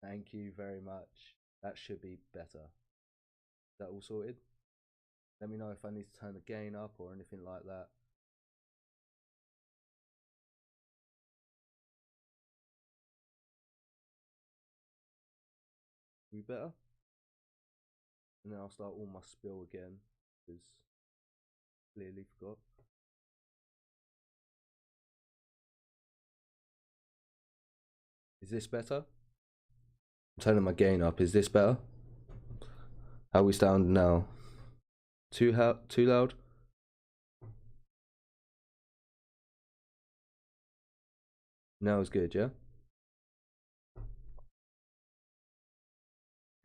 Thank you very much. That should be better. Is that all sorted? Let me know if I need to turn the gain up or anything like that. We better? And then I'll start all my spill again, because clearly forgot. Is this better? I'm turning my gain up. Is this better? How we sound now? Too loud? Now it's good, yeah?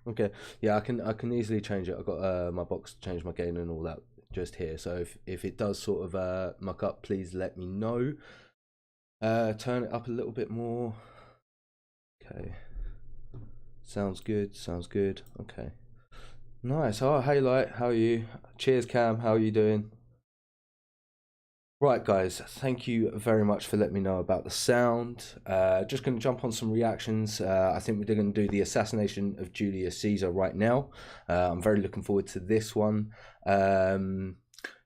Okay, yeah, I can easily change it. I've got my box to change my gain and all that just here. So if it does sort of muck up, please let me know. Turn it up a little bit more. Okay. Sounds good, sounds good. Okay. Nice. Oh, hey Light, how are you? Cheers Cam, how are you doing? Right guys, thank you very much for letting me know about the sound. Just going to jump on some reactions. I think we're going to do the assassination of Julius Caesar right now. I'm very looking forward to this one.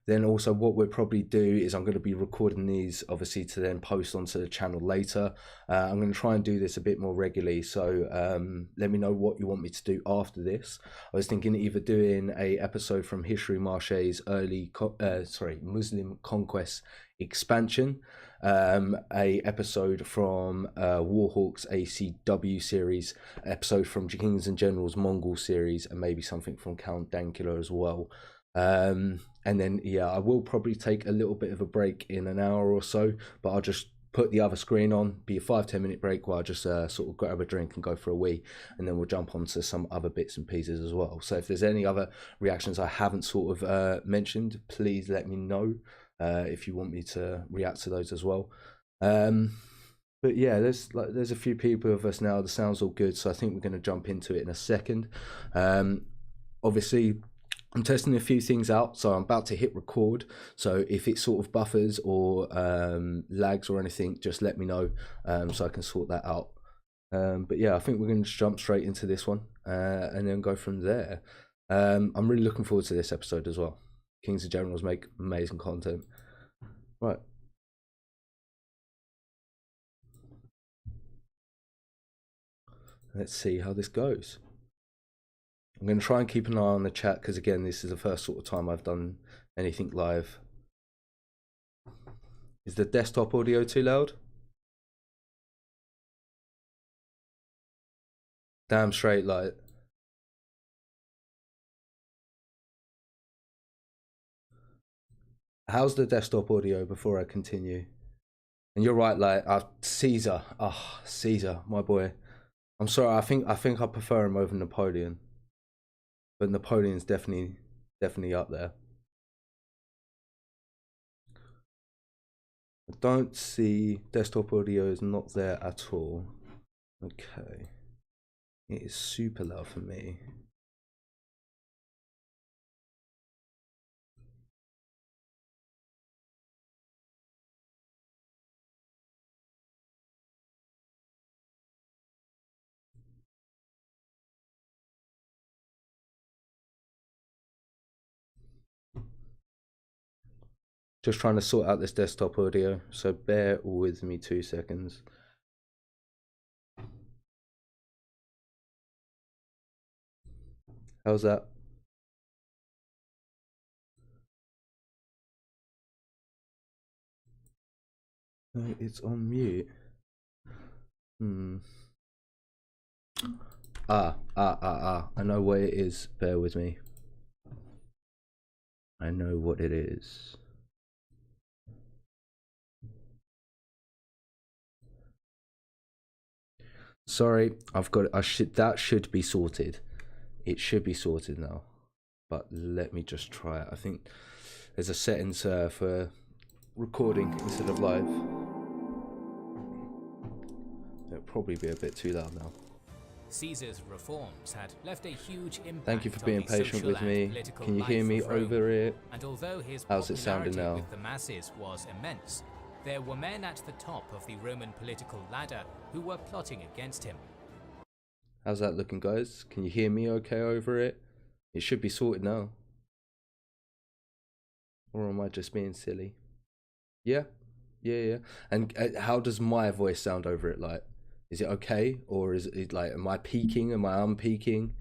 Then also what we'll probably do is I'm going to be recording these obviously to then post onto the channel later. I'm going to try and do this a bit more regularly, so let me know what you want me to do after this. I was thinking either doing a episode from History Marche's early Muslim conquest expansion, a episode from Warhawk's ACW series, episode from Kings and Generals Mongol series, and maybe something from Count Dankula as well. And then yeah, I will probably take a little bit of a break in an hour or so, but I'll just put the other screen on, be a 5-10 minute break while I just sort of grab a drink and go for a wee, and then we'll jump on to some other bits and pieces as well. So if there's any other reactions I haven't sort of mentioned, please let me know if you want me to react to those as well. But yeah, there's a few people of us now. The sound's all good, so I think we're going to jump into it in a second. Obviously I'm testing a few things out, so I'm about to hit record. So if it sort of buffers or lags or anything, just let me know so I can sort that out. But yeah, I think we're going to jump straight into this one and then go from there. I'm really looking forward to this episode as well. Kings and Generals make amazing content. Right. Let's see how this goes. I'm going to try and keep an eye on the chat because, again, this is the first sort of time I've done anything live. Is the desktop audio too loud? Damn straight, like. How's the desktop audio before I continue? And you're right, like, Caesar. Oh, Caesar, my boy. I'm sorry, I think I prefer him over Napoleon. But Napoleon's definitely up there. I don't see desktop audio is not there at all. Okay. It is super loud for me. Just trying to sort out this desktop audio, so bear with me 2 seconds. How's that? No, it's on mute. I know what it is. Bear with me. I know what it is. Sorry, I've got it. That should be sorted. It should be sorted now. But let me just try it. I think there's a settings for recording instead of live. It'll probably be a bit too loud now. Caesar's reforms had left a huge impact. Thank you for being patient with me. Can you hear me over it? And although his How's it sounding now? with the masses was immense, there were men at the top of the Roman political ladder who were plotting against him. How's that looking, guys? Can you hear me okay over it? It should be sorted now. Or am I just being silly? Yeah? Yeah. And how does my voice sound over it? Like, is it okay? Or is it like, am I peaking? Am I unpeaking?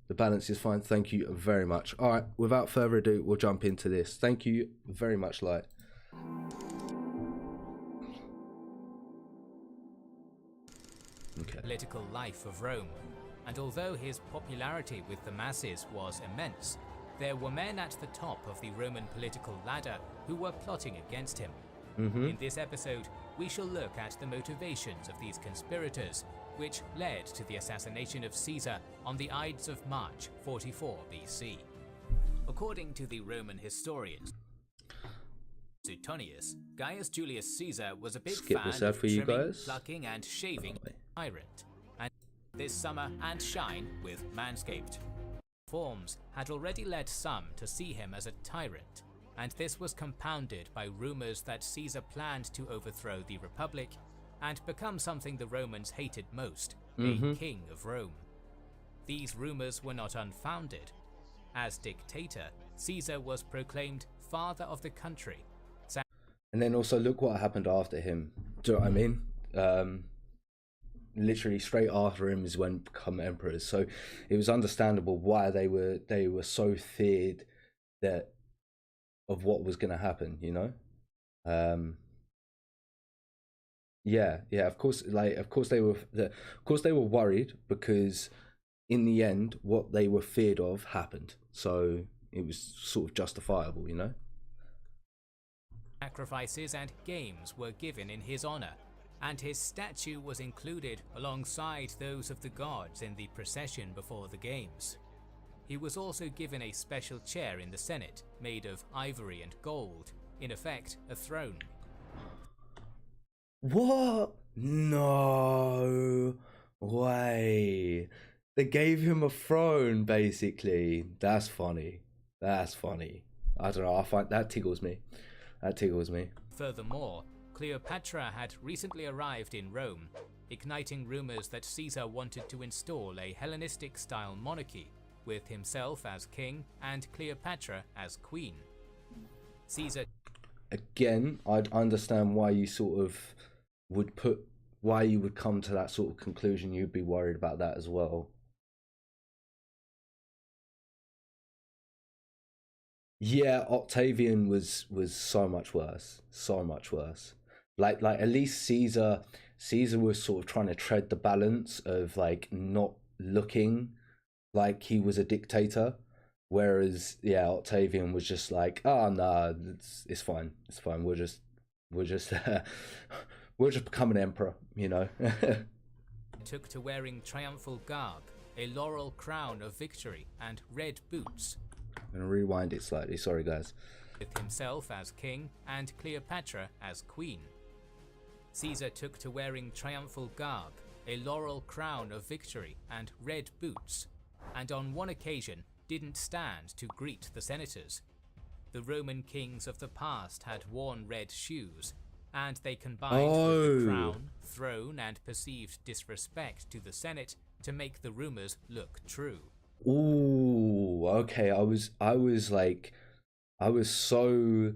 The balance is fine. Thank you very much. All right, without further ado, we'll jump into this. Thank you very much, Light. Okay. Political life of Rome, and although his popularity with the masses was immense, there were men at the top of the Roman political ladder who were plotting against him. In this episode, we shall look at the motivations of these conspirators, which led to the assassination of Caesar on the Ides of March 44 BC. According to the Roman historian Suetonius, Gaius Julius Caesar was a big fan of trimming, plucking and shaving tyrant, and this summer and shine with Manscaped. Reforms had already led some to see him as a tyrant, and this was compounded by rumors that Caesar planned to overthrow the Republic and become something the Romans hated most, a king of Rome. These rumors were not unfounded. As dictator, Caesar was proclaimed father of the country. And then also look what happened after him. Do you know what I mean? Literally straight after him is when become emperors. So it was understandable why they were so feared that of what was going to happen, you know. Yeah, of course, they were worried, because in the end what they were feared of happened, so it was sort of justifiable, you know. Sacrifices and games were given in his honor, and his statue was included alongside those of the gods in the procession before the games. He was also given a special chair in the Senate made of ivory and gold, in effect a throne. What? No way. They gave him a throne, basically. That's funny. I don't know, I find that tickles me. Furthermore, Cleopatra had recently arrived in Rome, igniting rumors that Caesar wanted to install a Hellenistic-style monarchy, with himself as king and Cleopatra as queen. Caesar... Again, I'd understand why you sort of why you would come to that sort of conclusion. You'd be worried about that as well. Yeah, Octavian was so much worse. Like at least Caesar was sort of trying to tread the balance of like not looking like he was a dictator, whereas Octavian was just like, oh nah, it's fine, we'll just we'll just become an emperor, you know. Took to wearing triumphal garb, a laurel crown of victory and red boots. I'm gonna rewind it slightly, sorry guys. With himself as king and Cleopatra as queen. Caesar took to wearing triumphal garb, a laurel crown of victory and red boots, and on one occasion didn't stand to greet the senators. The Roman kings of the past had worn red shoes, and they combined with the crown, throne, and perceived disrespect to the Senate to make the rumors look true. Ooh, okay. I was so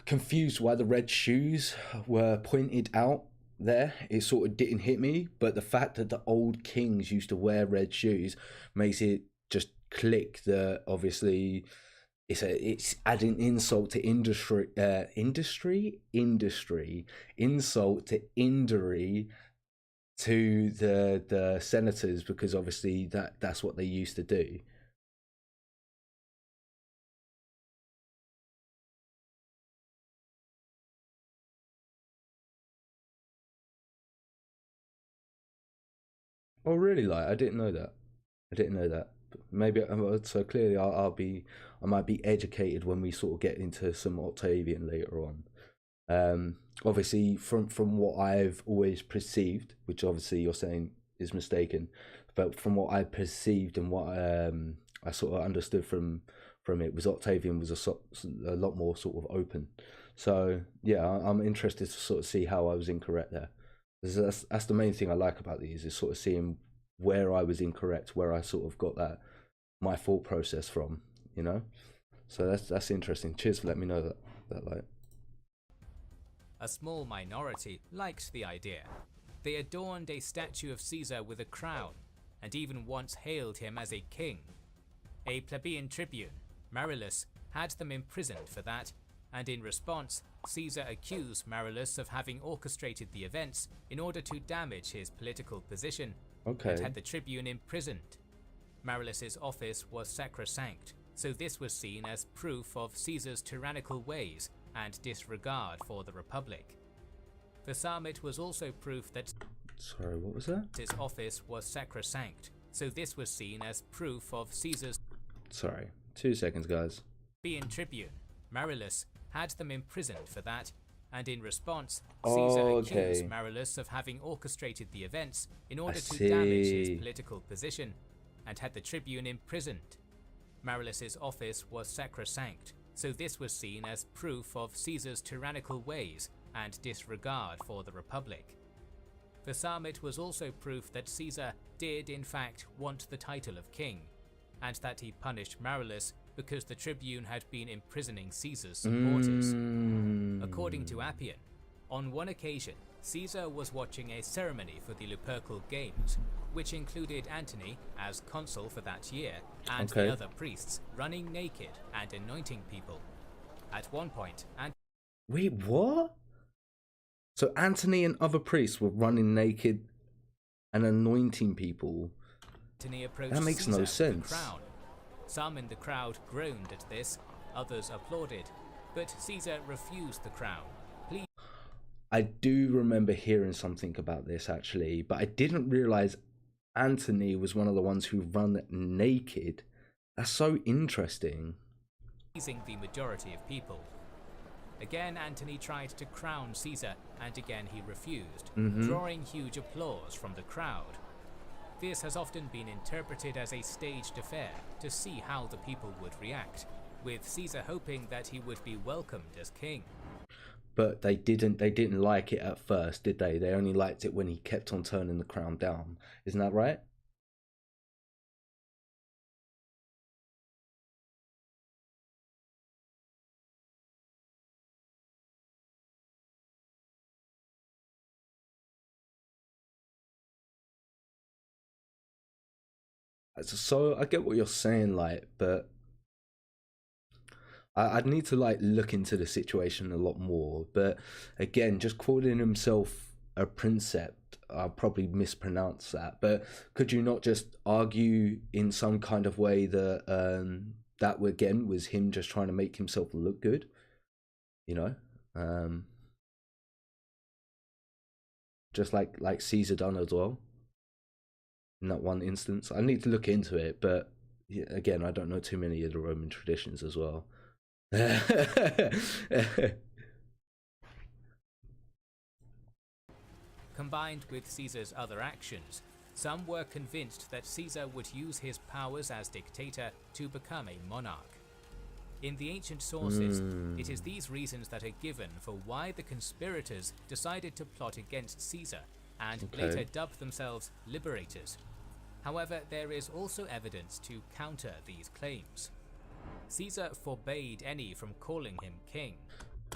confused why the red shoes were pointed out there. It sort of didn't hit me, but the fact that the old kings used to wear red shoes makes it just click that obviously it's adding insult to industry, insult to injury to the senators, because obviously that's what they used to do. Oh really? Like I didn't know that. Maybe so clearly I might be educated when we sort of get into some Octavian later on. Obviously from what I've always perceived, which obviously you're saying is mistaken, but from what I perceived and what I sort of understood from it, was Octavian was a lot more sort of open. So yeah, I'm interested to sort of see how I was incorrect there. That's the main thing I like about these, is sort of seeing where I was incorrect, where I sort of got that my thought process from, you know. So that's interesting. Cheers for letting me know that like. A small minority liked the idea. They adorned a statue of Caesar with a crown, and even once hailed him as a king. A plebeian tribune, Marullus, had them imprisoned for that, and in response, Caesar accused Marullus of having orchestrated the events in order to damage his political position, and had the tribune imprisoned. Marullus's office was sacrosanct, so this was seen as proof of Caesar's tyrannical ways and disregard for the Republic. The summit was also proof that what was that? His office was sacrosanct, so this was seen as proof of Caesar's 2 seconds, guys. Being tribune, Marullus had them imprisoned for that, and in response, Caesar accused Marullus of having orchestrated the events in order to damage his political position, and had the tribune imprisoned. Marullus's office was sacrosanct, so this was seen as proof of Caesar's tyrannical ways and disregard for the Republic. The summit was also proof that Caesar did in fact want the title of king, and that he punished Marullus because the tribune had been imprisoning Caesar's supporters. According to Appian, on one occasion, Caesar was watching a ceremony for the Lupercal Games, which included Antony as consul for that year, and the other priests running naked and anointing people. At one point, Wait, what? So Antony and other priests were running naked and anointing people? Antony approached that makes Caesar no sense. with the crown. Some in the crowd groaned at this, others applauded, but Caesar refused the crown. I do remember hearing something about this actually, but I didn't realize Antony was one of the ones who run naked. That's so interesting. Pleasing the majority of people. Again, Antony tried to crown Caesar, and again he refused, drawing huge applause from the crowd. This has often been interpreted as a staged affair to see how the people would react, with Caesar hoping that he would be welcomed as king. But they didn't like it at first, did they? They only liked it when he kept on turning the crown down. Isn't that right? So I get what you're saying, like, but I'd need to like look into the situation a lot more. But again, just calling himself a princeps, I'll probably mispronounce that. But could you not just argue in some kind of way that that again was him just trying to make himself look good? You know, just like Caesar done as well. In that one instance, I need to look into it, but again, I don't know too many of the Roman traditions as well. Combined with Caesar's other actions, some were convinced that Caesar would use his powers as dictator to become a monarch. In the ancient sources, it is these reasons that are given for why the conspirators decided to plot against Caesar and later dubbed themselves liberators. However, there is also evidence to counter these claims. Caesar forbade any from calling him king.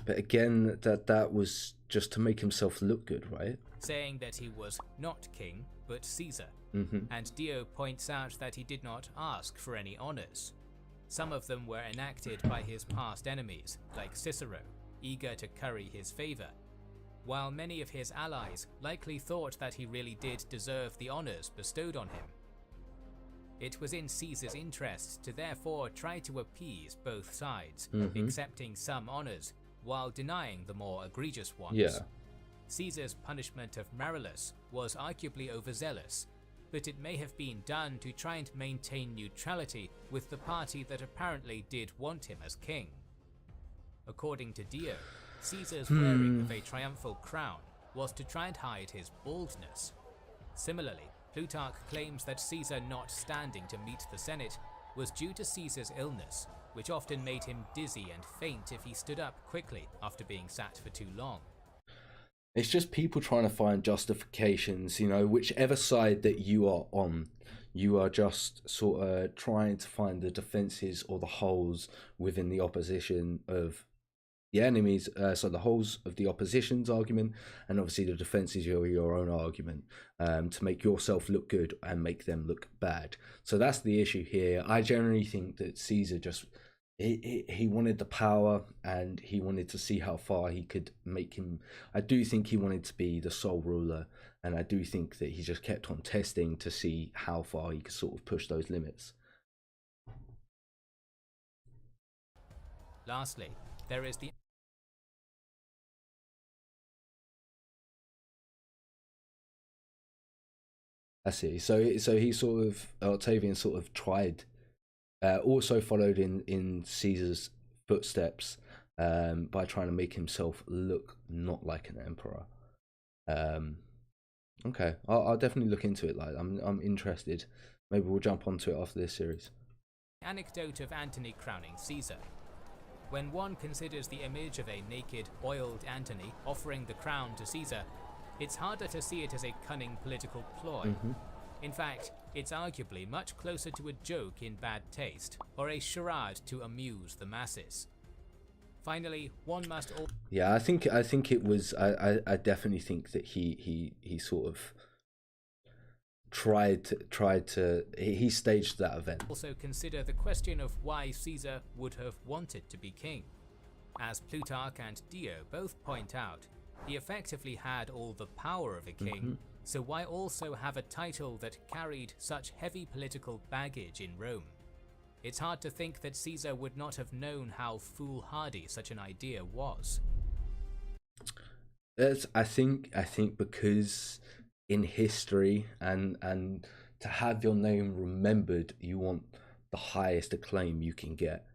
But again, that was just to make himself look good, right? Saying that he was not king, but Caesar. And Dio points out that he did not ask for any honors. Some of them were enacted by his past enemies, like Cicero, eager to curry his favor, while many of his allies likely thought that he really did deserve the honors bestowed on him. It was in Caesar's interest to therefore try to appease both sides, accepting some honors while denying the more egregious ones. Caesar's punishment of Marullus was arguably overzealous, but it may have been done to try and maintain neutrality with the party that apparently did want him as king. According to Dio, Caesar's wearing of a triumphal crown was to try and hide his baldness. Similarly, Plutarch claims that Caesar not standing to meet the Senate was due to Caesar's illness, which often made him dizzy and faint if he stood up quickly after being sat for too long. It's just people trying to find justifications, you know, whichever side that you are on, you are just sort of trying to find the defenses or the holes within the opposition of the enemies, so the holes of the opposition's argument, and obviously the defenses of your own argument, to make yourself look good and make them look bad. So that's the issue here. I generally think that Caesar just he wanted the power, and he wanted to see how far he could make him. I do think he wanted to be the sole ruler, and I do think that he just kept on testing to see how far he could sort of push those limits. Lastly, there is the I see. So he sort of, Octavian sort of tried, also followed in Caesar's footsteps, by trying to make himself look not like an emperor. Okay, I'll definitely look into it. Like, I'm interested. Maybe we'll jump onto it after this series. Anecdote of Antony crowning Caesar. When one considers the image of a naked, oiled Antony offering the crown to Caesar, it's harder to see it as a cunning political ploy. In fact, it's arguably much closer to a joke in bad taste, or a charade to amuse the masses. Finally, one must all I think it was. I definitely think that he sort of tried to he staged that event. Also consider the question of why Caesar would have wanted to be king. As Plutarch and Dio both point out, he effectively had all the power of a king, so why also have a title that carried such heavy political baggage in Rome? It's hard to think that Caesar would not have known how foolhardy such an idea was. I think because in history and to have your name remembered, you want the highest acclaim you can get,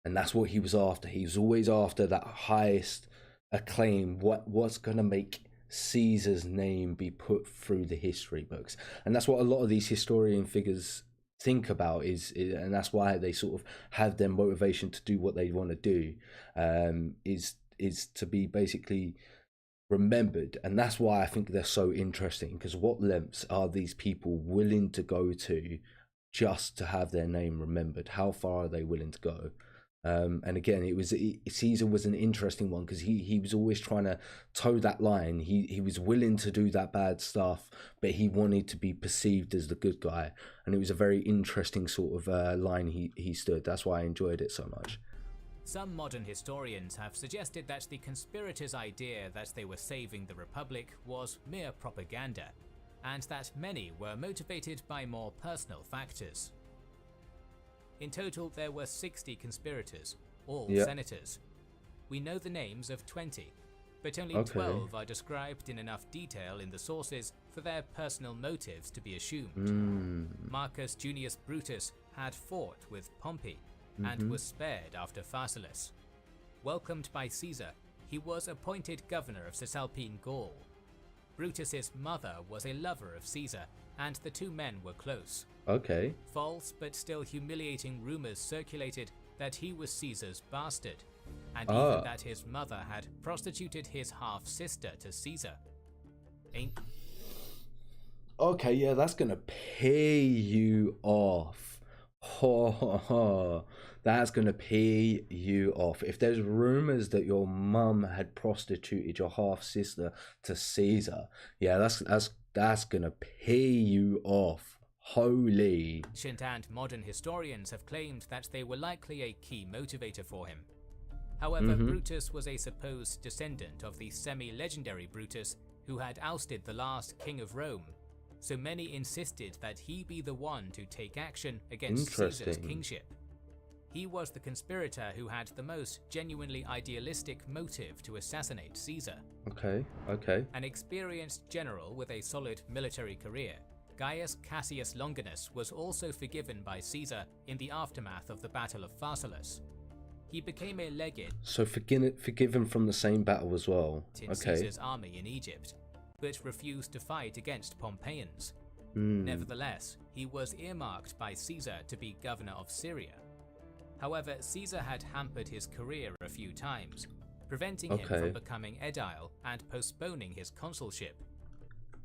and that's what he was after. He was always after that highest acclaim. What's going to make Caesar's name be put through the history books? And that's what a lot of these historian figures think about, and that's why they sort of have their motivation to do what they want to do, is to be basically remembered. And that's why I think they're so interesting, because what lengths are these people willing to go to just to have their name remembered? How far are they willing to go? And again, Caesar was an interesting one, because he was always trying to toe that line. He was willing to do that bad stuff, but he wanted to be perceived as the good guy. And it was a very interesting sort of line he stood. That's why I enjoyed it so much. Some modern historians have suggested that the conspirators' idea that they were saving the Republic was mere propaganda, and that many were motivated by more personal factors. In total, there were 60 conspirators, all senators. We know the names of 20, but only 12 are described in enough detail in the sources for their personal motives to be assumed. Marcus Junius Brutus had fought with Pompey and was spared after Pharsalus. Welcomed by Caesar, he was appointed governor of Cisalpine Gaul. Brutus's mother was a lover of Caesar, and the two men were close. False but still humiliating rumors circulated that he was Caesar's bastard, and even that his mother had prostituted his half-sister to Caesar. Okay, yeah, that's gonna pay you off. That's gonna pay you off. If there's rumors that your mum had prostituted your half-sister to Caesar, yeah, that's gonna pay you off. Holy. Ancient and modern historians have claimed that they were likely a key motivator for him. However, Brutus was a supposed descendant of the semi-legendary Brutus who had ousted the last king of Rome, so many insisted that he be the one to take action against Caesar's kingship. He was the conspirator who had the most genuinely idealistic motive to assassinate Caesar. An experienced general with a solid military career, Gaius Cassius Longinus was also forgiven by Caesar in the aftermath of the Battle of Pharsalus. He became a legate, so forgiven from the same battle as well. In Caesar's army in Egypt, but refused to fight against Pompeians. Nevertheless, he was earmarked by Caesar to be governor of Syria. However, Caesar had hampered his career a few times, preventing him from becoming edile and postponing his consulship.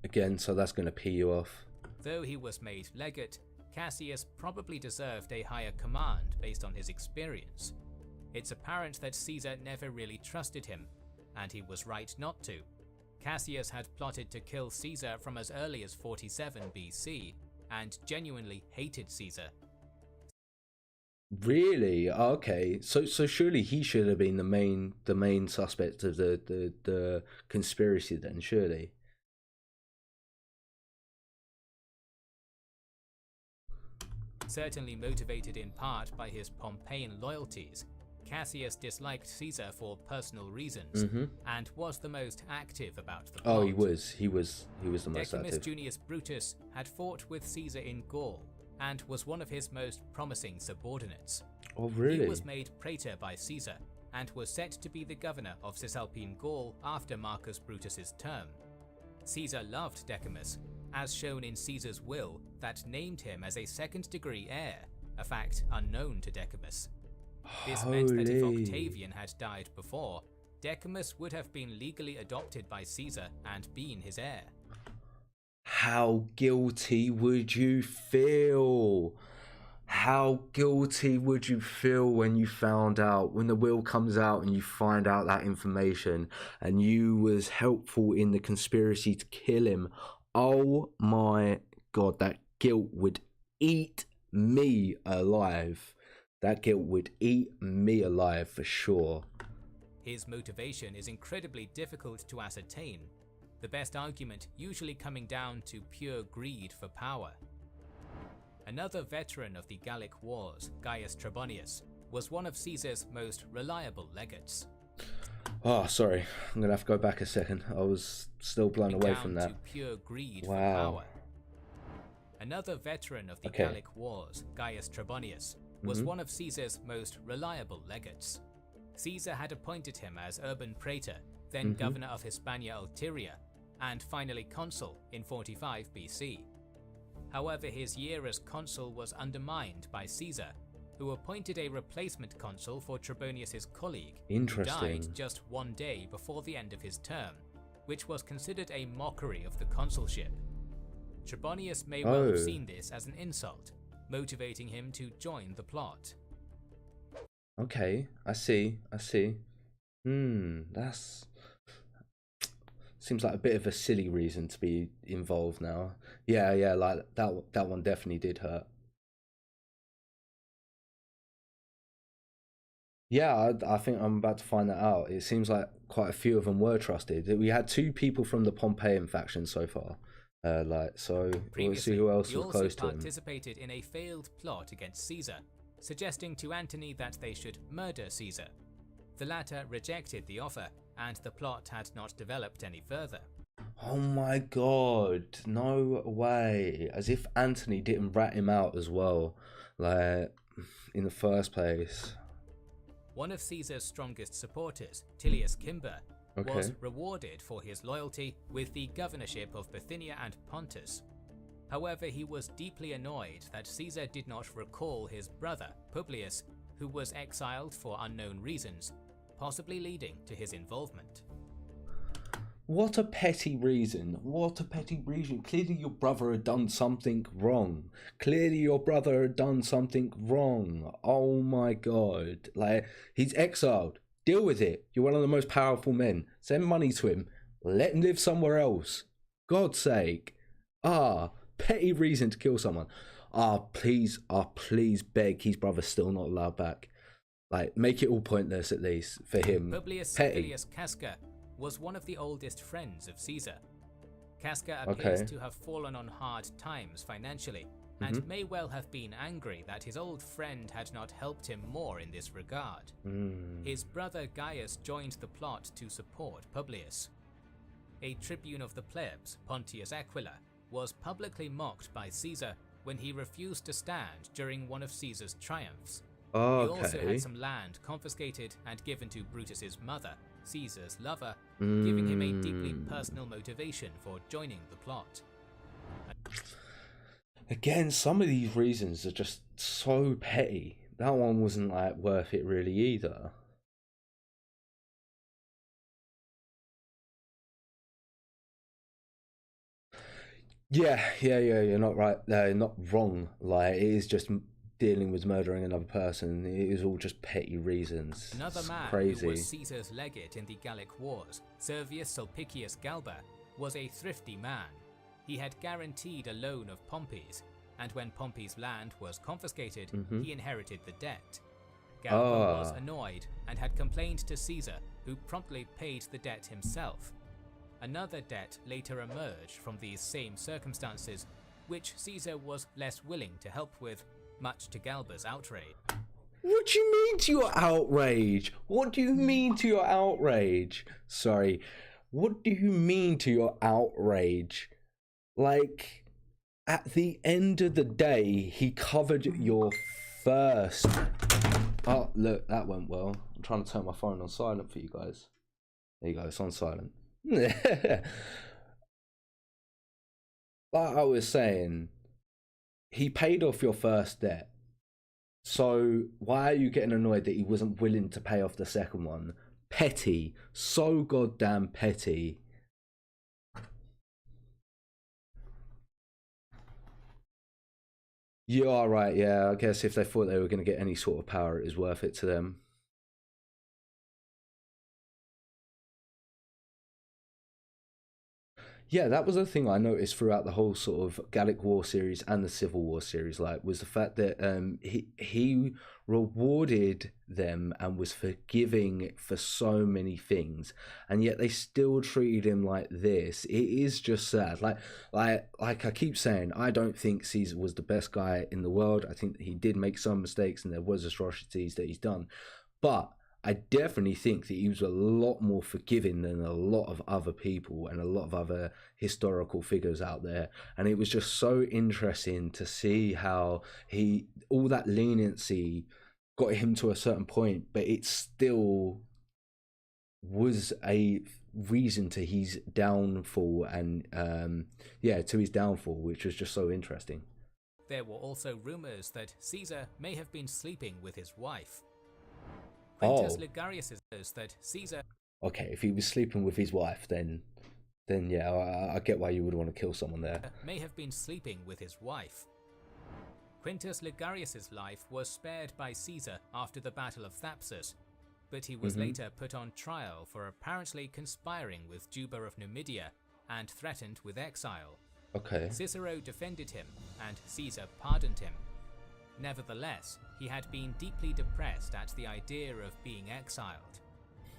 Again, so that's going to pee you off. Though he was made legate, Cassius probably deserved a higher command based on his experience. It's apparent that Caesar never really trusted him, and he was right not to. Cassius had plotted to kill Caesar from as early as 47 BC, and genuinely hated Caesar. Really? Okay. So surely he should have been the main suspect of the conspiracy then, surely. Certainly motivated in part by his Pompeian loyalties, Cassius disliked Caesar for personal reasons, and was the most active about the plot. Oh, he was the most Decimus active. Junius Brutus had fought with Caesar in Gaul, and was one of his most promising subordinates. Oh, really? He was made praetor by Caesar, and was set to be the governor of Cisalpine Gaul after Marcus Brutus's term. Caesar loved Decimus, as shown in Caesar's will that named him as a second-degree heir, a fact unknown to Decimus. This meant that if Octavian had died before, Decimus would have been legally adopted by Caesar and been his heir. How guilty would you feel? How guilty would you feel when you found out, when the will comes out and you find out that information and you was helpful in the conspiracy to kill him? Oh my God, that guilt would eat me alive. That guilt would eat me alive for sure. His motivation is incredibly difficult to ascertain, the best argument usually coming down to pure greed for power. Another veteran of the Gallic Wars, Gaius Trebonius, was one of Caesar's most reliable legates. Oh, sorry. I'm going to have to go back a second. I was still blown away from that. To pure greed for power. Another veteran of the Gallic Wars, Gaius Trebonius, was one of Caesar's most reliable legates. Caesar had appointed him as urban praetor, then governor of Hispania Ulteria, and finally consul in 45 BC. However, his year as consul was undermined by Caesar, who appointed a replacement consul for Trebonius's colleague, who died just one day before the end of his term, which was considered a mockery of the consulship. Trebonius may well have seen this as an insult, motivating him to join the plot. Okay, I see. That's... seems like a bit of a silly reason to be involved now. Yeah, like that one definitely did hurt. Yeah, I think I'm about to find that out. It seems like quite a few of them were trusted. We had 2 people from the Pompeian faction so far. So we'll see who else was close to him. He also participated in a failed plot against Caesar, suggesting to Antony that they should murder Caesar. The latter rejected the offer, and the plot had not developed any further. Oh my God, no way. As if Antony didn't rat him out as well, like, in the first place. One of Caesar's strongest supporters, Tillius Cimber, was rewarded for his loyalty with the governorship of Bithynia and Pontus. However, he was deeply annoyed that Caesar did not recall his brother, Publius, who was exiled for unknown reasons, possibly leading to his involvement. What a petty reason. What a petty reason. Clearly your brother had done something wrong. Oh my God. Like, he's exiled. Deal with it. You're one of the most powerful men. Send money to him. Let him live somewhere else. God's sake. Petty reason to kill someone. Please beg his brother's still not allowed back. Like, make it all pointless at least for him. Publius Servilius Casca was one of the oldest friends of Caesar. Casca appears to have fallen on hard times financially, and may well have been angry that his old friend had not helped him more in this regard. His brother Gaius joined the plot to support Publius. A tribune of the plebs, Pontius Aquila, was publicly mocked by Caesar when he refused to stand during one of Caesar's triumphs. He also had some land confiscated and given to Brutus's mother, Caesar's lover, giving him a deeply personal motivation for joining the plot. Again, some of these reasons are just so petty. That one wasn't like worth it really either. Yeah, you're not right. Not wrong. Like, it is just dealing with murdering another person. It is all just petty reasons. Another man crazy. who was Caesar's legate in the Gallic Wars, Servius Sulpicius Galba, was a thrifty man. He had guaranteed a loan of Pompey's, and when Pompey's land was confiscated, he inherited the debt. Galba was annoyed and had complained to Caesar, who promptly paid the debt himself. Another debt later emerged from these same circumstances, which Caesar was less willing to help with, much to Galba's outrage. What do you mean to your outrage? What do you mean to your outrage? Sorry. What do you mean to your outrage? Like, at the end of the day, he covered your first... Oh, look, that went well. I'm trying to turn my phone on silent for you guys. There you go, it's on silent. Like I was saying, he paid off your first debt. So why are you getting annoyed that he wasn't willing to pay off the second one? Petty. So goddamn petty. You are right, yeah. I guess if they thought they were going to get any sort of power, it is worth it to them. Yeah, that was the thing I noticed throughout the whole sort of Gallic War series and the Civil War series, like, was the fact that he rewarded them and was forgiving for so many things, and yet they still treated him like this. It is just sad. Like I keep saying, I don't think Caesar was the best guy in the world. I think he did make some mistakes and there was atrocities that he's done, but I definitely think that he was a lot more forgiving than a lot of other people and a lot of other historical figures out there. And it was just so interesting to see how all that leniency got him to a certain point, but it still was a reason to his downfall and, to his downfall, which was just so interesting. There were also rumors that Caesar may have been sleeping with his wife. Quintus Ligarius says that Caesar... Okay, if he was sleeping with his wife, then yeah, I get why you would want to kill someone there. May have been sleeping with his wife. Quintus Ligarius's life was spared by Caesar after the Battle of Thapsus, but he was later put on trial for apparently conspiring with Juba of Numidia and threatened with exile. Okay. Cicero defended him, and Caesar pardoned him. Nevertheless, he had been deeply depressed at the idea of being exiled.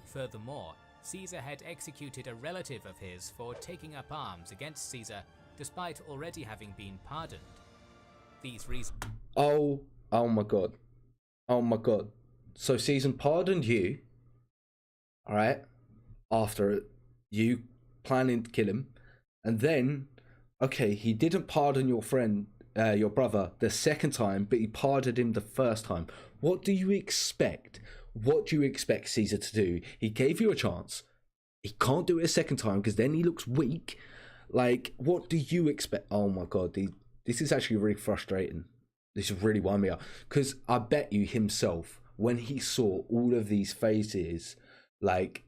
Furthermore, Caesar had executed a relative of his for taking up arms against Caesar, despite already having been pardoned. These reasons... Oh my god. Oh my god. So Caesar pardoned you, alright, after you planning to kill him, and then, okay, he didn't pardon your friend, your brother, the second time, but he pardoned him the first time. What do you expect? What do you expect Caesar to do? He gave you a chance. He can't do it a second time because then he looks weak. Like, what do you expect? Oh my god, this is actually really frustrating. This is really winding me up, because I bet you himself, when he saw all of these faces, like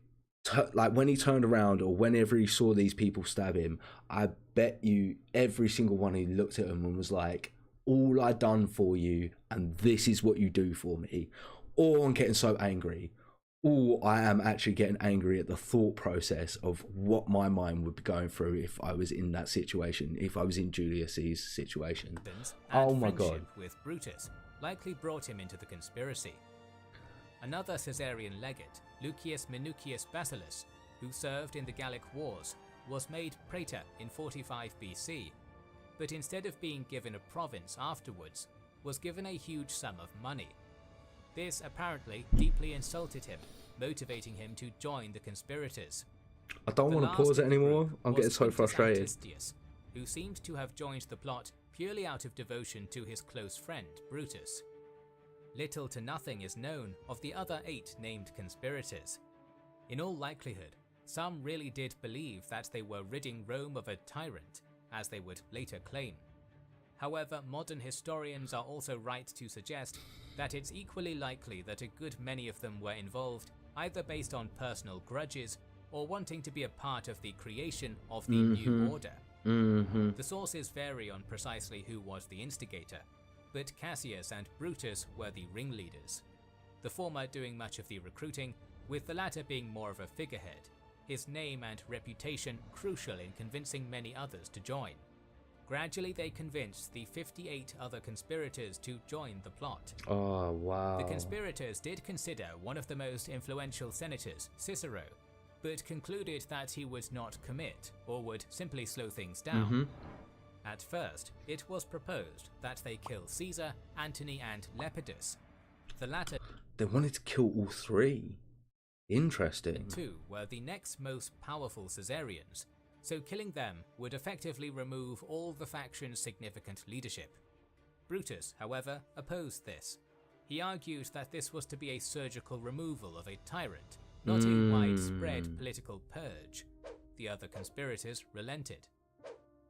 when he turned around or whenever he saw these people stab him, I bet you every single one he looked at him and was like, all I done for you and this is what you do for me. Or I'm getting so angry. Or I am actually getting angry at the thought process of what my mind would be going through if I was in that situation, if I was in Julius's situation. Oh my god. With Brutus likely brought him into the conspiracy. Another Caesarian legate, Lucius Minucius Basileus, who served in the Gallic Wars, was made praetor in 45 BC, but instead of being given a province afterwards, was given a huge sum of money. This apparently deeply insulted him, motivating him to join the conspirators. I don't want to pause it anymore. I'm getting so frustrated. Who seemed to have joined the plot purely out of devotion to his close friend Brutus. Little to nothing is known of the other 8 named conspirators. In all likelihood, some really did believe that they were ridding Rome of a tyrant, as they would later claim. However, modern historians are also right to suggest that it's equally likely that a good many of them were involved either based on personal grudges or wanting to be a part of the creation of the new order. The sources vary on precisely who was the instigator, but Cassius and Brutus were the ringleaders, the former doing much of the recruiting, with the latter being more of a figurehead, his name and reputation crucial in convincing many others to join. Gradually they convinced the 58 other conspirators to join the plot. Oh, wow. The conspirators did consider one of the most influential senators, Cicero, but concluded that he would not commit, or would simply slow things down. At first, it was proposed that they kill Caesar, Antony and Lepidus. The latter They wanted to kill all three. Interesting. two were the next most powerful Caesarians, so killing them would effectively remove all the faction's significant leadership. Brutus, however, opposed this. He argued that this was to be a surgical removal of a tyrant, not a widespread political purge. The other conspirators relented.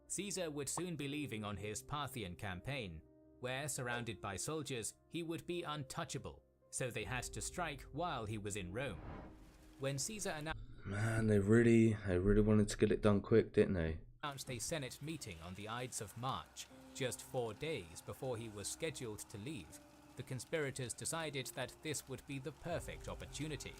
Caesar would soon be leaving on his Parthian campaign, where, surrounded by soldiers, he would be untouchable, so they had to strike while he was in Rome. When Caesar Man, they really wanted to get it done quick, didn't they? announced a Senate meeting on the Ides of March, just 4 days before he was scheduled to leave, the conspirators decided that this would be the perfect opportunity.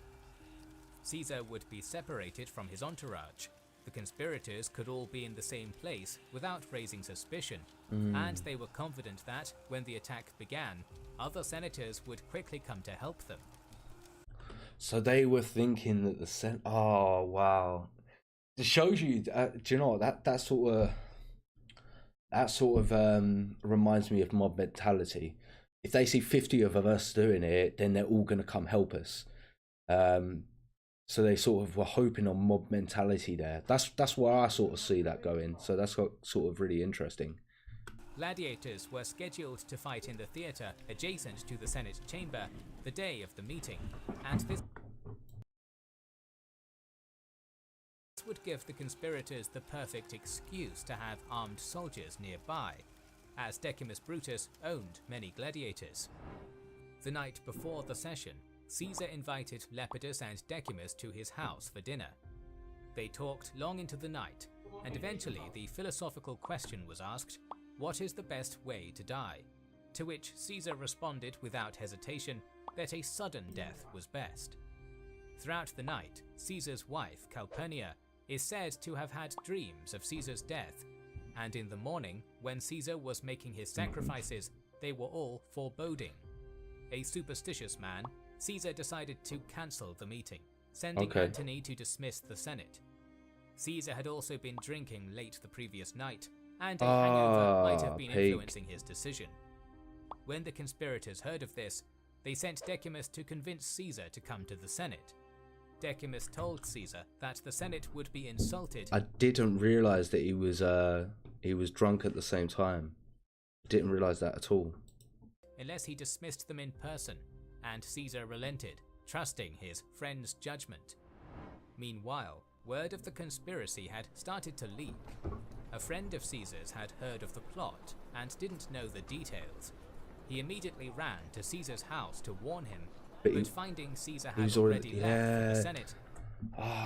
Caesar would be separated from his entourage. The conspirators could all be in the same place without raising suspicion, and they were confident that, when the attack began, other senators would quickly come to help them. So they were thinking that the oh wow, it shows you. Do you know what, that sort of reminds me of mob mentality. If they see 50 of us doing it, then they're all gonna come help us. So they sort of were hoping on mob mentality there. That's where I sort of see that going. So that's sort of really interesting. Gladiators were scheduled to fight in the theatre adjacent to the Senate chamber the day of the meeting, and this would give the conspirators the perfect excuse to have armed soldiers nearby, as Decimus Brutus owned many gladiators. The night before the session, Caesar invited Lepidus and Decimus to his house for dinner. They talked long into the night, and eventually the philosophical question was asked, what is the best way to die? To which Caesar responded without hesitation that a sudden death was best. Throughout the night, Caesar's wife, Calpurnia, is said to have had dreams of Caesar's death, and in the morning, when Caesar was making his sacrifices, they were all foreboding. A superstitious man, Caesar decided to cancel the meeting, sending Antony to dismiss the Senate. Caesar had also been drinking late the previous night, and a hangover might have been influencing his decision. When the conspirators heard of this, they sent Decimus to convince Caesar to come to the Senate. Decimus told Caesar that the Senate would be insulted. I didn't realize that he was drunk at the same time. Didn't realize that at all. Unless he dismissed them in person, and Caesar relented, trusting his friend's judgment. Meanwhile, word of the conspiracy had started to leak. A friend of Caesar's had heard of the plot and didn't know the details. He immediately ran to Caesar's house to warn him, but finding Caesar had already left for the Senate,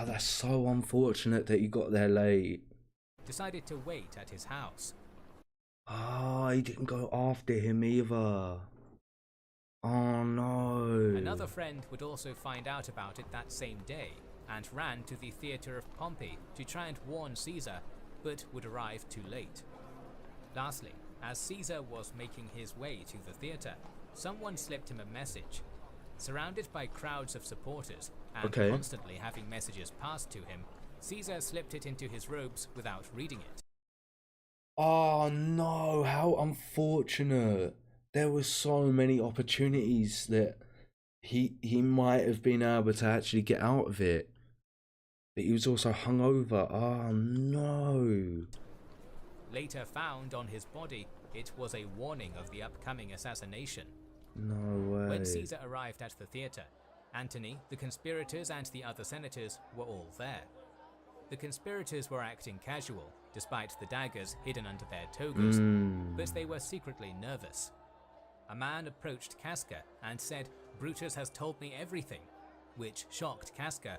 that's so unfortunate that he got there late. Decided to wait at his house. He didn't go after him either. Oh no. Another friend would also find out about it that same day and ran to the theatre of Pompey to try and warn Caesar, but would arrive too late. Lastly, as Caesar was making his way to the theatre, someone slipped him a message. Surrounded by crowds of supporters and constantly having messages passed to him, Caesar slipped it into his robes without reading it. Oh no, how unfortunate. There were so many opportunities that he might have been able to actually get out of it. But he was also hungover. Oh no. Later found on his body, it was a warning of the upcoming assassination. No way. When Caesar arrived at the theatre, Antony, the conspirators and the other senators were all there. The conspirators were acting casual, despite the daggers hidden under their togas, but they were secretly nervous. A man approached Casca and said, "Brutus has told me everything," which shocked Casca,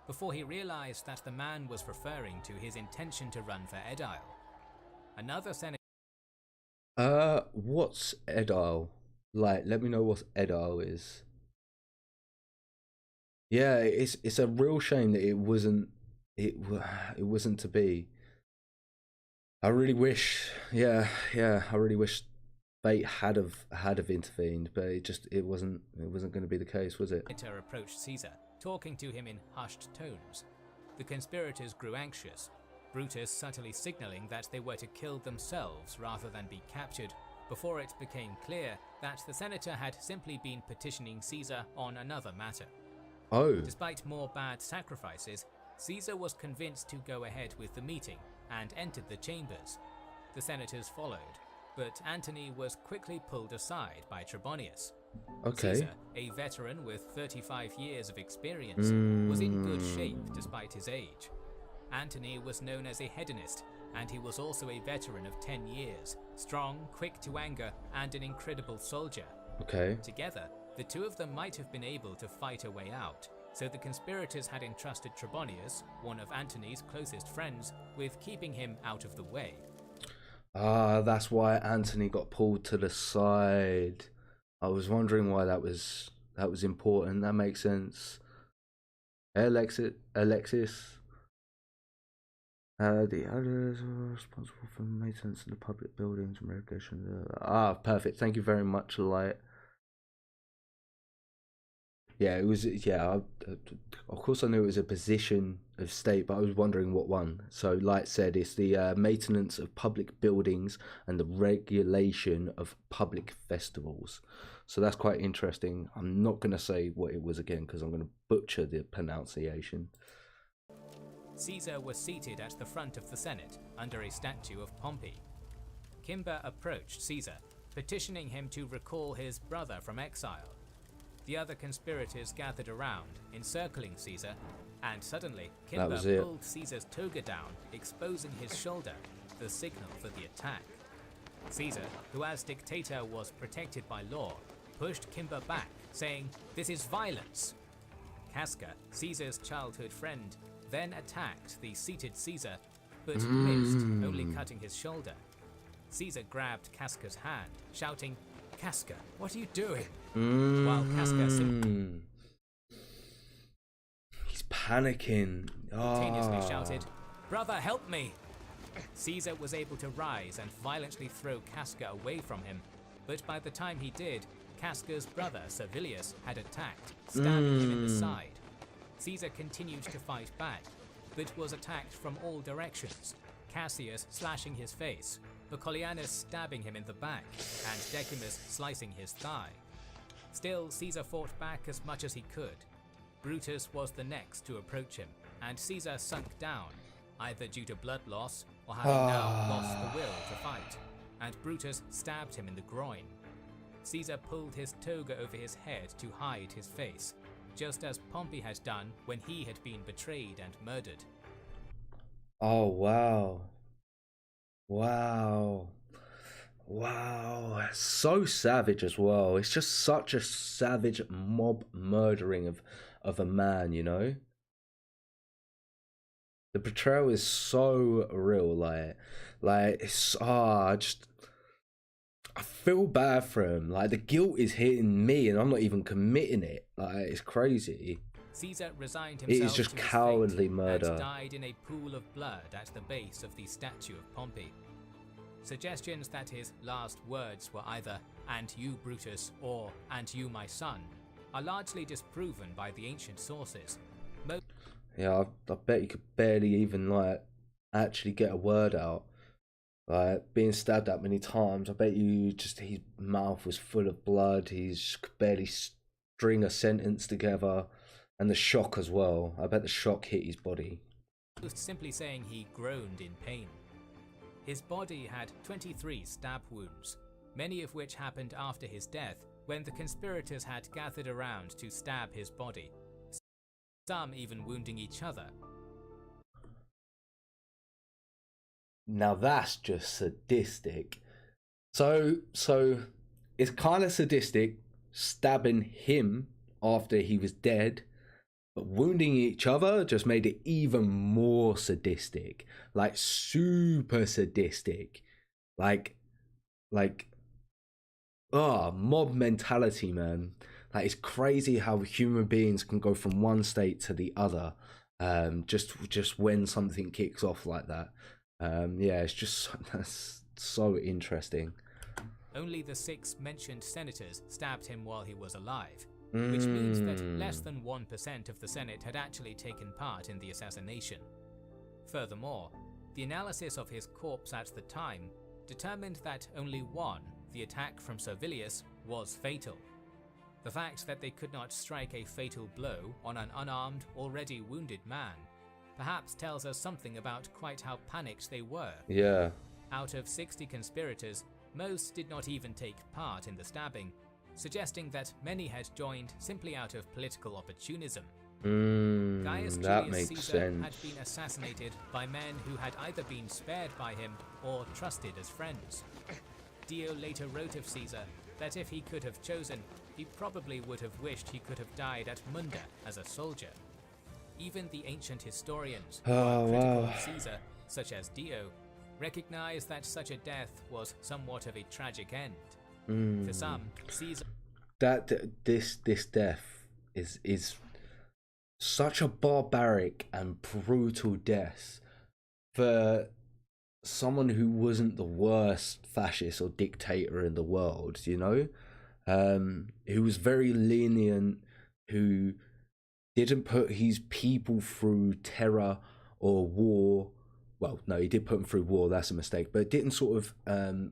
before he realized that the man was referring to his intention to run for Edile. Another senator. What's edile? Like, let me know what edile is. Yeah, it's a real shame that it wasn't to be. I really wish, yeah, I really wish fate had have intervened, but it wasn't going to be the case, was it? Senator approached Caesar, talking to him in hushed tones. The conspirators grew anxious, Brutus subtly signaling that they were to kill themselves rather than be captured, before it became clear that the senator had simply been petitioning Caesar on another matter. Oh. Despite more bad sacrifices, Caesar was convinced to go ahead with the meeting and entered the chambers. The senators followed, but Antony was quickly pulled aside by Trebonius. Okay. Caesar, a veteran with 35 years of experience, was in good shape despite his age. Antony was known as a hedonist, and he was also a veteran of 10 years, strong, quick to anger, and an incredible soldier. Okay. Together, the two of them might have been able to fight a way out, so the conspirators had entrusted Trebonius, one of Antony's closest friends, with keeping him out of the way. Ah, that's why Antony got pulled to the side. I was wondering why that was important. That makes sense. Alexis. The others are responsible for maintenance of the public buildings and irrigation. Perfect. Thank you very much, Light. Yeah, it was. Yeah, of course I knew it was a position of state, but I was wondering what one. So, Light said it's the maintenance of public buildings and the regulation of public festivals. So that's quite interesting. I'm not going to say what it was again because I'm going to butcher the pronunciation. Caesar was seated at the front of the Senate under a statue of Pompey. Cimber approached Caesar, petitioning him to recall his brother from exile. The other conspirators gathered around, encircling Caesar, and suddenly Cimber pulled Caesar's toga down, exposing his shoulder, the signal for the attack. Caesar, who as dictator was protected by law, pushed Cimber back, saying, "This is violence." Casca, Caesar's childhood friend, then attacked the seated Caesar, but missed, only cutting his shoulder. Caesar grabbed Casca's hand, shouting, "Casca, what are you doing?" While Casca he's panicking. Simultaneously shouted, "Brother, help me!" Caesar was able to rise and violently throw Casca away from him, but by the time he did, Casca's brother Servilius had attacked, stabbing him in the side. Caesar continued to fight back, but was attacked from all directions, Cassius slashing his face, Vocolianus stabbing him in the back, and Decimus slicing his thigh. Still, Caesar fought back as much as he could. Brutus was the next to approach him, and Caesar sunk down, either due to blood loss or having now lost the will to fight, and Brutus stabbed him in the groin. Caesar pulled his toga over his head to hide his face, just as Pompey had done when he had been betrayed and murdered. Oh, wow. Wow. Wow. So savage as well. It's just such a savage mob murdering of a man, you know? The betrayal is so real, like it's I feel bad for him. Like, the guilt is hitting me and I'm not even committing it. Like, it's crazy. Caesar resigned himself it is just cowardly murder. And died in a pool of blood at the base of the statue of Pompey. Suggestions that his last words were either "and you, Brutus," or "and you, my son," are largely disproven by the ancient sources. Yeah, I bet you could barely even actually get a word out. Like, being stabbed that many times, I bet you his mouth was full of blood. He could barely string a sentence together, and the shock as well. I bet the shock hit his body. Most simply saying he groaned in pain. His body had 23 stab wounds, many of which happened after his death, when the conspirators had gathered around to stab his body, some even wounding each other. Now that's just sadistic. So it's kind of sadistic stabbing him after he was dead, But wounding each other just made it even more sadistic, like super sadistic, like mob mentality, man. Like, it's crazy how human beings can go from one state to the other, just when something kicks off like that. Yeah, it's just that's so interesting. Only the 6 mentioned senators stabbed him while he was alive, which means that less than 1% of the Senate had actually taken part in the assassination. Furthermore, the analysis of his corpse at the time determined that only one, the attack from Servilius, was fatal. The fact that they could not strike a fatal blow on an unarmed, already wounded man perhaps tells us something about quite how panicked they were. Yeah. Out of 60 conspirators, most did not even take part in the stabbing, suggesting that many had joined simply out of political opportunism. Gaius Julius Caesar had been assassinated by men who had either been spared by him or trusted as friends. Dio later wrote of Caesar that if he could have chosen, he probably would have wished he could have died at Munda as a soldier. Even the ancient historians who were critical of Caesar, such as Dio, recognize that such a death was somewhat of a tragic end. For some, Caesar... This death is such a barbaric and brutal death for someone who wasn't the worst fascist or dictator in the world, you know? Who was very lenient, who didn't put his people through terror or war. Well, no, he did put them through war, that's a mistake, but didn't sort of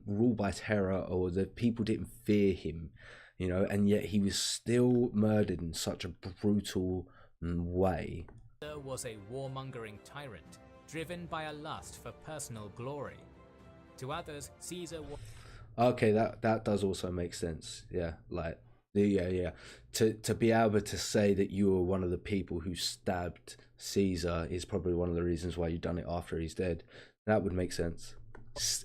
rule by terror, or the people didn't fear him, you know, and yet he was still murdered in such a brutal way. Caesar was a warmongering tyrant, driven by a lust for personal glory. To others, Caesar was... Okay, that does also make sense. Yeah, like, yeah. To be able to say that you were one of the people who stabbed Caesar is probably one of the reasons why you've done it after he's dead. That would make sense.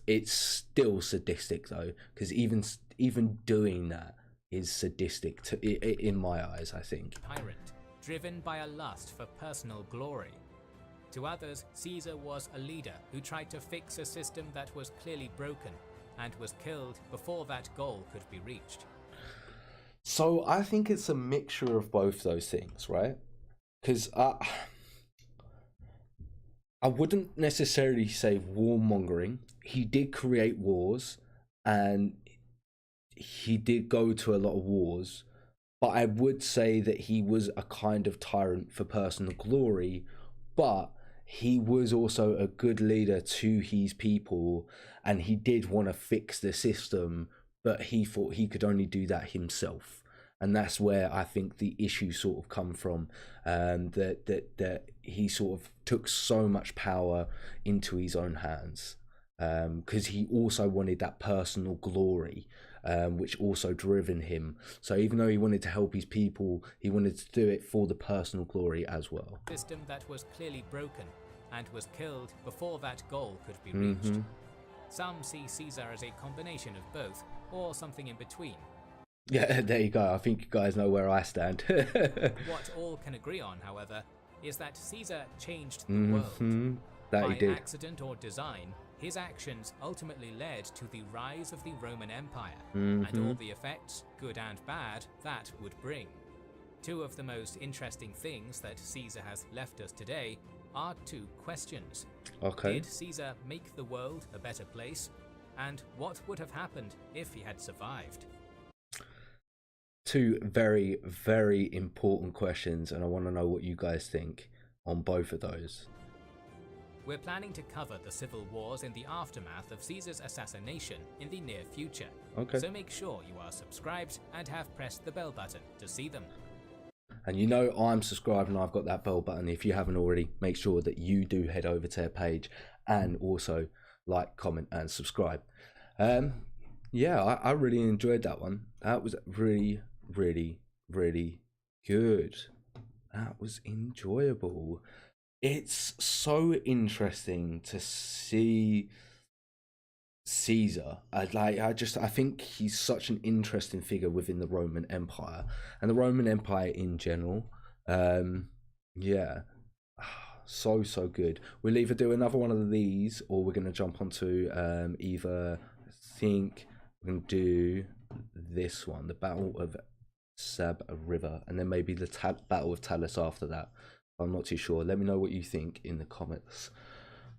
It's still sadistic though, because even doing that is sadistic in my eyes, I think. Tyrant, driven by a lust for personal glory. To others, Caesar was a leader who tried to fix a system that was clearly broken and was killed before that goal could be reached. So I think it's a mixture of both those things, right? Because I wouldn't necessarily say warmongering. He did create wars and he did go to a lot of wars, but I would say that he was a kind of tyrant for personal glory, but he was also a good leader to his people, and he did want to fix the system, but he thought he could only do that himself. And that's where I think the issue sort of come from, that he sort of took so much power into his own hands, because he also wanted that personal glory, which also driven him. So even though he wanted to help his people, he wanted to do it for the personal glory as well. System that was clearly broken and was killed before that goal could be reached. Some see Caesar as a combination of both, or something in between. Yeah, there you go. I think you guys know where I stand. What all can agree on, however, is that Caesar changed the world. That By he did. accident or design, his actions ultimately led to the rise of the Roman Empire, and all the effects, good and bad, that would bring. Two of the most interesting things that Caesar has left us today are two questions. Okay. Did Caesar make the world a better place? And what would have happened if he had survived? Two very, very important questions, and I want to know what you guys think on both of those. We're planning to cover the civil wars in the aftermath of Caesar's assassination in the near future. Okay. So make sure you are subscribed and have pressed the bell button to see them. And you know I'm subscribed and I've got that bell button. If you haven't already, make sure that you do head over to their page and also like, comment and subscribe. Yeah, I really enjoyed that one. That was really, really, really good. That was enjoyable. It's so interesting to see Caesar. I think he's such an interesting figure within the Roman Empire and the Roman Empire in general. Yeah. So good. We'll either do another one of these, or we're going to jump onto either, I think we're going to do this one, the Battle of Sab River, and then maybe the Battle of Talus after that. I'm not too sure. Let me know what you think in the comments.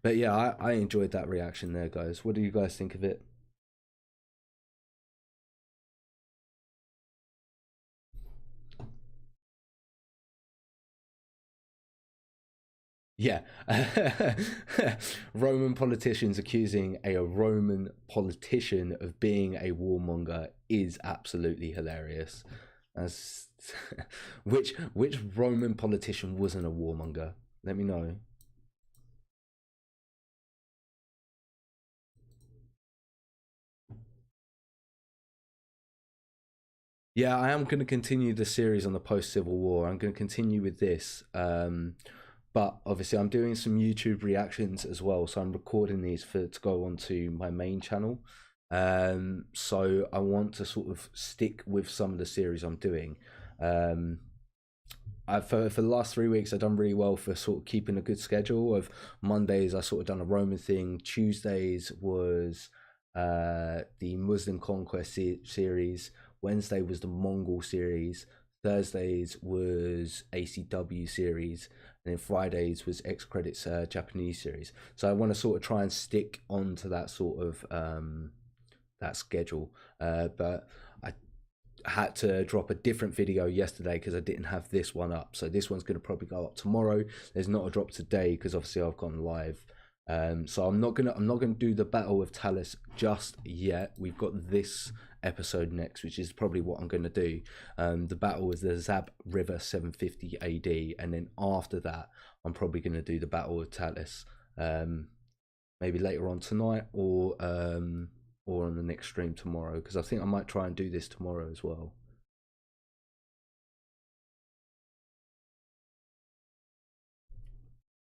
But yeah, I enjoyed that reaction there, guys. What do you guys think of it? Yeah. Roman politicians accusing a Roman politician of being a warmonger is absolutely hilarious. As which Roman politician wasn't a warmonger? Let me know. Yeah, I am going to continue the series on the post-Civil War. I'm going to continue with this. But obviously I'm doing some YouTube reactions as well, so I'm recording these to go onto my main channel. So I want to sort of stick with some of the series I'm doing. For the last 3 weeks I've done really well for sort of keeping a good schedule. Of Mondays I sort of done a Roman thing, Tuesdays was the Muslim conquest series, Wednesday was the Mongol series, Thursdays was ACW series, and then Fridays was X Credits Japanese series. So I want to sort of try and stick onto that sort of that schedule. But I had to drop a different video yesterday because I didn't have this one up. So this one's going to probably go up tomorrow. There's not a drop today because obviously I've gone live. So I'm not gonna do the Battle of Talus just yet. We've got this episode next, which is probably what I'm gonna do. The battle is the Zab River 750 AD, and then after that, I'm probably gonna do the Battle of Talus. Maybe later on tonight, or on the next stream tomorrow, because I think I might try and do this tomorrow as well.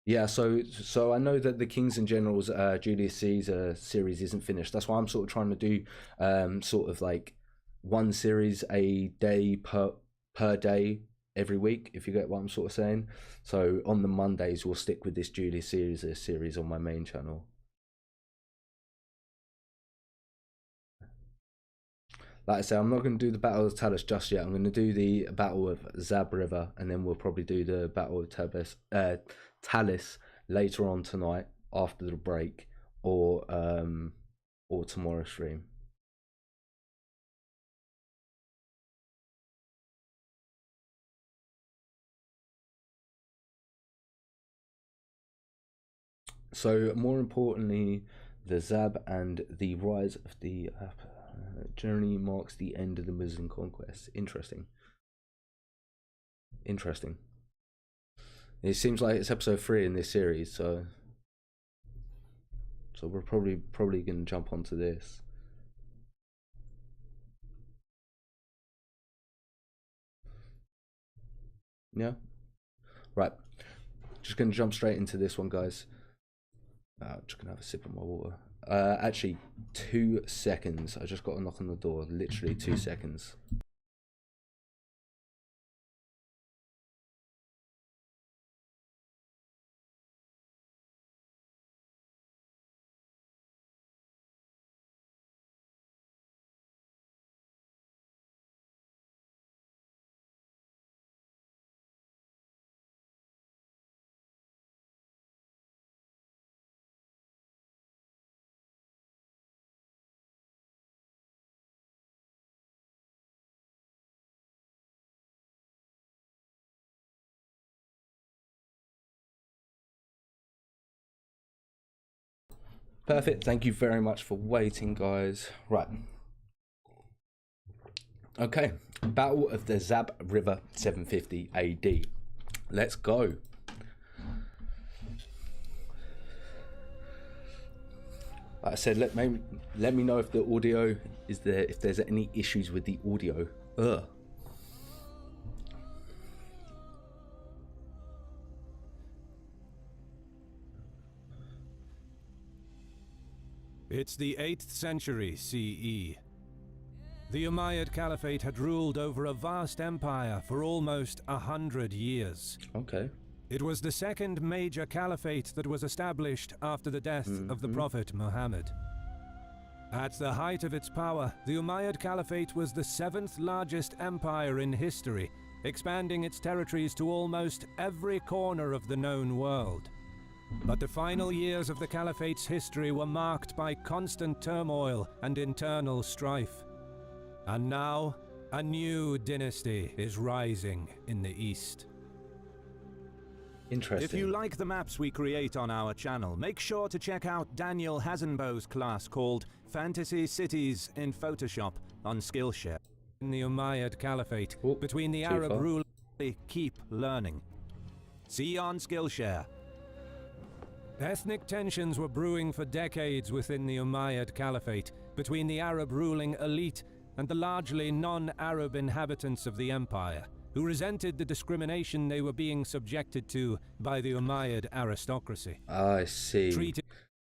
Yeah, so I know that the Kings and Generals Julius Caesar series isn't finished. That's why I'm sort of trying to do sort of like one series a day per day every week, if you get what I'm sort of saying. So on the Mondays we'll stick with this Julius Caesar series on my main channel. Like I say, I'm not going to do the Battle of Talus just yet. I'm going to do the Battle of Zab River, and then we'll probably do the Battle of Talus later on tonight after the break, or tomorrow stream. So more importantly, the Zab and the rise of the journey marks the end of the Muslim conquest. Interesting. Interesting. It seems like it's episode 3 in this series, so we're probably going to jump onto this. Yeah. Right. Just going to jump straight into this one, guys. Just going to have a sip of my water. Actually, 2 seconds. I just got a knock on the door. Literally 2 seconds. Perfect. Thank you very much for waiting, guys. Right. Okay. Battle of the Zab River 750 AD. Let's go. Like I said, let me know if the audio is there, if there's any issues with the audio. Ugh. It's the 8th century CE. The Umayyad Caliphate had ruled over a vast empire for almost 100 years. Okay. It was the second major caliphate that was established after the death of the Prophet Muhammad. At the height of its power, the Umayyad Caliphate was the 7th largest empire in history, expanding its territories to almost every corner of the known world. But the final years of the Caliphate's history were marked by constant turmoil and internal strife. And now, a new dynasty is rising in the east. Interesting. If you like the maps we create on our channel, make sure to check out Daniel Hazenbo's class called Fantasy Cities in Photoshop on Skillshare. In the Umayyad Caliphate, between the Arab rulers, keep learning. See you on Skillshare. Ethnic tensions were brewing for decades within the Umayyad Caliphate, between the Arab ruling elite and the largely non-Arab inhabitants of the empire, who resented the discrimination they were being subjected to by the Umayyad aristocracy. I see.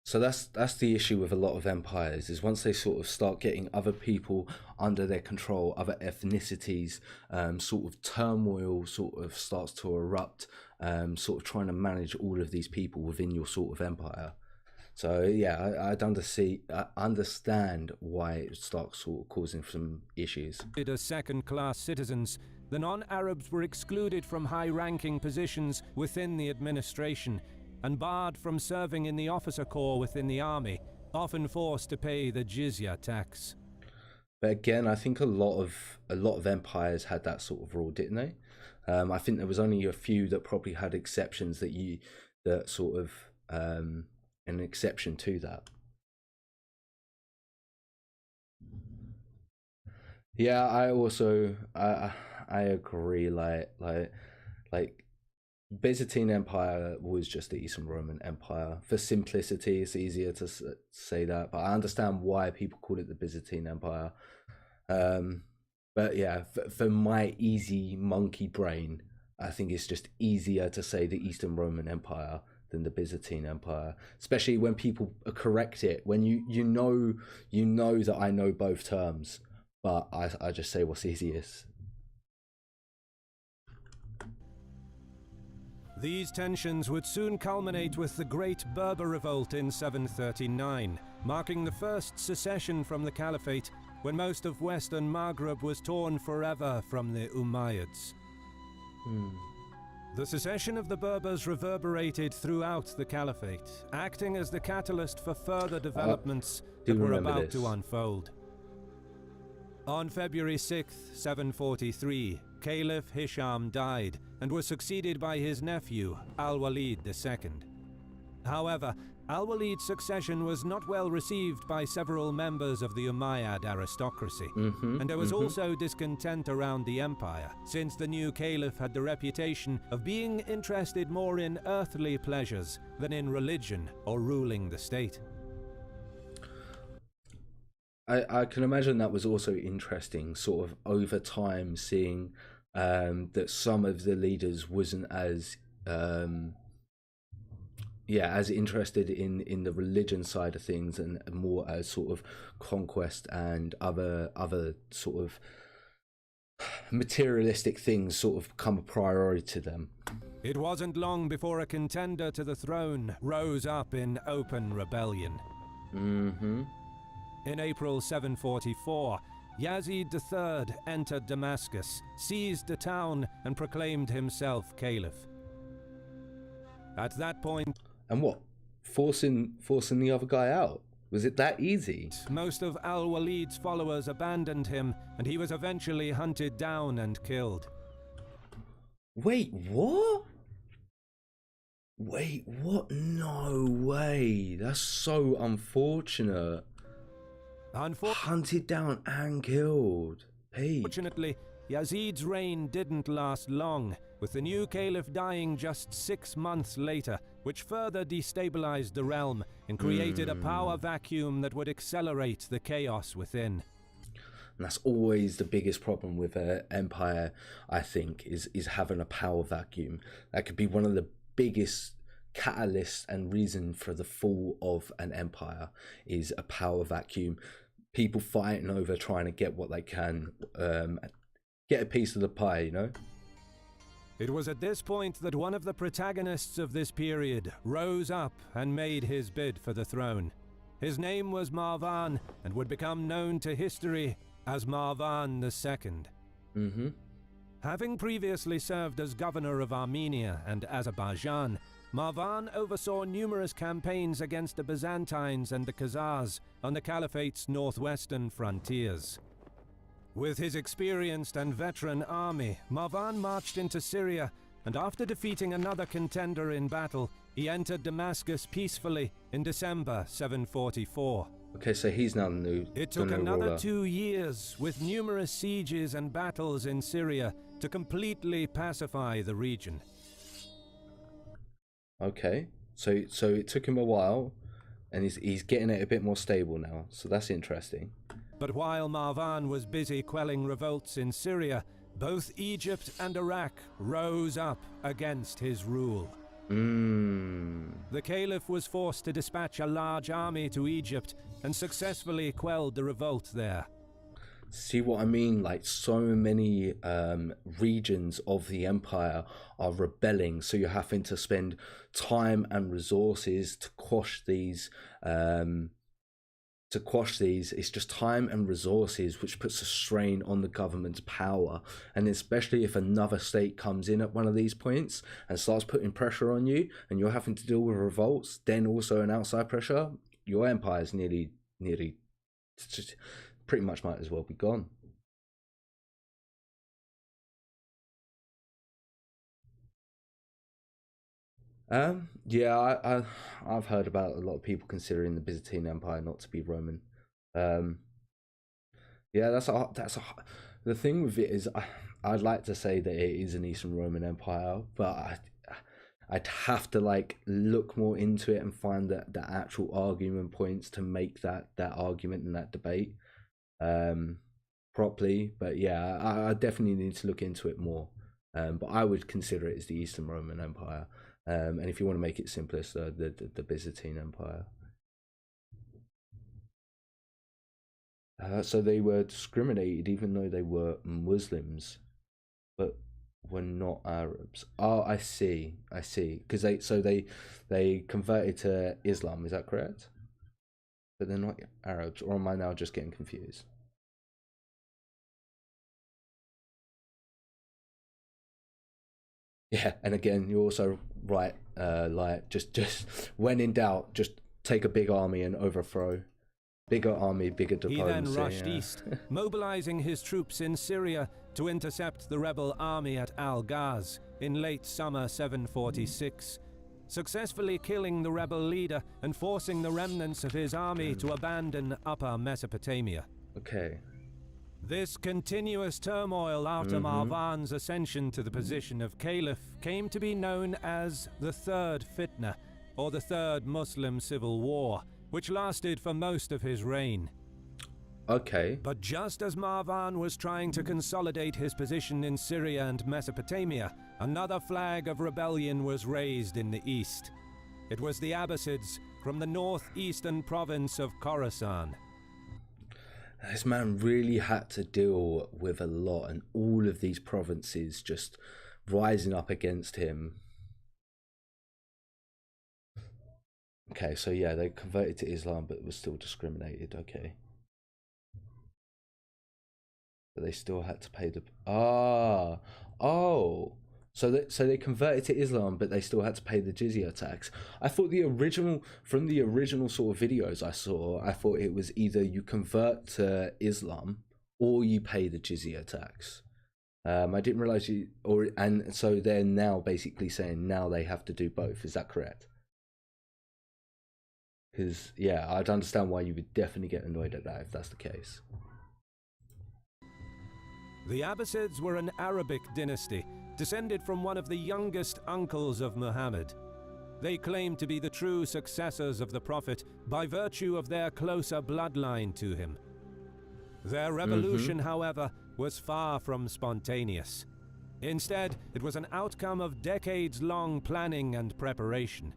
So that's the issue with a lot of empires, is once they sort of start getting other people under their control, other ethnicities, sort of turmoil sort of starts to erupt, sort of trying to manage all of these people within your sort of empire. So yeah, I understand why it starts sort of causing some issues. As second-class citizens, the non-Arabs were excluded from high-ranking positions within the administration and barred from serving in the officer corps within the army, often forced to pay the jizya tax. But again, I think a lot of empires had that sort of rule, didn't they? I think there was only a few that probably had exceptions that sort of an exception to that. Yeah, I agree. Like Byzantine Empire was just the Eastern Roman Empire. For simplicity, it's easier to say that, but I understand why people call it the Byzantine Empire. But yeah, for my easy monkey brain, I think it's just easier to say the Eastern Roman Empire than the Byzantine Empire, especially when people correct it. When you know that I know both terms, but I just say what's easiest. These tensions would soon culminate with the Great Berber Revolt in 739, marking the first secession from the Caliphate, when most of Western Maghreb was torn forever from the Umayyads. The secession of the Berbers reverberated throughout the Caliphate, acting as the catalyst for further developments that were about to unfold. On February 6, 743, Caliph Hisham died and was succeeded by his nephew, Al-Walid II. However, Al-Walid's succession was not well received by several members of the Umayyad aristocracy, and there was also discontent around the empire, since the new caliph had the reputation of being interested more in earthly pleasures than in religion or ruling the state. I can imagine that was also interesting, sort of over time, seeing that some of the leaders wasn't as as interested in the religion side of things, and more as sort of conquest and other sort of materialistic things sort of become a priority to them. It wasn't long before a contender to the throne rose up in open rebellion. In April 744, Yazid III entered Damascus, seized the town, and proclaimed himself caliph. At that point... And what? Forcing the other guy out? Was it that easy? Most of Al-Walid's followers abandoned him, and he was eventually hunted down and killed. Wait, what? Wait, what? No way. That's so unfortunate. Hunted down and killed. Unfortunately, Yazid's reign didn't last long, with the new caliph dying just 6 months later, which further destabilized the realm and created a power vacuum that would accelerate the chaos within. And that's always the biggest problem with an empire, I think, is having a power vacuum. That could be one of the biggest catalysts and reason for the fall of an empire, is a power vacuum. People fighting over trying to get what they can, get a piece of the pie, you know? It was at this point that one of the protagonists of this period rose up and made his bid for the throne. His name was Marwan and would become known to history as Marwan II. Having previously served as governor of Armenia and Azerbaijan, Marwan oversaw numerous campaigns against the Byzantines and the Khazars on the Caliphate's northwestern frontiers. With his experienced and veteran army, Marwan marched into Syria, and after defeating another contender in battle, he entered Damascus peacefully in December 744. Okay, so he's now the new It took another 2 years, with numerous sieges and battles in Syria, to completely pacify the region. Okay, so it took him a while, and he's getting it a bit more stable now, so that's interesting. But while Marwan was busy quelling revolts in Syria, both Egypt and Iraq rose up against his rule. The Caliph was forced to dispatch a large army to Egypt and successfully quelled the revolt there. See what I mean? Like, so many regions of the empire are rebelling, so you're having to spend time and resources to quash these. It's just time and resources, which puts a strain on the government's power. And especially if another state comes in at one of these points and starts putting pressure on you, and you're having to deal with revolts, then also an outside pressure, your empire's nearly pretty much might as well be gone. Yeah, I've heard about a lot of people considering the Byzantine Empire not to be Roman. Yeah, the thing with it is, I'd like to say that it is an Eastern Roman Empire, but I'd have to like look more into it and find the actual argument points to make that argument and that debate properly. But yeah, I definitely need to look into it more. But I would consider it as the Eastern Roman Empire. And if you want to make it simplest, the Byzantine Empire. So they were discriminated even though they were Muslims, but were not Arabs. Oh, I see. Because they converted to Islam. Is that correct? But they're not Arabs, or am I now just getting confused? Yeah, and again, you're also right. Like, just when in doubt, just take a big army and overthrow. Bigger army, bigger diplomacy. He then rushed east, mobilizing his troops in Syria to intercept the rebel army at Al-Ghaz in late summer 746, successfully killing the rebel leader and forcing the remnants of his army to abandon Upper Mesopotamia. Okay. This continuous turmoil after Marwan's ascension to the position of Caliph came to be known as the Third Fitna, or the Third Muslim Civil War, which lasted for most of his reign. Okay. But just as Marwan was trying to consolidate his position in Syria and Mesopotamia, another flag of rebellion was raised in the east. It was the Abbasids from the northeastern province of Khorasan. This man really had to deal with a lot, and all of these provinces just rising up against him. Okay, so yeah, they converted to Islam, but was still discriminated. Okay, but they still had to pay the So they converted to Islam, but they still had to pay the jizya tax. I thought from the original sort of videos I saw, I thought it was either you convert to Islam or you pay the jizya tax. I didn't realize and so they're now basically saying now they have to do both. Is that correct? Because yeah, I'd understand why you would definitely get annoyed at that if that's the case. The Abbasids were an Arabic dynasty, descended from one of the youngest uncles of Muhammad. They claimed to be the true successors of the Prophet by virtue of their closer bloodline to him. Their revolution, however, was far from spontaneous. Instead, it was an outcome of decades-long planning and preparation.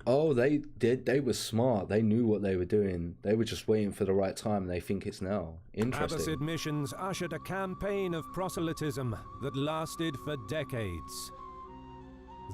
Oh, they did. They were smart. They knew what they were doing. They were just waiting for the right time, and they think it's now. Interesting. Abbasid missions ushered a campaign of proselytism that lasted for decades.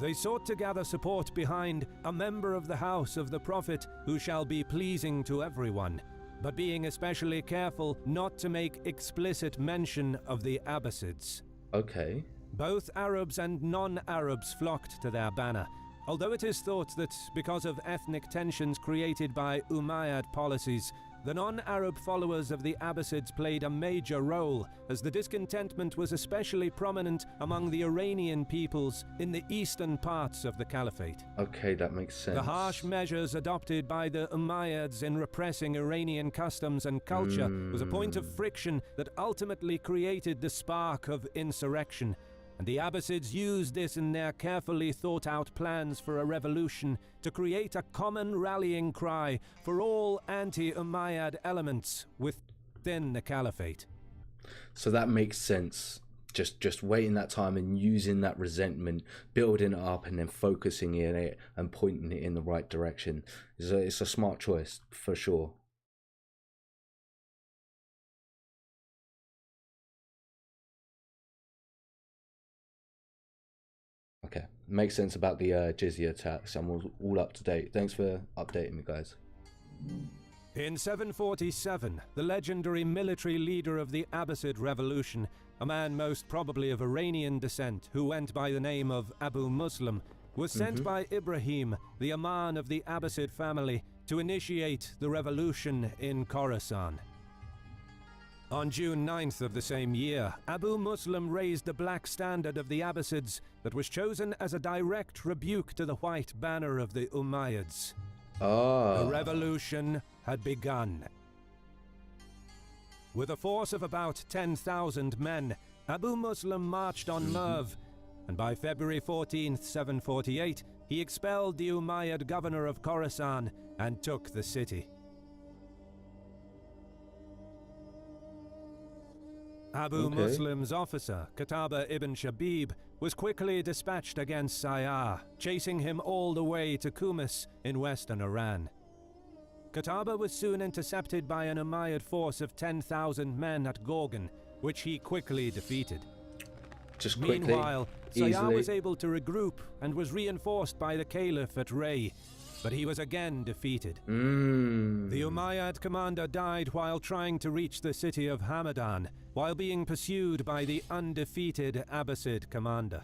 They sought to gather support behind a member of the house of the Prophet who shall be pleasing to everyone, but being especially careful not to make explicit mention of the Abbasids. Okay. Both Arabs and non-Arabs flocked to their banner, although it is thought that because of ethnic tensions created by Umayyad policies, the non-Arab followers of the Abbasids played a major role, as the discontentment was especially prominent among the Iranian peoples in the eastern parts of the Caliphate. Okay, that makes sense. The harsh measures adopted by the Umayyads in repressing Iranian customs and culture was a point of friction that ultimately created the spark of insurrection, and the Abbasids used this in their carefully thought-out plans for a revolution to create a common rallying cry for all anti-Umayyad elements within the Caliphate. So that makes sense. Just waiting that time and using that resentment, building it up, and then focusing in it and pointing it in the right direction. It's a smart choice, for sure. Okay, makes sense about the jizya tax. I'm all up to date. Thanks for updating me, guys. In 747, the legendary military leader of the Abbasid revolution, a man most probably of Iranian descent who went by the name of Abu Muslim, was sent by Ibrahim, the Imam of the Abbasid family, to initiate the revolution in Khorasan. On June 9th of the same year, Abu Muslim raised the black standard of the Abbasids that was chosen as a direct rebuke to the white banner of the Umayyads. The revolution had begun. With a force of about 10,000 men, Abu Muslim marched on Merv, and by February 14th, 748, he expelled the Umayyad governor of Khorasan and took the city. Abu Muslim's officer, Qutbah ibn Shabib, was quickly dispatched against Sayyar, chasing him all the way to Kumis in western Iran. Qutbah was soon intercepted by an Umayyad force of 10,000 men at Gorgan, which he quickly defeated. Meanwhile, Sayyar was able to regroup and was reinforced by the Caliph at Ray, but he was again defeated. The Umayyad commander died while trying to reach the city of Hamadan, while being pursued by the undefeated Abbasid commander.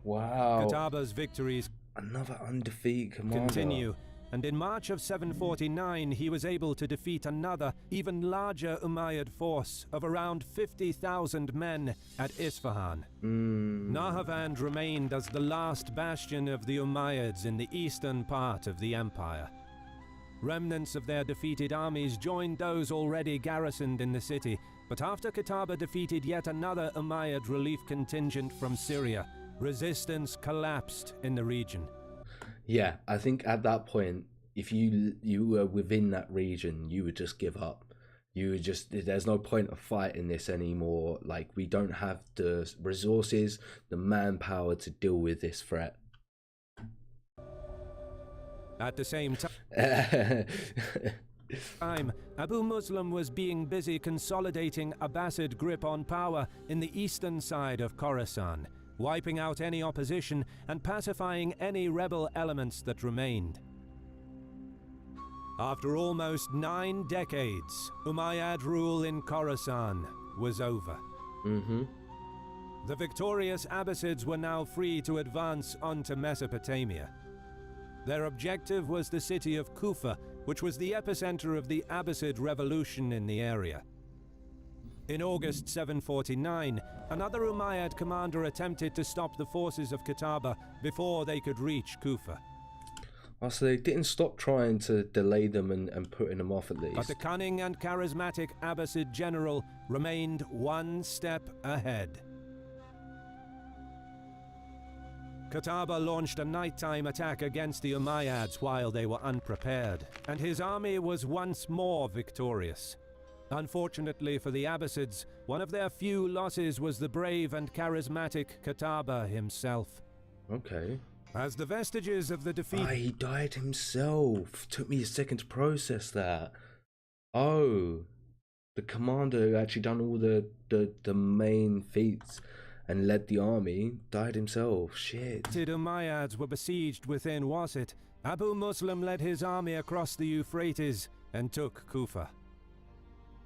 Wow. Qutbah's victories Another undefeated commander. Continue, and in March of 749 he was able to defeat another, even larger Umayyad force of around 50,000 men at Isfahan. Nahavand remained as the last bastion of the Umayyads in the eastern part of the empire. Remnants of their defeated armies joined those already garrisoned in the city, but after Qutbah defeated yet another Umayyad relief contingent from Syria, resistance collapsed in the region. Yeah, I think at that point, if you were within that region, you would just give up. You would just, there's no point of fighting this anymore. Like, we don't have the resources, the manpower to deal with this threat. At the same time, Abu Muslim was being busy consolidating Abbasid grip on power in the eastern side of Khorasan, wiping out any opposition and pacifying any rebel elements that remained. After almost 9 decades, Umayyad rule in Khorasan was over. The victorious Abbasids were now free to advance onto Mesopotamia. Their objective was the city of Kufa, which was the epicenter of the Abbasid revolution in the area. In August 749, another Umayyad commander attempted to stop the forces of Qutbah before they could reach Kufa. Oh, so they didn't stop trying to delay them and putting them off at least. But the cunning and charismatic Abbasid general remained one step ahead. Qutbah launched a nighttime attack against the Umayyads while they were unprepared, and his army was once more victorious. Unfortunately for the Abbasids, one of their few losses was the brave and charismatic Qutbah himself. Okay. As the vestiges of the defeat... Ah, he died himself. Took me a second to process that. Oh, the commander who actually done all the main feats and led the army died himself. Shit. Umayyads were besieged within Wasit. Abu Muslim led his army across the Euphrates and took Kufa.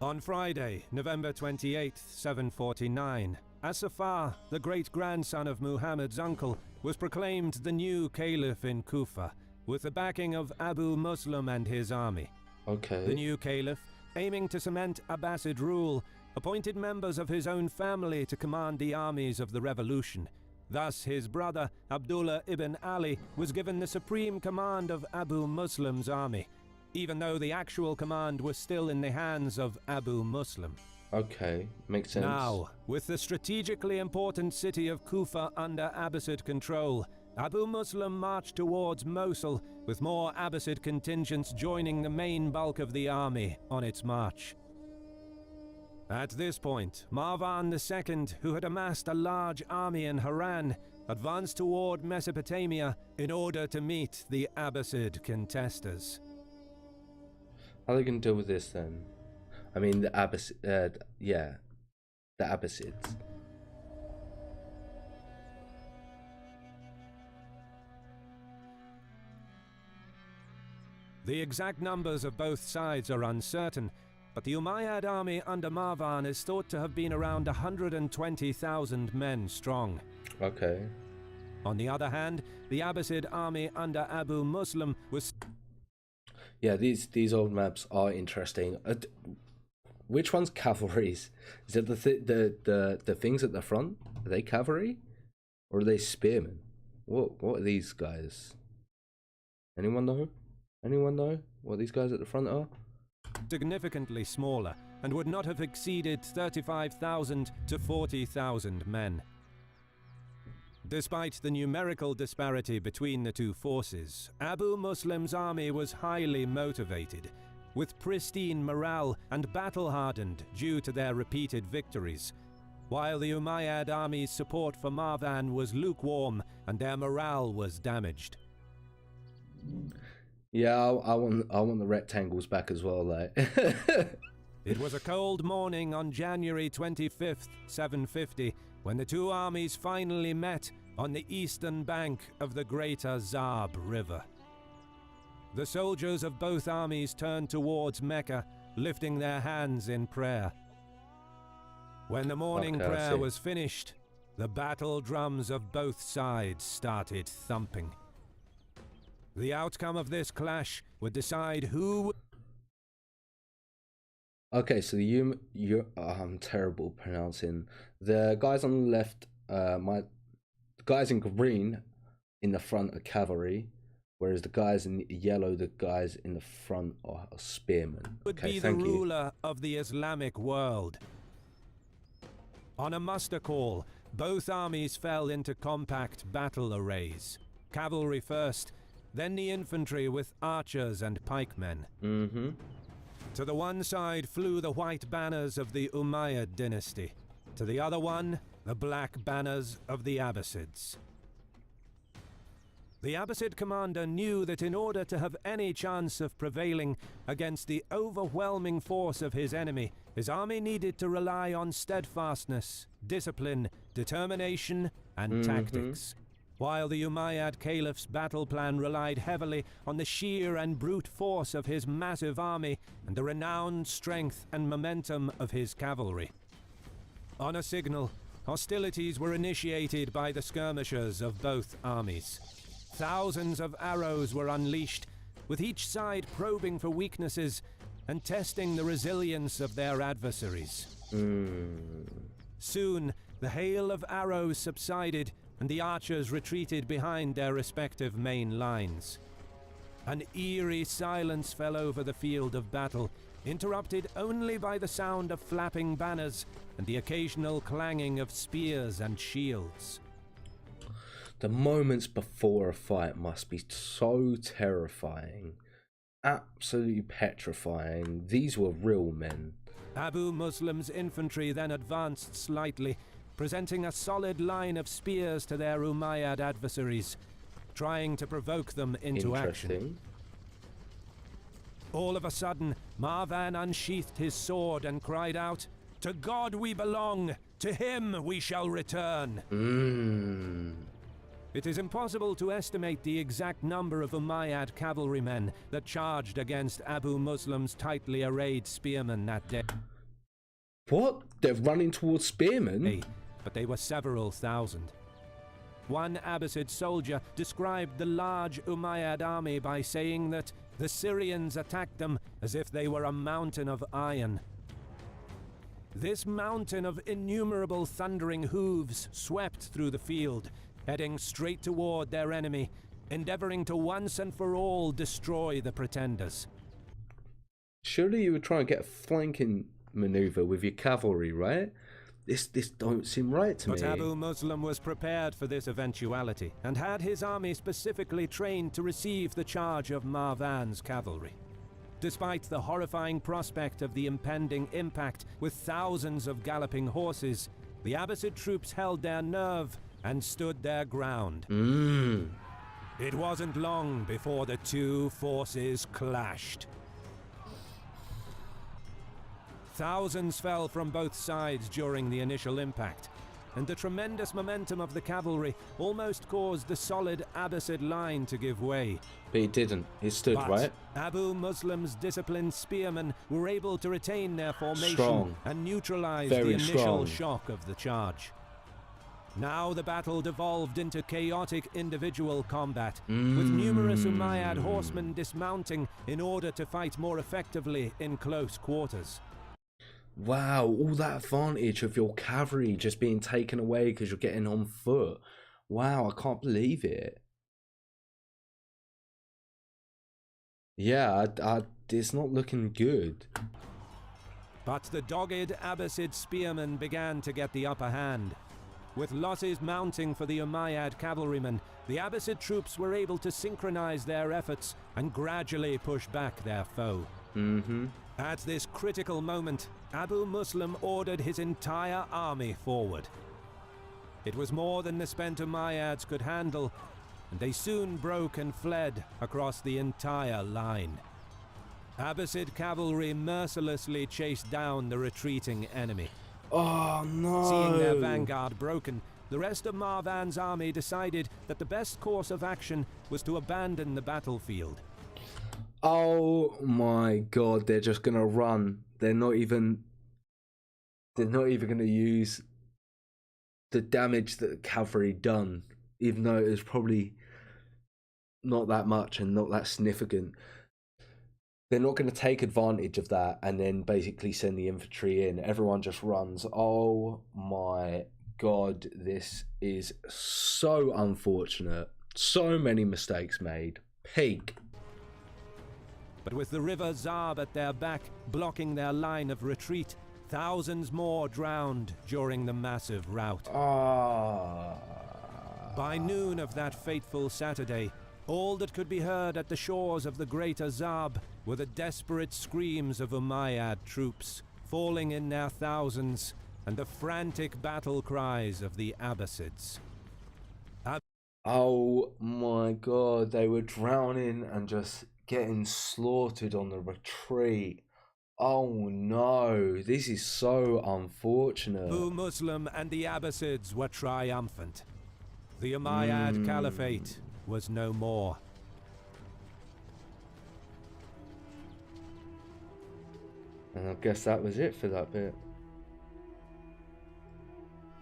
On Friday, November 28th, 749, Asafar, the great-grandson of Muhammad's uncle, was proclaimed the new caliph in Kufa, with the backing of Abu Muslim and his army. Okay. The new caliph, aiming to cement Abbasid rule, appointed members of his own family to command the armies of the revolution. Thus, his brother, Abdullah ibn Ali, was given the supreme command of Abu Muslim's army, even though the actual command was still in the hands of Abu Muslim. Okay, makes sense. Now, with the strategically important city of Kufa under Abbasid control, Abu Muslim marched towards Mosul, with more Abbasid contingents joining the main bulk of the army on its march. At this point, Marwan II, who had amassed a large army in Haran, advanced toward Mesopotamia in order to meet the Abbasid contesters. How are they going to deal with this then? I mean, the Abbasids. The exact numbers of both sides are uncertain, but the Umayyad army under Marwan is thought to have been around 120,000 men strong. Okay. On the other hand, the Abbasid army under Abu Muslim was... Yeah, these old maps are interesting. Which one's cavalries? Is it the things at the front? Are they cavalry, or are they spearmen? What are these guys? Anyone know? Anyone know what these guys at the front are? Significantly smaller, and would not have exceeded 35,000 to 40,000 men. Despite the numerical disparity between the two forces, Abu Muslim's army was highly motivated, with pristine morale and battle-hardened due to their repeated victories, while the Umayyad army's support for Marwan was lukewarm and their morale was damaged. Yeah, I want the rectangles back as well, like. It was a cold morning on January 25th, 750, when the two armies finally met on the eastern bank of the Greater Zarb River. The soldiers of both armies turned towards Mecca, lifting their hands in prayer. When the morning prayer was finished, the battle drums of both sides started thumping. The outcome of this clash would decide who... Okay, so I'm terrible pronouncing. The guys on the left, the guys in green in the front are cavalry, whereas the guys in yellow, the guys in the front are spearmen. Would be the ruler of the Islamic world. On a muster call, both armies fell into compact battle arrays. Cavalry first, then the infantry with archers and pikemen. To the one side flew the white banners of the Umayyad dynasty. To the other one, the black banners of the Abbasids. The Abbasid commander knew that in order to have any chance of prevailing against the overwhelming force of his enemy, his army needed to rely on steadfastness, discipline, determination, and tactics. While the Umayyad Caliph's battle plan relied heavily on the sheer and brute force of his massive army and the renowned strength and momentum of his cavalry. On a signal, hostilities were initiated by the skirmishers of both armies. Thousands of arrows were unleashed, with each side probing for weaknesses and testing the resilience of their adversaries. Soon, the hail of arrows subsided, and the archers retreated behind their respective main lines. An eerie silence fell over the field of battle, interrupted only by the sound of flapping banners and the occasional clanging of spears and shields. The moments before a fight must be so terrifying, absolutely petrifying. These were real men. Abu Muslim's infantry then advanced slightly, presenting a solid line of spears to their Umayyad adversaries. trying to provoke them into action. All of a sudden, Marvan unsheathed his sword and cried out, "To God we belong! To him we shall return!" It is impossible to estimate the exact number of Umayyad cavalrymen that charged against Abu Muslim's tightly arrayed spearmen that day. What? They're running towards spearmen? But they were several thousand. One Abbasid soldier described the large Umayyad army by saying that the Syrians attacked them as if they were a mountain of iron. This mountain of innumerable thundering hooves swept through the field, heading straight toward their enemy, endeavoring to once and for all destroy the pretenders. Surely you would try and get a flanking maneuver with your cavalry, right? This don't seem right to me. But Abu Muslim was prepared for this eventuality and had his army specifically trained to receive the charge of Marvan's cavalry. Despite the horrifying prospect of the impending impact with thousands of galloping horses, the Abbasid troops held their nerve and stood their ground. It wasn't long before the two forces clashed. Thousands fell from both sides during the initial impact, and the tremendous momentum of the cavalry almost caused the solid Abbasid line to give way. But it didn't. It stood, right? Abu Muslim's disciplined spearmen were able to retain their formation and neutralize the initial shock of the charge. Now the battle devolved into chaotic individual combat, with numerous Umayyad horsemen dismounting in order to fight more effectively in close quarters. Wow, all that advantage of your cavalry just being taken away because you're getting on foot. Wow, I can't believe it. Yeah, it's not looking good. But the dogged Abbasid spearmen began to get the upper hand. With losses mounting for the Umayyad cavalrymen, the Abbasid troops were able to synchronize their efforts and gradually push back their foe. At this critical moment, Abu Muslim ordered his entire army forward. It was more than the spent Umayyads could handle, and they soon broke and fled across the entire line. Abbasid cavalry mercilessly chased down the retreating enemy. Oh no! Seeing their vanguard broken, the rest of Marvan's army decided that the best course of action was to abandon the battlefield. Oh my god, they're just gonna run. They're not even gonna use the damage that the cavalry done, even though it was probably not that much and not that significant. They're not going to take advantage of that and then basically send the infantry in. Everyone just runs. Oh my god, this is so unfortunate. So many mistakes made. Peak. But with the river Zab at their back, blocking their line of retreat, thousands more drowned during the massive rout. By noon of that fateful Saturday, all that could be heard at the shores of the greater Zab were the desperate screams of Umayyad troops, falling in their thousands, and the frantic battle cries of the Abbasids. Oh my god, they were drowning and just getting slaughtered on the retreat. Oh no, this is so unfortunate. Abu Muslim and the Abbasids were triumphant. The Umayyad Caliphate was no more. And I guess that was it for that bit.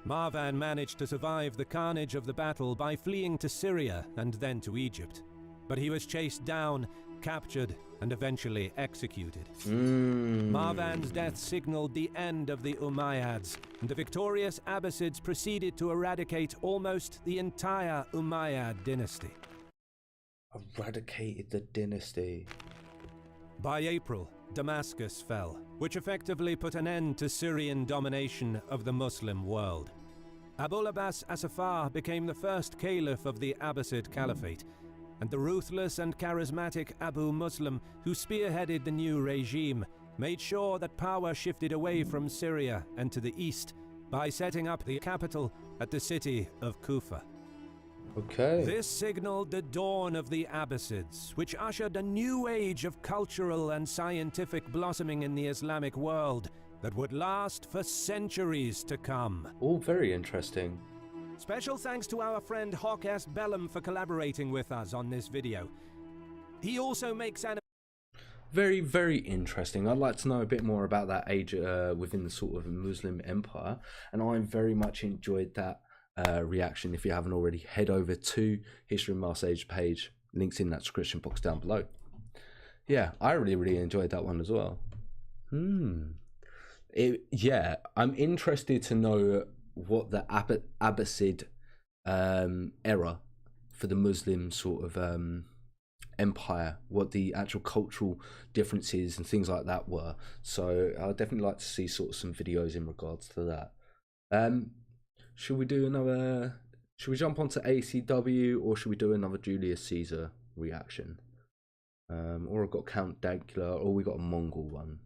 Marwan managed to survive the carnage of the battle by fleeing to Syria and then to Egypt. But he was chased down, captured, and eventually executed. Marwan's death signaled the end of the Umayyads, and the victorious Abbasids proceeded to eradicate almost the entire Umayyad dynasty. Eradicated the dynasty. By April, Damascus fell, which effectively put an end to Syrian domination of the Muslim world. Abul Abbas Asafar became the first caliph of the Abbasid Caliphate, and the ruthless and charismatic Abu Muslim, who spearheaded the new regime, made sure that power shifted away from Syria and to the east by setting up the capital at the city of Kufa. Okay. This signaled the dawn of the Abbasids, which ushered a new age of cultural and scientific blossoming in the Islamic world that would last for centuries to come. All very interesting. Special thanks to our friend Hawk S. Bellum for collaborating with us on this video. He also makes very, very interesting. I'd like to know a bit more about that age within the sort of Muslim empire, and I very much enjoyed that reaction. If you haven't already, head over to History of Mars Age page, links in that description box down below. Yeah, I really enjoyed that one as well. Yeah, I'm interested to know what the Abbasid era for the Muslim sort of empire, what the actual cultural differences and things like that were. So I'd definitely like to see sort of some videos in regards to that. Should we do another, should we jump onto ACW, or should we do another Julius Caesar reaction? Or I've got Count Dankula, or we got a Mongol one.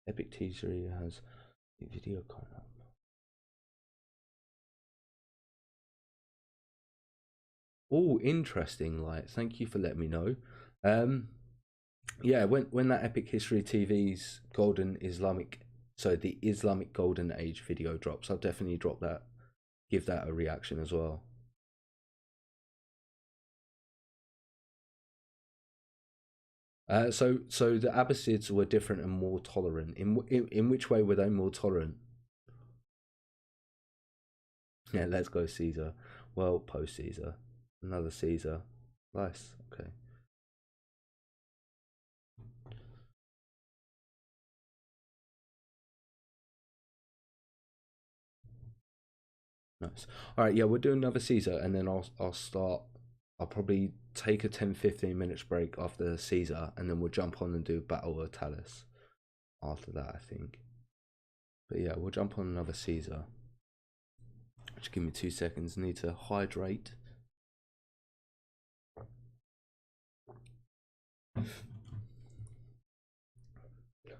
Epic teaser has a video coming up. Oh, interesting, like, thank you for letting me know. Yeah, when that Epic History TV's Golden Islamic, so the Islamic Golden Age video drops, I'll definitely drop that, give that a reaction as well. So the Abbasids were different and more tolerant. In which way were they more tolerant? Yeah, let's go Caesar. Well, post Caesar. Another Caesar. Nice. Okay. Nice. All right. Yeah, we'll do another Caesar, and then I'll start. I'll probably take a 10-15 minutes break after Caesar, and then we'll jump on and do Battle of Talus after that, I think. But yeah, we'll jump on another Caesar. Just give me 2 seconds. Need to hydrate.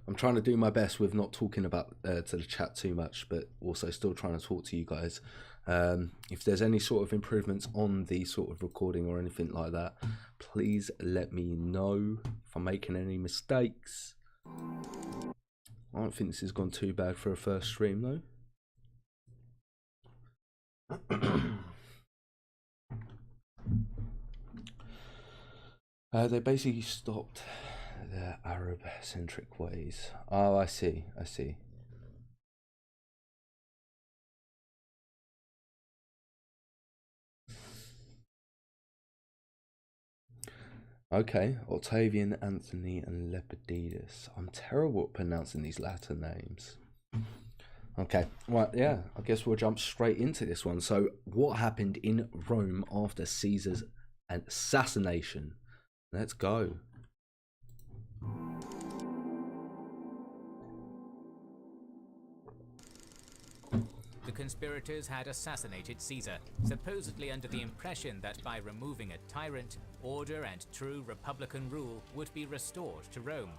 I'm trying to do my best with not talking about to the chat too much, but also still trying to talk to you guys. If there's any sort of improvements on the sort of recording or anything like that, please let me know if I'm making any mistakes. I don't think this has gone too bad for a first stream though. They basically stopped their Arab-centric ways. Oh, I see. Okay, Octavian, Anthony, and Lepididus. I'm terrible at pronouncing these latter names. Okay, right, yeah, I guess we'll jump straight into this one. So, what happened in Rome after Caesar's assassination? Let's go. The conspirators had assassinated Caesar, supposedly under the impression that by removing a tyrant, order and true republican rule would be restored to Rome.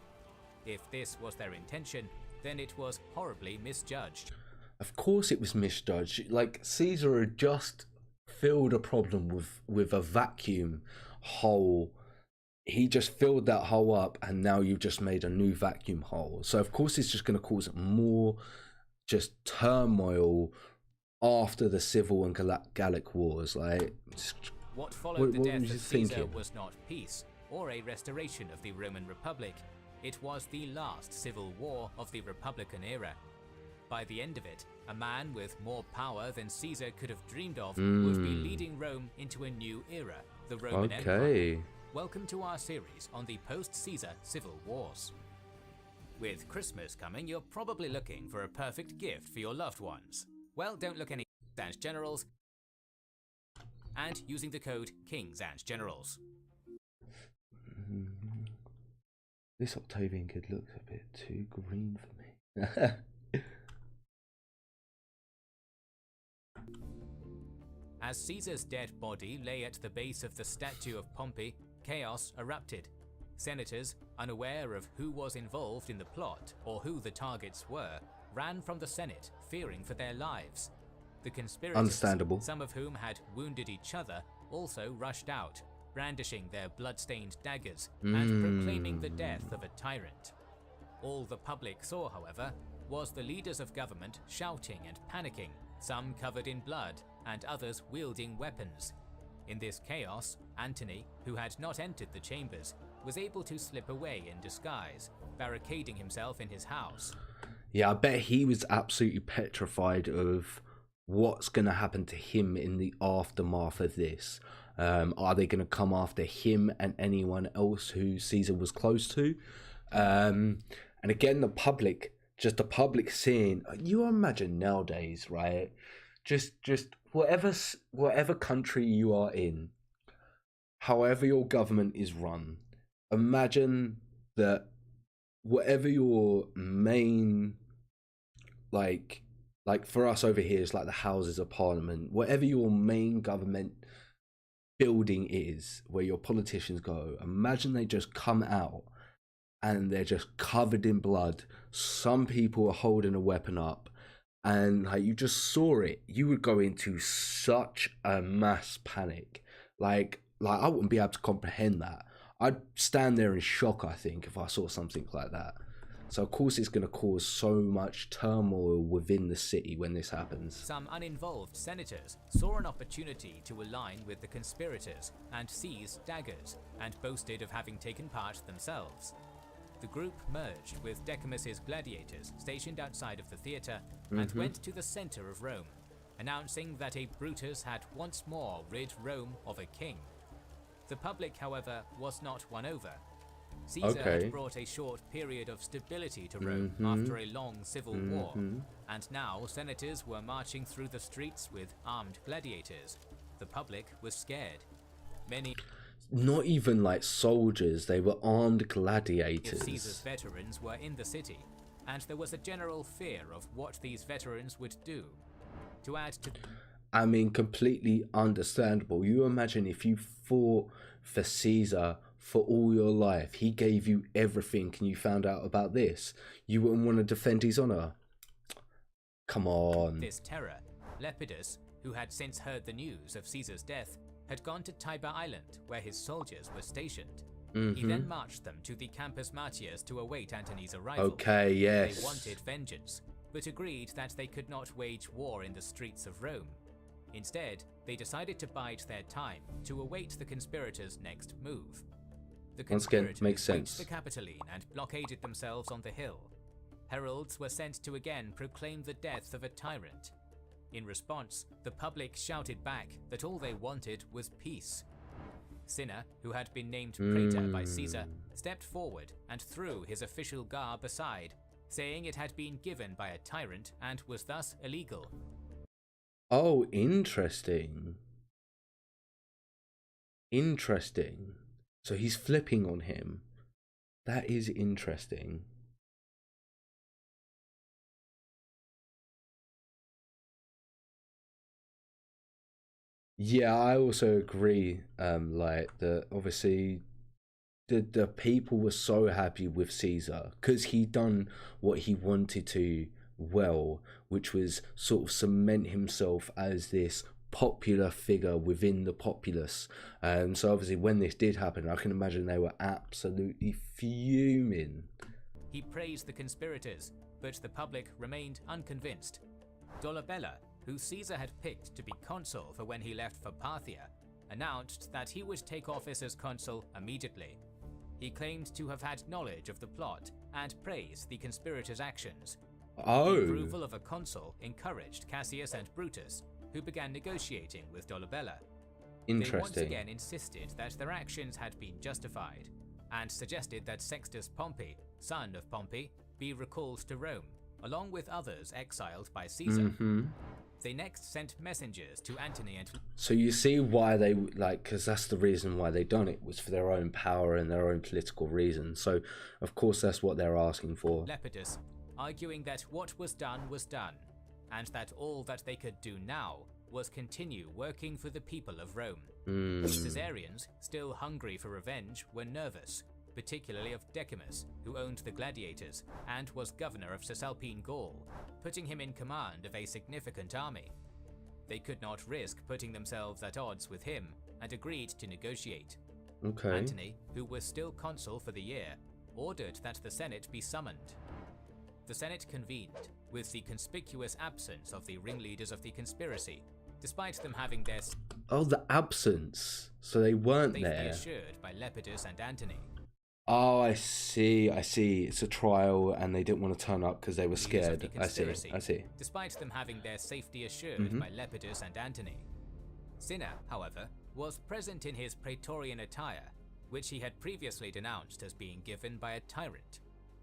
If this was their intention, then it was horribly misjudged. Of course it was misjudged. Like, Caesar had just filled a problem with a vacuum hole. He just filled that hole up, and now you've just made a new vacuum hole. So of course it's just going to cause more just turmoil after the civil and Gallic wars. Like, what followed the death of Caesar was not peace or a restoration of the Roman Republic. It was the last civil war of the Republican era. By the end of it, a man with more power than Caesar could have dreamed of would be leading Rome into a new era, the Roman Empire. Welcome to our series on the post-Caesar civil wars. With Christmas coming, you're probably looking for a perfect gift for your loved ones. Well, don't look any and Generals, and using the code Kings and Generals. This Octavian kid looks a bit too green for me. As Caesar's dead body lay at the base of the statue of Pompey, chaos erupted. Senators, unaware of who was involved in the plot or who the targets were, ran from the Senate, fearing for their lives. The conspirators, understandable, some of whom had wounded each other, also rushed out, brandishing their blood-stained daggers and proclaiming the death of a tyrant. All the public saw, however, was the leaders of government shouting and panicking, some covered in blood and others wielding weapons. In this chaos, Antony, who had not entered the chambers, was able to slip away in disguise, barricading himself in his house. Yeah, I bet he was absolutely petrified of what's going to happen to him in the aftermath of this. Are they going to come after him and anyone else who Caesar was close to? And again, the public seeing, you imagine nowadays, right? Just whatever country you are in, however your government is run, imagine that whatever your main, like for us over here, it's like the Houses of Parliament, whatever your main government building is, where your politicians go, imagine they just come out and they're just covered in blood. Some people are holding a weapon up, and like you just saw it, you would go into such a mass panic. Like I wouldn't be able to comprehend that. I'd stand there in shock, I think, if I saw something like that. So of course it's going to cause so much turmoil within the city when this happens. Some uninvolved senators saw an opportunity to align with the conspirators and seize daggers, and boasted of having taken part themselves. The group merged with Decimus's gladiators stationed outside of the theatre and went to the center of Rome, announcing that a Brutus had once more rid Rome of a king. The public, however, was not won over. Caesar had brought a short period of stability to Rome after a long civil war, and now senators were marching through the streets with armed gladiators. The public was scared. Many, not even like soldiers, they were armed gladiators. Caesar's veterans were in the city, and there was a general fear of what these veterans would do. To add to, I mean, completely understandable. You imagine if you fought for Caesar for all your life, he gave you everything, and you found out about this, you wouldn't want to defend his honor. Come on. This terror, Lepidus, who had since heard the news of Caesar's death, had gone to Tiber Island, where his soldiers were stationed. He then marched them to the Campus Martius to await Antony's arrival. Okay, yes. They wanted vengeance, but agreed that they could not wage war in the streets of Rome. Instead, they decided to bide their time to await the conspirators' next move. The Once again, conspirators makes sense. reached the Capitoline and blockaded themselves on the hill. Heralds were sent to again proclaim the death of a tyrant. In response, the public shouted back that all they wanted was peace. Cinna, who had been named praetor by Caesar, stepped forward and threw his official garb aside, saying it had been given by a tyrant and was thus illegal. Oh, interesting. Interesting. So he's flipping on him. That is interesting. Yeah, I also agree. Like obviously the people were so happy with Caesar because he done what he wanted to well, which was sort of cement himself as this popular figure within the populace. So obviously when this did happen, I can imagine they were absolutely fuming. He praised the conspirators, but the public remained unconvinced. Dolabella, who Caesar had picked to be consul for when he left for Parthia, announced that he would take office as consul immediately. He claimed to have had knowledge of the plot and praised the conspirators' actions. Oh. The approval of a consul encouraged Cassius and Brutus, who began negotiating with Dolabella. Interesting. They once again insisted that their actions had been justified, and suggested that Sextus Pompey, son of Pompey, be recalled to Rome, along with others exiled by Caesar. They next sent messengers to Antony and... So you see why they, because that's the reason why they done it, was for their own power and their own political reasons. So, of course, that's what they're asking for. Lepidus, arguing that what was done, and that all that they could do now was continue working for the people of Rome. Caesarians, still hungry for revenge, were nervous, particularly of Decimus, who owned the gladiators and was governor of Cisalpine Gaul, putting him in command of a significant army. They could not risk putting themselves at odds with him, and agreed to negotiate. Okay. Antony, who was still consul for the year, ordered that the Senate be summoned. The Senate convened, with the conspicuous absence of the ringleaders of the conspiracy, despite them having their the absence. So they weren't there. Assured by Lepidus and Antony. Oh, I see. It's a trial and they didn't want to turn up because they were scared. I see. Despite them having their safety assured by Lepidus and Antony. Cinna, however, was present in his praetorian attire, which he had previously denounced as being given by a tyrant.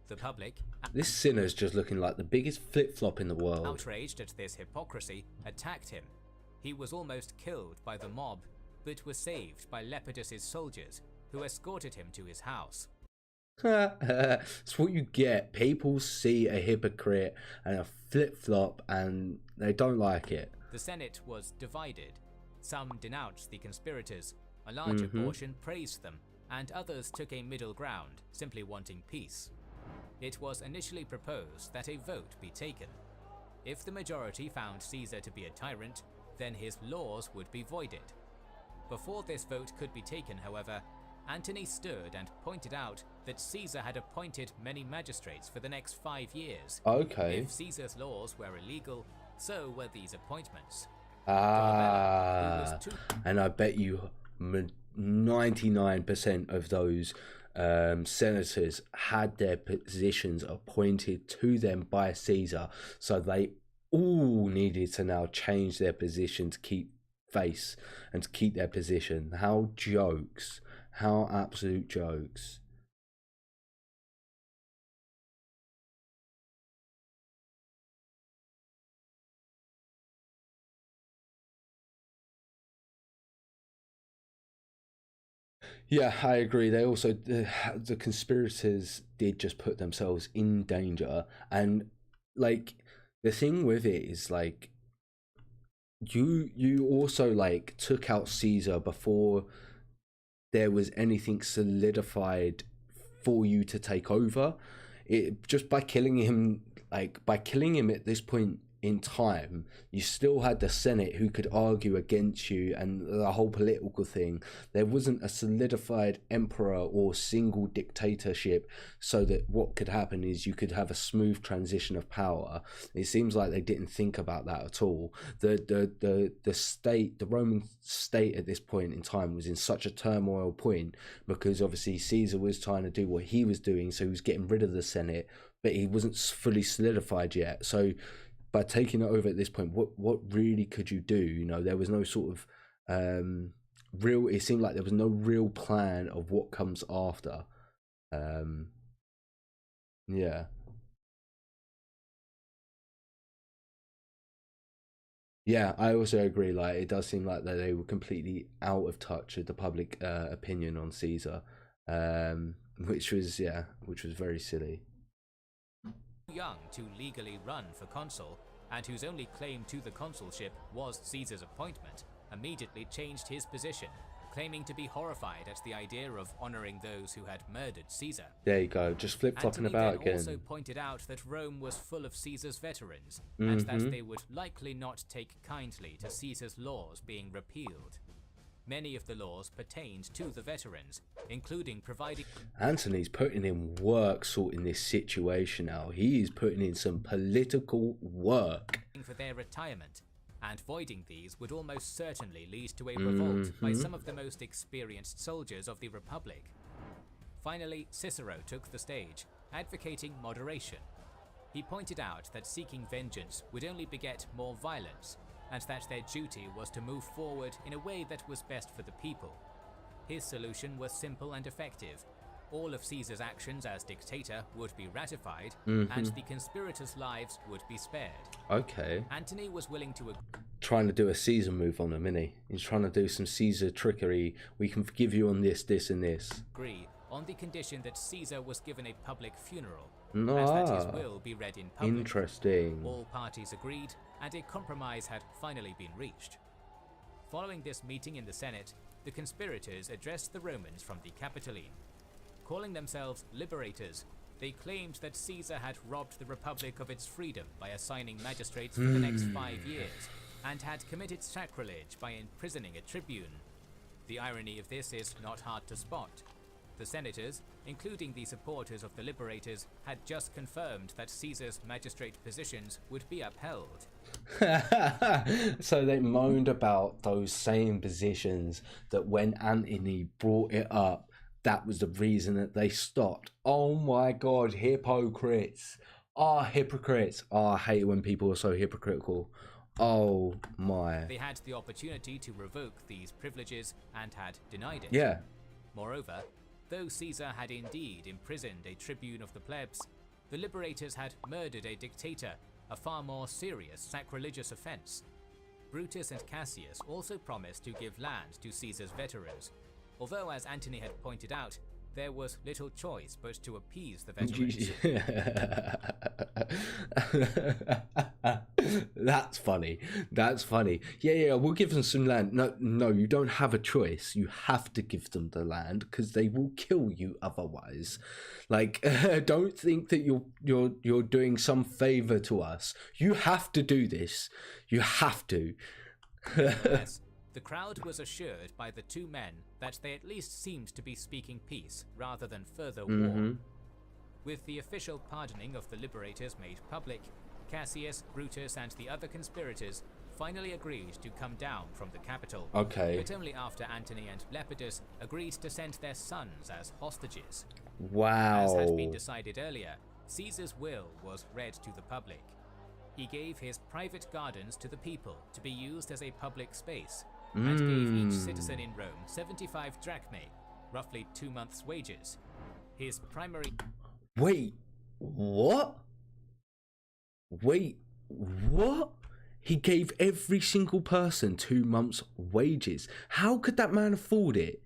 The public, this Cinna's just looking like the biggest flip-flop in the world. Outraged at this hypocrisy, attacked him. He was almost killed by the mob, but was saved by Lepidus's soldiers, who escorted him to his house. It's what you get. People see a hypocrite and a flip-flop and they don't like it. The Senate was divided. Some denounced the conspirators, a larger portion praised them, and others took a middle ground, simply wanting peace. It was initially proposed that a vote be taken. If the majority found Caesar to be a tyrant, then his laws would be voided. Before this vote could be taken, however, Antony stood and pointed out that Caesar had appointed many magistrates for the next 5 years. Okay. If Caesar's laws were illegal, so were these appointments. And I bet you 99% of those senators had their positions appointed to them by Caesar, so they all needed to now change their position to keep face and to keep their position. How jokes. How absolute jokes. Yeah, I agree. They also, the conspirators did just put themselves in danger. And like, the thing with it is like, you also like took out Caesar before there was anything solidified for you to take over. It just by killing him at this point in time, you still had the Senate who could argue against you and the whole political thing. There wasn't a solidified emperor or single dictatorship, so that what could happen is you could have a smooth transition of power. It seems like they didn't think about that at all. The state, the Roman state at this point in time was in such a turmoil point, because obviously Caesar was trying to do what he was doing, so he was getting rid of the Senate, but he wasn't fully solidified yet. So by taking it over at this point, what really could you do? You know, there was no sort of it seemed like there was no real plan of what comes after. Yeah. Yeah, I also agree. Like, it does seem like that they were completely out of touch with the public opinion on Caesar, which was very silly. Young to legally run for consul, and whose only claim to the consulship was Caesar's appointment, immediately changed his position, claiming to be horrified at the idea of honouring those who had murdered Caesar. There you go, just flip-flopping about again. Also pointed out that Rome was full of Caesar's veterans, and that they would likely not take kindly to Caesar's laws being repealed. Many of the laws pertained to the veterans, including providing... Antony's putting in work sorting this situation out. He is putting in some political work. ...for their retirement, and voiding these would almost certainly lead to a revolt by some of the most experienced soldiers of the Republic. Finally, Cicero took the stage, advocating moderation. He pointed out that seeking vengeance would only beget more violence, and that their duty was to move forward in a way that was best for the people. His solution was simple and effective. All of Caesar's actions as dictator would be ratified, and the conspirators' lives would be spared. Okay. Antony was willing to trying to do a Caesar move on him, isn't he? He's trying to do some Caesar trickery. We can forgive you on this, this, and this. Agree on the condition that Caesar was given a public funeral, and that his will be read in public. Interesting. All parties agreed, and a compromise had finally been reached. Following this meeting in the Senate, the conspirators addressed the Romans from the Capitoline. Calling themselves liberators, they claimed that Caesar had robbed the Republic of its freedom by assigning magistrates for the next 5 years, and had committed sacrilege by imprisoning a tribune. The irony of this is not hard to spot. The senators, including the supporters of the liberators, had just confirmed that Caesar's magistrate positions would be upheld. So they moaned about those same positions that when Antony brought it up, that was the reason that they stopped. Oh my god, hypocrites. Hypocrites. I hate it when people are so hypocritical. Oh my. They had the opportunity to revoke these privileges and had denied it. Yeah. Moreover, though Caesar had indeed imprisoned a tribune of the plebs, the liberators had murdered a dictator, a far more serious sacrilegious offense. Brutus and Cassius also promised to give land to Caesar's veterans, although, as Antony had pointed out, there was little choice but to appease the veterans. That's funny. That's funny. Yeah, we'll give them some land. No, you don't have a choice. You have to give them the land because they will kill you otherwise. Like, don't think that you're doing some favor to us. You have to do this. You have to. Yes. The crowd was assured by the two men that they at least seemed to be speaking peace rather than further war. With the official pardoning of the liberators made public, Cassius, Brutus, and the other conspirators finally agreed to come down from the capital. Okay. But only after Antony and Lepidus agreed to send their sons as hostages. Wow. As had been decided earlier, Caesar's will was read to the public. He gave his private gardens to the people to be used as a public space, and gave each citizen in Rome 75 drachmae, roughly 2 months' wages. His primary... Wait, what? He gave every single person 2 months' wages. How could that man afford it?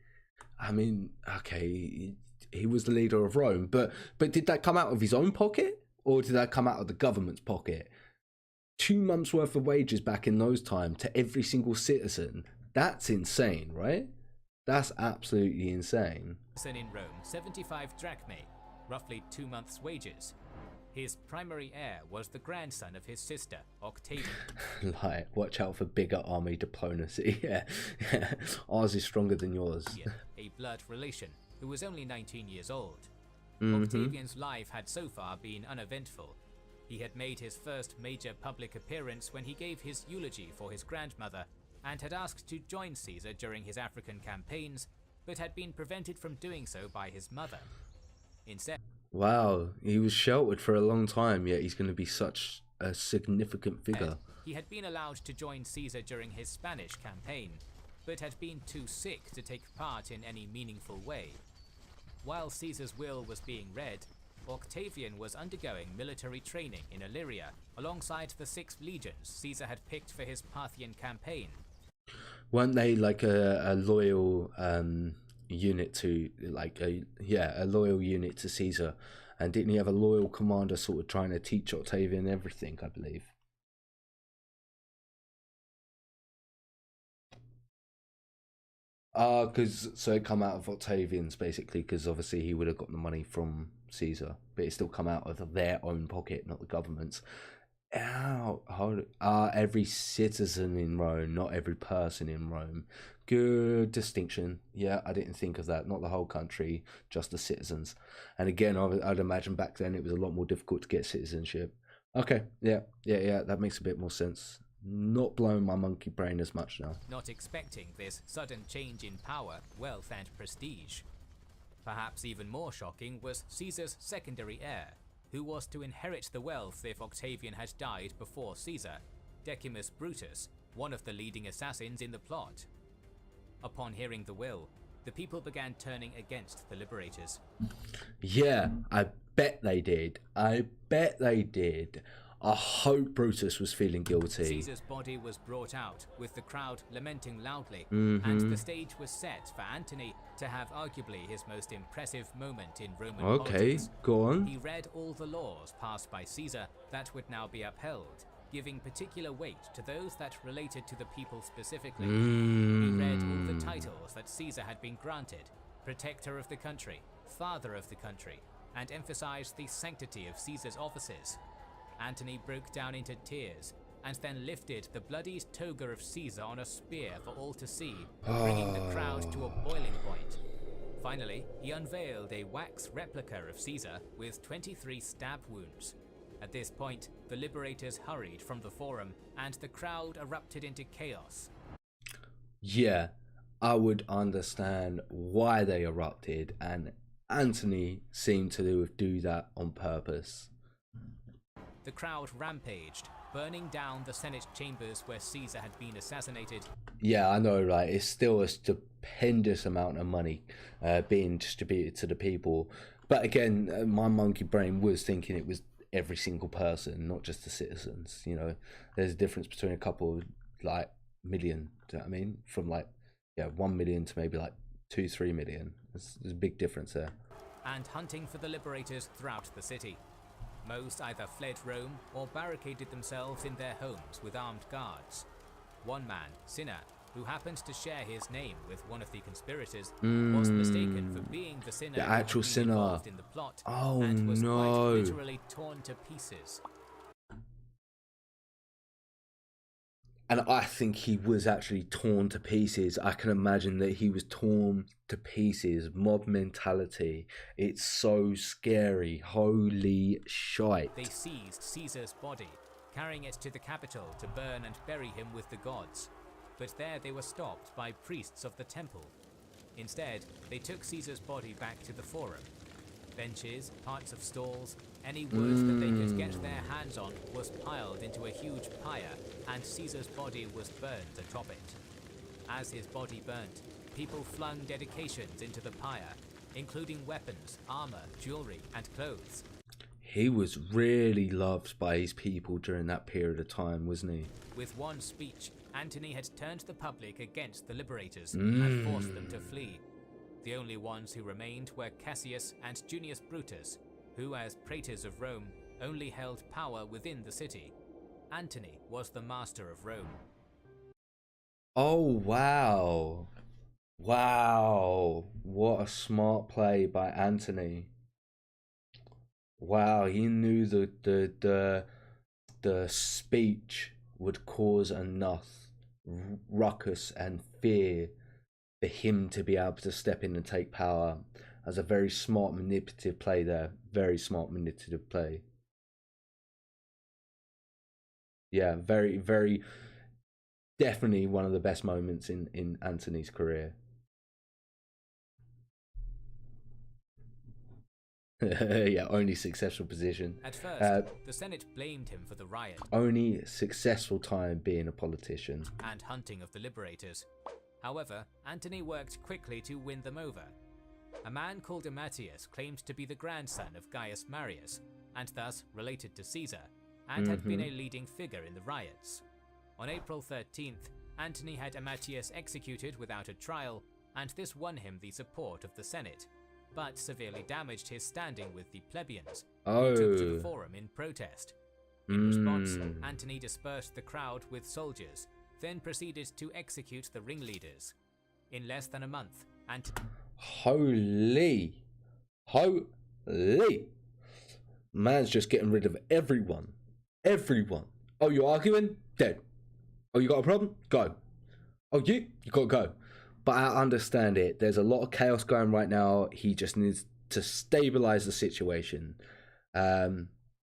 I mean, okay, he was the leader of Rome, but did that come out of his own pocket? Or did that come out of the government's pocket? 2 months worth of wages back in those times to every single citizen. That's insane, right? That's absolutely insane. In Rome, 75 drachmae, roughly 2 months' wages. His primary heir was the grandson of his sister, Octavian. Like, watch out for bigger army diplomacy. Yeah. Ours is stronger than yours. A blood relation, who was only 19 years old. Octavian's life had so far been uneventful. He had made his first major public appearance when he gave his eulogy for his grandmother, and had asked to join Caesar during his African campaigns, but had been prevented from doing so by his mother. Instead, wow, he was sheltered for a long time, yet he's going to be such a significant figure. He had been allowed to join Caesar during his Spanish campaign, but had been too sick to take part in any meaningful way. While Caesar's will was being read, Octavian was undergoing military training in Illyria alongside the 6 legions Caesar had picked for his Parthian campaign. Weren't they like a loyal unit to a loyal unit to Caesar? And didn't he have a loyal commander sort of trying to teach Octavian everything, I believe? So it come out of Octavian's basically, because obviously he would have gotten the money from Caesar, but it still come out of their own pocket, not the government's. Every citizen in Rome, not every person in Rome. Good distinction. Yeah, I didn't think of that. Not the whole country, just the citizens. And again, I'd imagine back then it was a lot more difficult to get citizenship. Okay, yeah, that makes a bit more sense. Not blowing my monkey brain as much now. Not expecting this sudden change in power, wealth, and prestige. Perhaps even more shocking was Caesar's secondary heir, who was to inherit the wealth if Octavian had died before Caesar, Decimus Brutus, one of the leading assassins in the plot. Upon hearing the will, the people began turning against the liberators. Yeah, I bet they did. I hope Brutus was feeling guilty. Caesar's body was brought out, with the crowd lamenting loudly, and the stage was set for Antony to have arguably his most impressive moment in Roman politics. Go on. He read all the laws passed by Caesar that would now be upheld, giving particular weight to those that related to the people specifically. He read all the titles that Caesar had been granted: protector of the country, father of the country, and emphasized the sanctity of Caesar's offices. Antony broke down into tears, and then lifted the bloodied toga of Caesar on a spear for all to see, bringing the crowd to a boiling point. Finally, he unveiled a wax replica of Caesar with 23 stab wounds. At this point, the liberators hurried from the forum, and the crowd erupted into chaos. Yeah, I would understand why they erupted, and Antony seemed to do that on purpose. The crowd rampaged, burning down the Senate chambers where Caesar had been assassinated. Yeah, I know, right? It's still a stupendous amount of money being distributed to the people. But again, my monkey brain was thinking it was every single person, not just the citizens. You know, there's a difference between a couple, like, million, do you know what I mean? From, like, 1 million to maybe, like, 2-3 million. There's a big difference there. And hunting for the liberators throughout the city. Most either fled Rome or barricaded themselves in their homes with armed guards. One man, Cinna, who happened to share his name with one of the conspirators, was mistaken for being the Cinna the actual Cinna involved in the plot, oh, and was no. quite literally torn to pieces. And I think he was actually torn to pieces. I can imagine that he was torn to pieces. Mob mentality. It's so scary. Holy shite. They seized Caesar's body, carrying it to the capital to burn and bury him with the gods. But there they were stopped by priests of the temple. Instead, they took Caesar's body back to the forum. Benches, parts of stalls, any wood that they could get their hands on was piled into a huge pyre, and Caesar's body was burned atop it. As his body burnt, people flung dedications into the pyre, including weapons, armor, jewelry, and clothes. He was really loved by his people during that period of time, wasn't he? With one speech, Antony had turned the public against the liberators and forced them to flee. The only ones who remained were Cassius and Junius Brutus, who, as praetors of Rome, only held power within the city. Antony was the master of Rome. Oh, wow. Wow. What a smart play by Antony. Wow, he knew the speech would cause enough ruckus and fear for him to be able to step in and take power. As a very smart manipulative play there. Very smart manipulative play. Yeah, very, very, definitely one of the best moments in Antony's career. Yeah, only successful position. At first, the Senate blamed him for the riot. Only successful time being a politician. And hunting of the liberators. However, Antony worked quickly to win them over. A man called Amatius claimed to be the grandson of Gaius Marius, and thus related to Caesar, and had been a leading figure in the riots. On April 13th, Antony had Amatius executed without a trial, and this won him the support of the Senate, but severely damaged his standing with the plebeians, who took to the forum in protest. In response, Antony dispersed the crowd with soldiers, then proceeded to execute the ringleaders. In less than a month, Holy. Man's just getting rid of everyone. Everyone. Oh, you're arguing? Dead. Oh, you got a problem? Go. Oh, you gotta go. But I understand it. There's a lot of chaos going right now. He just needs to stabilize the situation.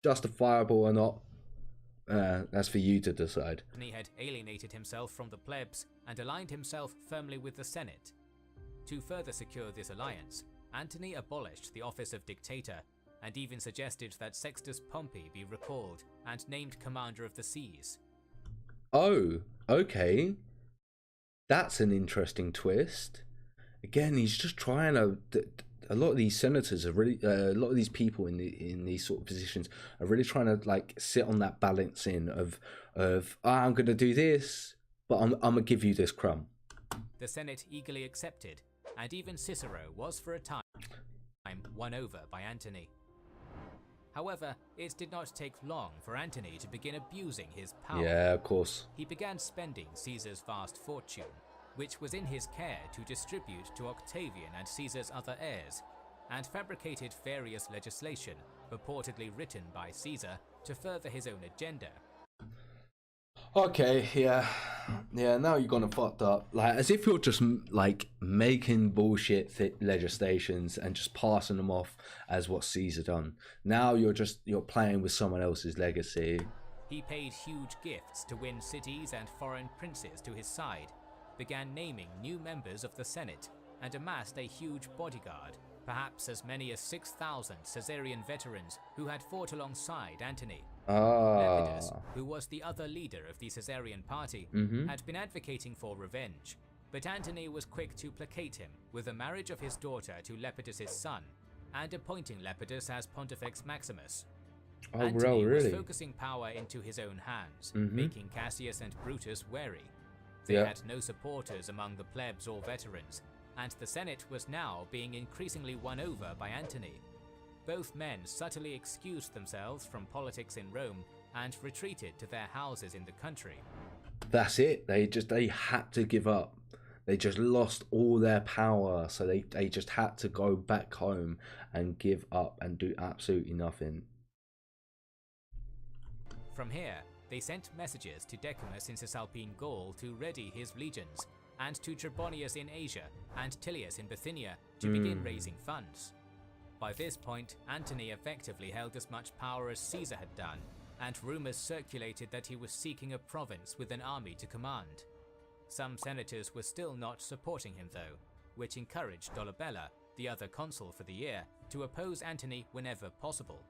Justifiable or not, that's for you to decide. He had alienated himself from the plebs and aligned himself firmly with the Senate. To further secure this alliance, Antony abolished the office of dictator and even suggested that Sextus Pompey be recalled and named commander of the seas. Oh, okay. That's an interesting twist. Again, he's just trying to. A lot of these senators are really, a lot of these people in these sort of positions are really trying to like sit on that balancing of I'm going to do this, but I'm going to give you this crumb. The Senate eagerly accepted, and even Cicero was for a time won over by Antony. However, it did not take long for Antony to begin abusing his power. Yeah, of course. He began spending Caesar's vast fortune, which was in his care to distribute to Octavian and Caesar's other heirs, and fabricated various legislation purportedly written by Caesar to further his own agenda. Okay, yeah. Yeah, now you're gonna fucked up. Like, as if you're just like making bullshit legislations and just passing them off as what Caesar done. Now you're playing with someone else's legacy. He paid huge gifts to win cities and foreign princes to his side, began naming new members of the Senate, and amassed a huge bodyguard, perhaps as many as 6,000 Caesarian veterans who had fought alongside Antony. Lepidus, who was the other leader of the Caesarian party, had been advocating for revenge, but Antony was quick to placate him with the marriage of his daughter to Lepidus's son, and appointing Lepidus as Pontifex Maximus. Antony was focusing power into his own hands, making Cassius and Brutus wary. They had no supporters among the plebs or veterans, and the Senate was now being increasingly won over by Antony. Both men subtly excused themselves from politics in Rome and retreated to their houses in the country. That's it. They had to give up. They just lost all their power, so they just had to go back home and give up and do absolutely nothing. From here, they sent messages to Decimus in Cisalpine Gaul to ready his legions, and to Trebonius in Asia and Tilius in Bithynia to begin raising funds. By this point, Antony effectively held as much power as Caesar had done, and rumors circulated that he was seeking a province with an army to command. Some senators were still not supporting him though, which encouraged Dolabella, the other consul for the year, to oppose Antony whenever possible.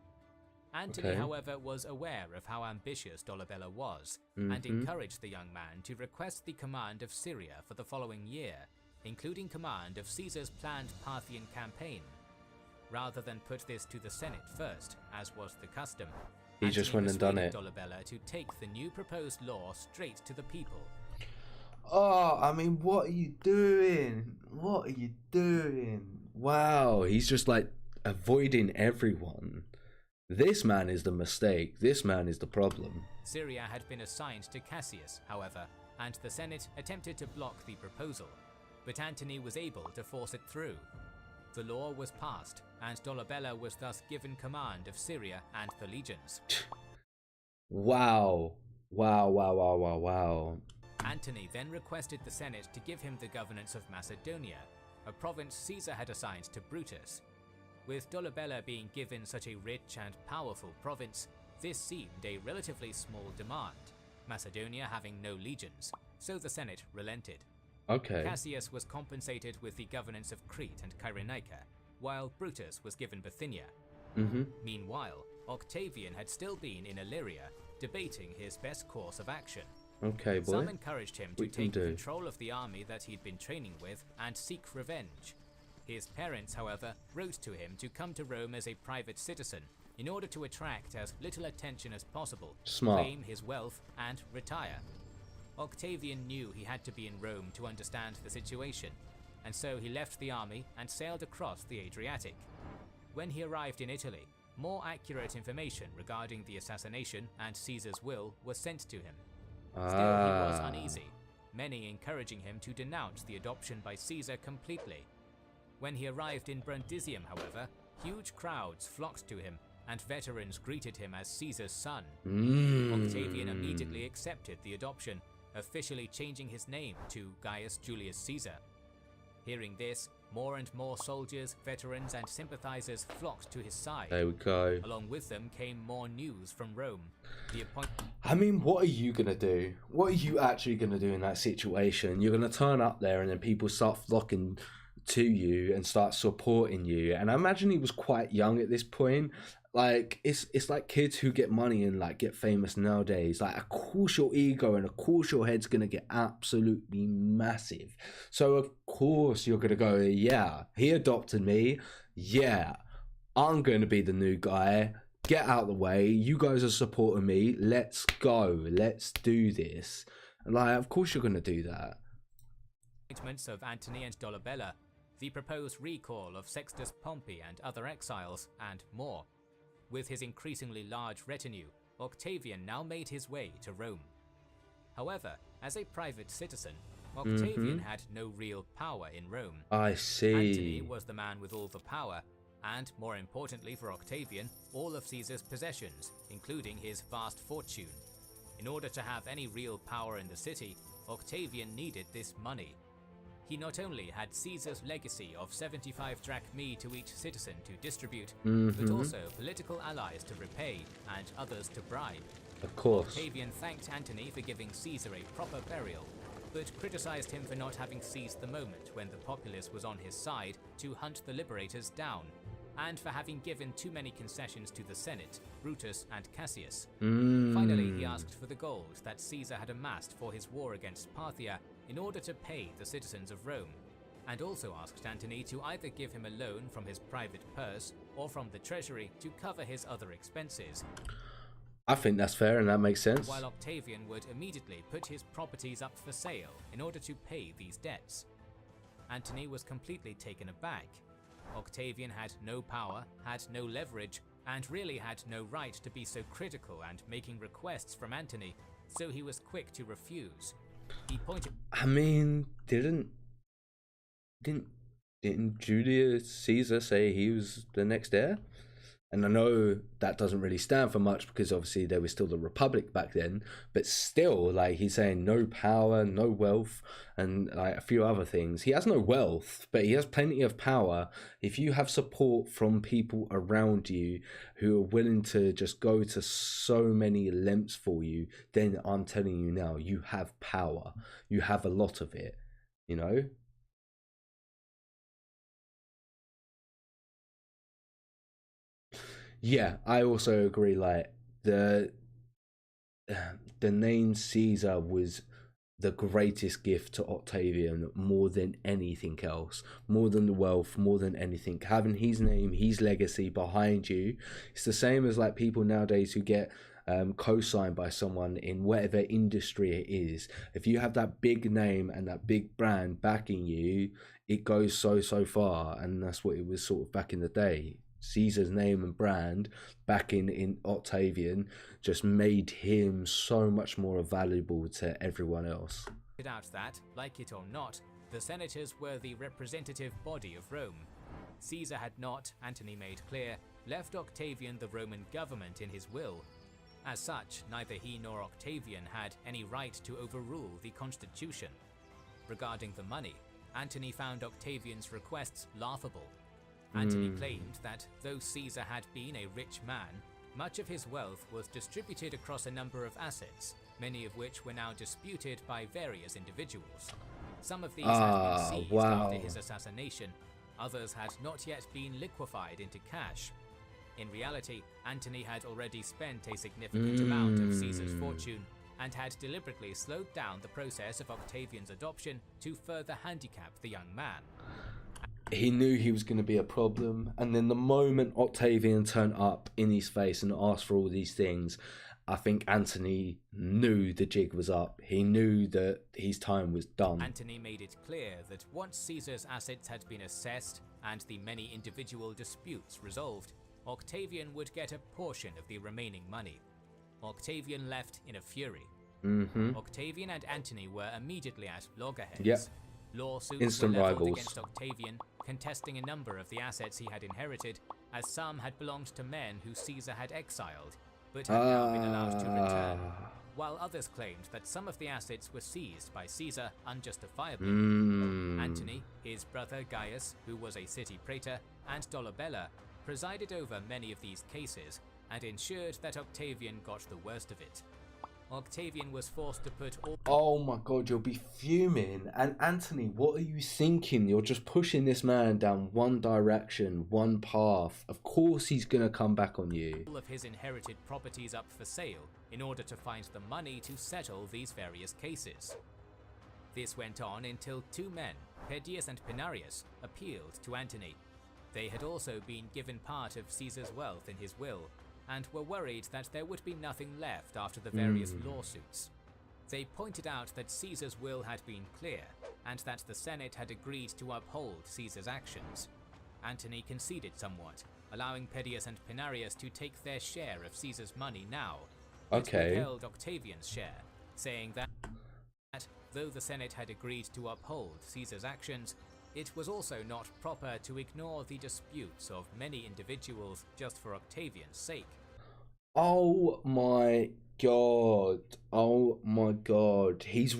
Antony, however, was aware of how ambitious Dolabella was, and encouraged the young man to request the command of Syria for the following year, including command of Caesar's planned Parthian campaign. Rather than put this to the Senate first, as was the custom, he just went and done it. Dolabella to take the new proposed law straight to the people. Oh, I mean, what are you doing? What are you doing? Wow, he's just like avoiding everyone. This man is the mistake. This man is the problem. Syria had been assigned to Cassius, however, and the Senate attempted to block the proposal, but Antony was able to force it through. The law was passed, and Dolabella was thus given command of Syria and the legions. Wow. Wow, wow, wow, wow, wow. Antony then requested the Senate to give him the governance of Macedonia, a province Caesar had assigned to Brutus. With Dolabella being given such a rich and powerful province, this seemed a relatively small demand, Macedonia having no legions, so the Senate relented. Cassius was compensated with the governance of Crete and Cyrenaica, while Brutus was given Bithynia. Meanwhile, Octavian had still been in Illyria, debating his best course of action. Some encouraged him to take control of the army that he'd been training with and seek revenge. His parents, however, wrote to him to come to Rome as a private citizen in order to attract as little attention as possible, claim his wealth, and retire. Octavian knew he had to be in Rome to understand the situation, and so he left the army and sailed across the Adriatic. When he arrived in Italy, more accurate information regarding the assassination and Caesar's will was sent to him. Still, he was uneasy, many encouraging him to denounce the adoption by Caesar completely. When he arrived in Brundisium, however, huge crowds flocked to him, and veterans greeted him as Caesar's son. Octavian immediately accepted the adoption, officially changing his name to Gaius Julius Caesar. Hearing this, more and more soldiers, veterans, and sympathizers flocked to his side. There we go. Along with them came more news from Rome. I mean, what are you going to do? What are you actually going to do in that situation? You're going to turn up there and then people start flocking to you and start supporting you. And I imagine he was quite young at this point. Like, it's like kids who get money and like get famous nowadays. Like, of course your ego and of course your head's gonna get absolutely massive. So of course you're gonna go, yeah, he adopted me. Yeah, I'm gonna be the new guy. Get out of the way. You guys are supporting me. Let's go. Let's do this. Like, of course you're gonna do that. Appointments of Antony and Dolabella, the proposed recall of Sextus Pompey and other exiles, and more. With his increasingly large retinue, Octavian now made his way to Rome. However, as a private citizen, Octavian had no real power in Rome. I see. Antony was the man with all the power, and more importantly for Octavian, all of Caesar's possessions, including his vast fortune. In order to have any real power in the city, Octavian needed this money. He not only had Caesar's legacy of 75 drachmae to each citizen to distribute, but also political allies to repay and others to bribe. Of course. Octavian thanked Antony for giving Caesar a proper burial, but criticized him for not having seized the moment when the populace was on his side to hunt the liberators down, and for having given too many concessions to the Senate, Brutus and Cassius. Finally, he asked for the gold that Caesar had amassed for his war against Parthia in order to pay the citizens of Rome, and also asked Antony to either give him a loan from his private purse or from the treasury to cover his other expenses. I think that's fair and that makes sense. While Octavian would immediately put his properties up for sale in order to pay these debts. Antony was completely taken aback. Octavian had no power, had no leverage, and really had no right to be so critical and making requests from Antony, so he was quick to refuse. He pointed. I mean, didn't Julius Caesar say he was the next heir? And I know that doesn't really stand for much because obviously there was still the Republic back then, but still, like, he's saying no power, no wealth, and like a few other things. He has no wealth, but he has plenty of power. If you have support from people around you who are willing to just go to so many lengths for you, then I'm telling you now, you have power. You have a lot of it, you know? Yeah, I also agree. Like the name Caesar was the greatest gift to Octavian, more than anything else, more than the wealth, more than anything. Having his name, his legacy behind you, it's the same as like people nowadays who get co-signed by someone in whatever industry it is. If you have that big name and that big brand backing you, it goes so far, and that's what it was sort of back in the day. Caesar's name and brand back in Octavian just made him so much more valuable to everyone else. Out that, like it or not, the senators were the representative body of Rome. Caesar had not, Antony made clear, left Octavian the Roman government in his will. As such, neither he nor Octavian had any right to overrule the constitution. Regarding the money, Antony found Octavian's requests laughable. Antony claimed that though Caesar had been a rich man, much of his wealth was distributed across a number of assets, many of which were now disputed by various individuals. Some of these had been seized after his assassination, others had not yet been liquefied into cash. In reality, Antony had already spent a significant amount of Caesar's fortune and had deliberately slowed down the process of Octavian's adoption to further handicap the young man. He knew he was going to be a problem, and then the moment Octavian turned up in his face and asked for all these things, I think Antony knew the jig was up. He knew that his time was done. Antony made it clear that once Caesar's assets had been assessed and the many individual disputes resolved, Octavian would get a portion of the remaining money. Octavian left in a fury. Octavian and Antony were immediately at loggerheads. Yep. Lawsuits were leveled against Octavian, contesting a number of the assets he had inherited, as some had belonged to men who Caesar had exiled, but had now been allowed to return, while others claimed that some of the assets were seized by Caesar unjustifiably. Antony, his brother Gaius, who was a city praetor, and Dolabella presided over many of these cases and ensured that Octavian got the worst of it. Octavian was forced to put all... Oh my god, you'll be fuming. And Antony, what are you thinking? You're just pushing this man down one direction, one path. Of course he's gonna come back on you. All of his inherited properties up for sale in order to find the money to settle these various cases. This went on until two men, Pedius and Pinarius, appealed to Antony. They had also been given part of Caesar's wealth in his will, and were worried that there would be nothing left after the various lawsuits. They pointed out that Caesar's will had been clear, and that the Senate had agreed to uphold Caesar's actions. Antony conceded somewhat, allowing Pedius and Pinarius to take their share of Caesar's money now, but withheld Octavian's share, saying that though the Senate had agreed to uphold Caesar's actions, it was also not proper to ignore the disputes of many individuals just for Octavian's sake. Oh my god. Oh my god. He's just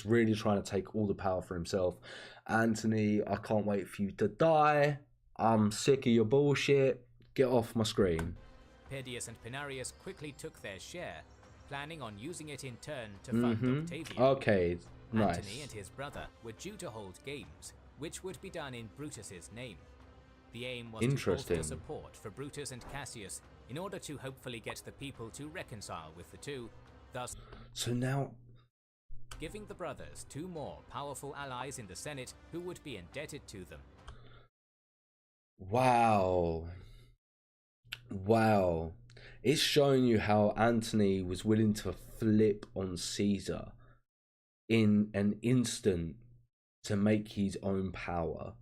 really trying to take all the power for himself. Anthony, I can't wait for you to die. I'm sick of your bullshit. Get off my screen. Pedius and Pinarius quickly took their share, planning on using it in turn to fund Octavian. Okay, nice. Antony and his brother were due to hold games, which would be done in Brutus's name. The aim was to bolster support for Brutus and Cassius in order to hopefully get the people to reconcile with the two, thus giving the brothers two more powerful allies in the Senate who would be indebted to them. Wow. Wow. It's showing you how Antony was willing to flip on Caesar in an instant to make his own power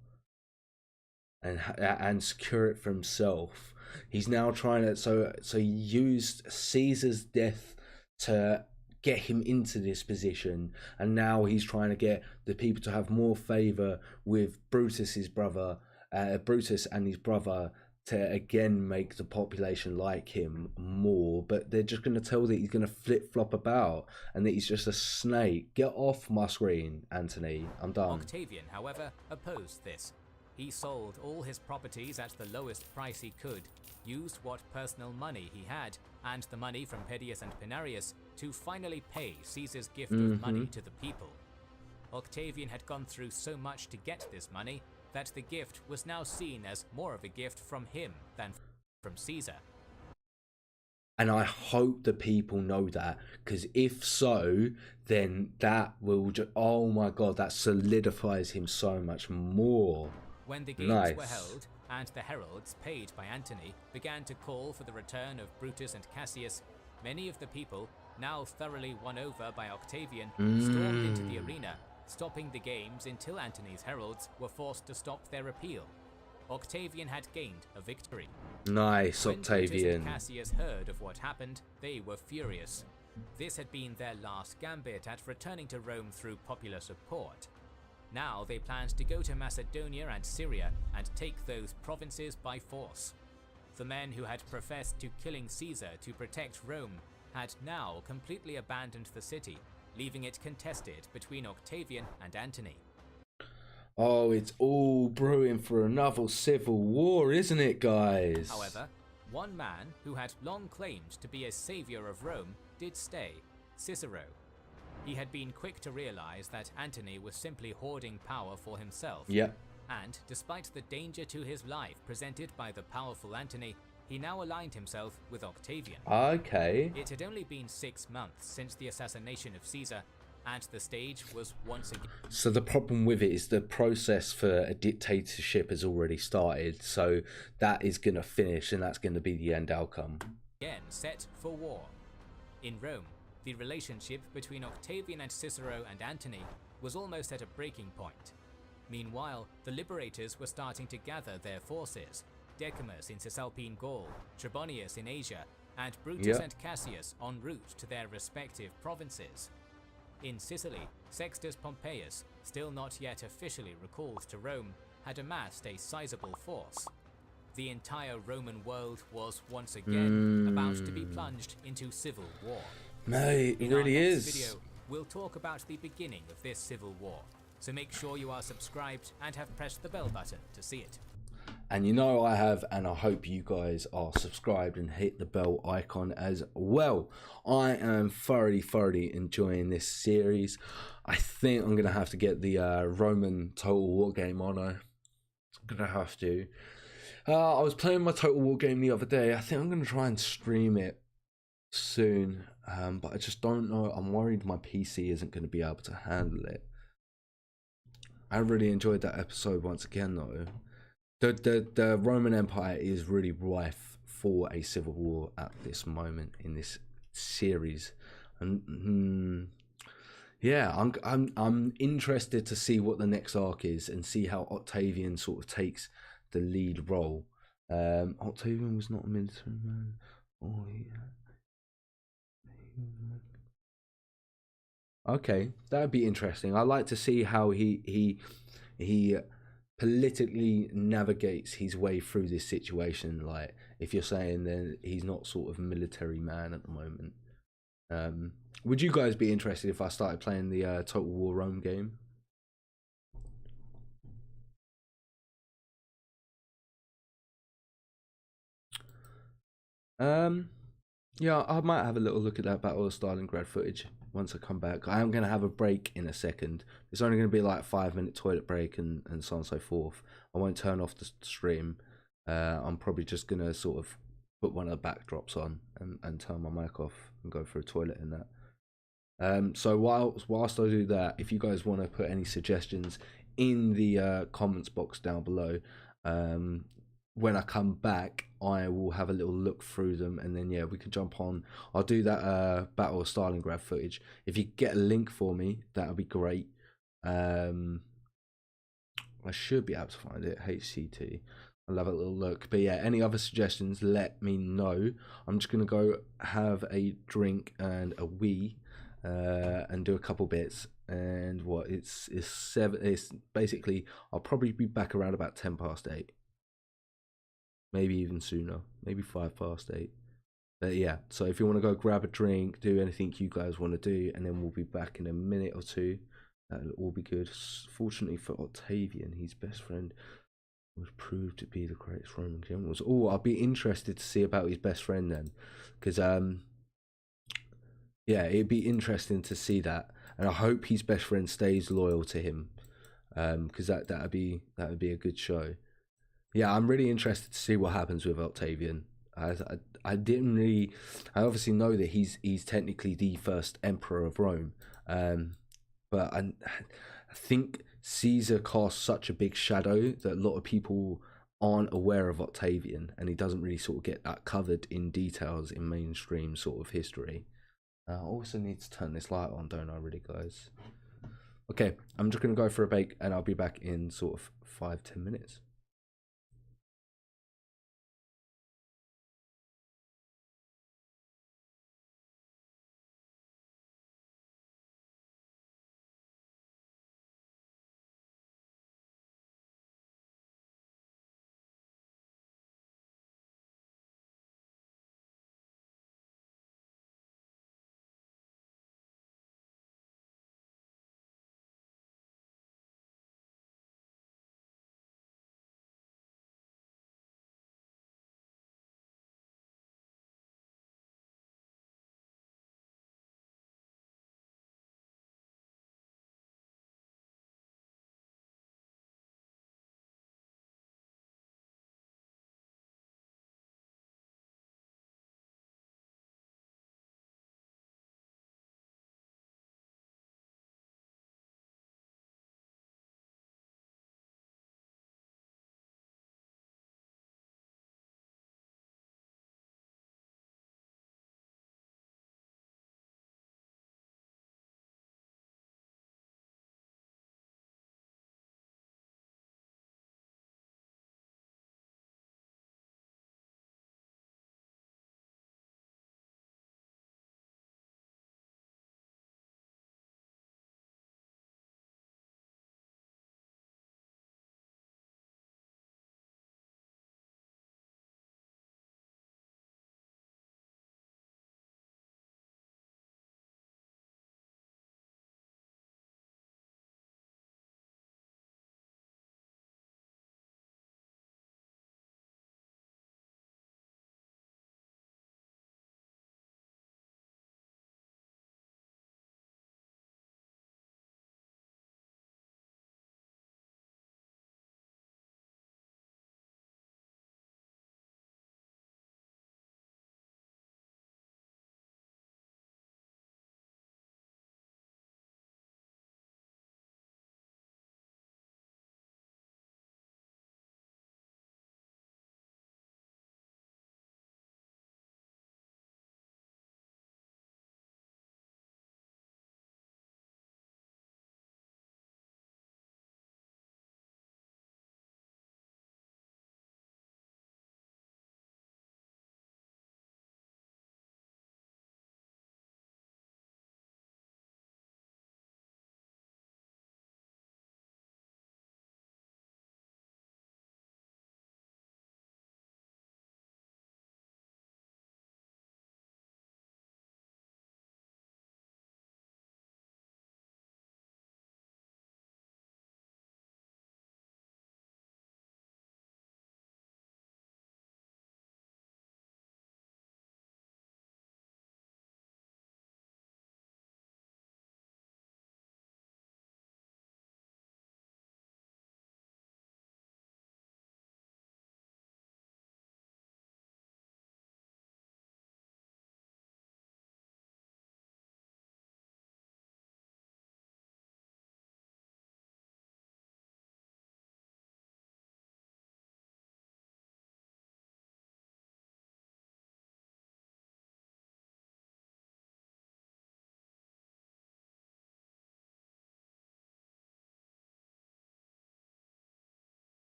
and secure it for himself. He's now trying to so he used Caesar's death to get him into this position, and now he's trying to get the people to have more favor with Brutus and his brother, to again make the population like him more. But they're just going to tell that he's going to flip-flop about and that he's just a snake. Get off my screen, Antony. I'm done. Octavian, however, opposed this. He sold all his properties at the lowest price he could, used what personal money he had, and the money from Pedius and Pinarius to finally pay Caesar's gift of money to the people. Octavian had gone through so much to get this money that the gift was now seen as more of a gift from him than from Caesar. And I hope the people know that, because if so, then that will just, oh my god, that solidifies him so much more. When the games were held, and the heralds paid by Antony began to call for the return of Brutus and Cassius, many of the people, now thoroughly won over by Octavian, stormed into the arena, stopping the games until Antony's heralds were forced to stop their appeal. Octavian had gained a victory. Nice, when Octavian. Brutus and Cassius heard of what happened, they were furious. This had been their last gambit at returning to Rome through popular support. Now they planned to go to Macedonia and Syria and take those provinces by force. The men who had professed to killing Caesar to protect Rome had now completely abandoned the city, leaving it contested between Octavian and Antony. Oh, it's all brewing for another civil war, isn't it, guys? However, one man who had long claimed to be a savior of Rome did stay, Cicero. He had been quick to realize that Antony was simply hoarding power for himself. Yep. And despite the danger to his life presented by the powerful Antony, he now aligned himself with Octavian. Okay. It had only been 6 months since the assassination of Caesar, and the stage was once again... So the problem with it is the process for a dictatorship has already started, so that is going to finish, and that's going to be the end outcome. Again set for war. In Rome, the relationship between Octavian and Cicero and Antony was almost at a breaking point. Meanwhile, the liberators were starting to gather their forces, Decimus in Cisalpine Gaul, Trebonius in Asia, and Brutus and Cassius en route to their respective provinces. In Sicily, Sextus Pompeius, still not yet officially recalled to Rome, had amassed a sizable force. The entire Roman world was once again about to be plunged into civil war. Mate, it really is. In our next video, we'll talk about the beginning of this civil war, so make sure you are subscribed and have pressed the bell button to see it. And you know I have, and I hope you guys are subscribed and hit the bell icon as well. I am thoroughly enjoying this series. I think I'm going to have to get the Roman Total War game on. I'm going to have to. I was playing my Total War game the other day. I think I'm going to try and stream it soon. But I just don't know. I'm worried my PC isn't going to be able to handle it. I really enjoyed that episode once again, though. The Roman Empire is really rife for a civil war at this moment in this series, and yeah, I'm interested to see what the next arc is and see how Octavian sort of takes the lead role. Octavian was not a military man. Oh yeah. Okay, that would be interesting. I'd like to see how he politically navigates his way through this situation, like if you're saying that he's not sort of a military man at the moment. Would you guys be interested if I started playing the Total War Rome game? Yeah, I might have a little look at that Battle of Stalingrad footage once I come back. I am going to have a break in a second. It's only going to be like a 5-minute toilet break and so on and so forth. I won't turn off the stream. I'm probably just going to sort of put one of the backdrops on and turn my mic off and go for a toilet and that. So whilst I do that, if you guys want to put any suggestions in the comments box down below, when I come back, I will have a little look through them, and then yeah, we can jump on. I'll do that Battle of Stalingrad footage. If you get a link for me, that would be great. I should be able to find it. HCT. I'll have a little look. But yeah, any other suggestions, let me know. I'm just gonna go have a drink and a wee, and do a couple bits. And what it's 7. It's basically I'll probably be back around about 8:10. Maybe even sooner, maybe 8:05. But yeah, so if you want to go grab a drink, do anything you guys want to do, and then we'll be back in a minute or two. That'll all be good. Fortunately for Octavian, his best friend was proved to be the greatest Roman generals. Oh, I'll be interested to see about his best friend then, because yeah, it'd be interesting to see that, and I hope his best friend stays loyal to him, because that'd be a good show. Yeah, I'm really interested to see what happens with Octavian. I didn't really. I obviously know that he's technically the first emperor of Rome, but I think Caesar casts such a big shadow that a lot of people aren't aware of Octavian, and he doesn't really sort of get that covered in details in mainstream sort of history. I also need to turn this light on, don't I, really, guys? Okay, I'm just gonna go for a break, and I'll be back in sort of 5-10 minutes.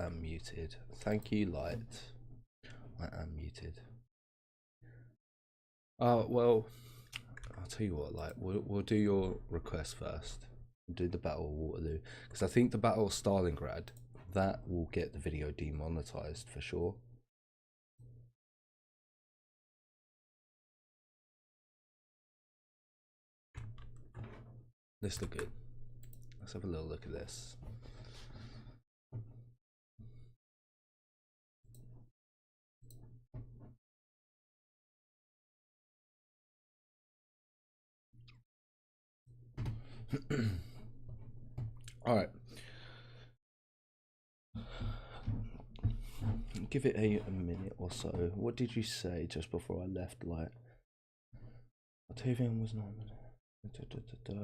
am muted. Thank you, Light. I am muted. Well, I'll tell you what, like, we'll do your request first. We'll do the Battle of Waterloo, because I think the Battle of Stalingrad, that will get the video demonetized for sure. This look good. Let's have a little look at this. All right. Give it a minute or so. What did you say just before I left? Like, Octavian was not.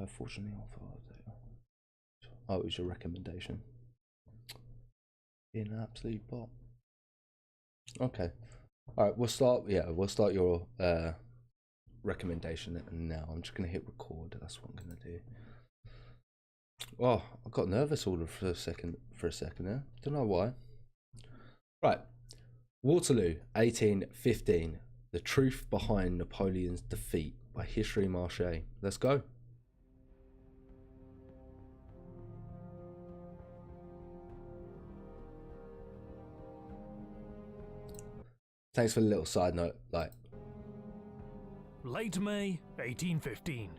Fortunately, oh, it was your recommendation. Being an absolute bot. Okay. All right. We'll start. Yeah, we'll start your recommendation now. I'm just gonna hit record. That's what I'm gonna do. Oh, I got nervous all for a second there. Don't know why. Right. Waterloo, 1815. The Truth Behind Napoleon's Defeat by History Marche. Let's go. Thanks for the little side note, like. Late May 1815.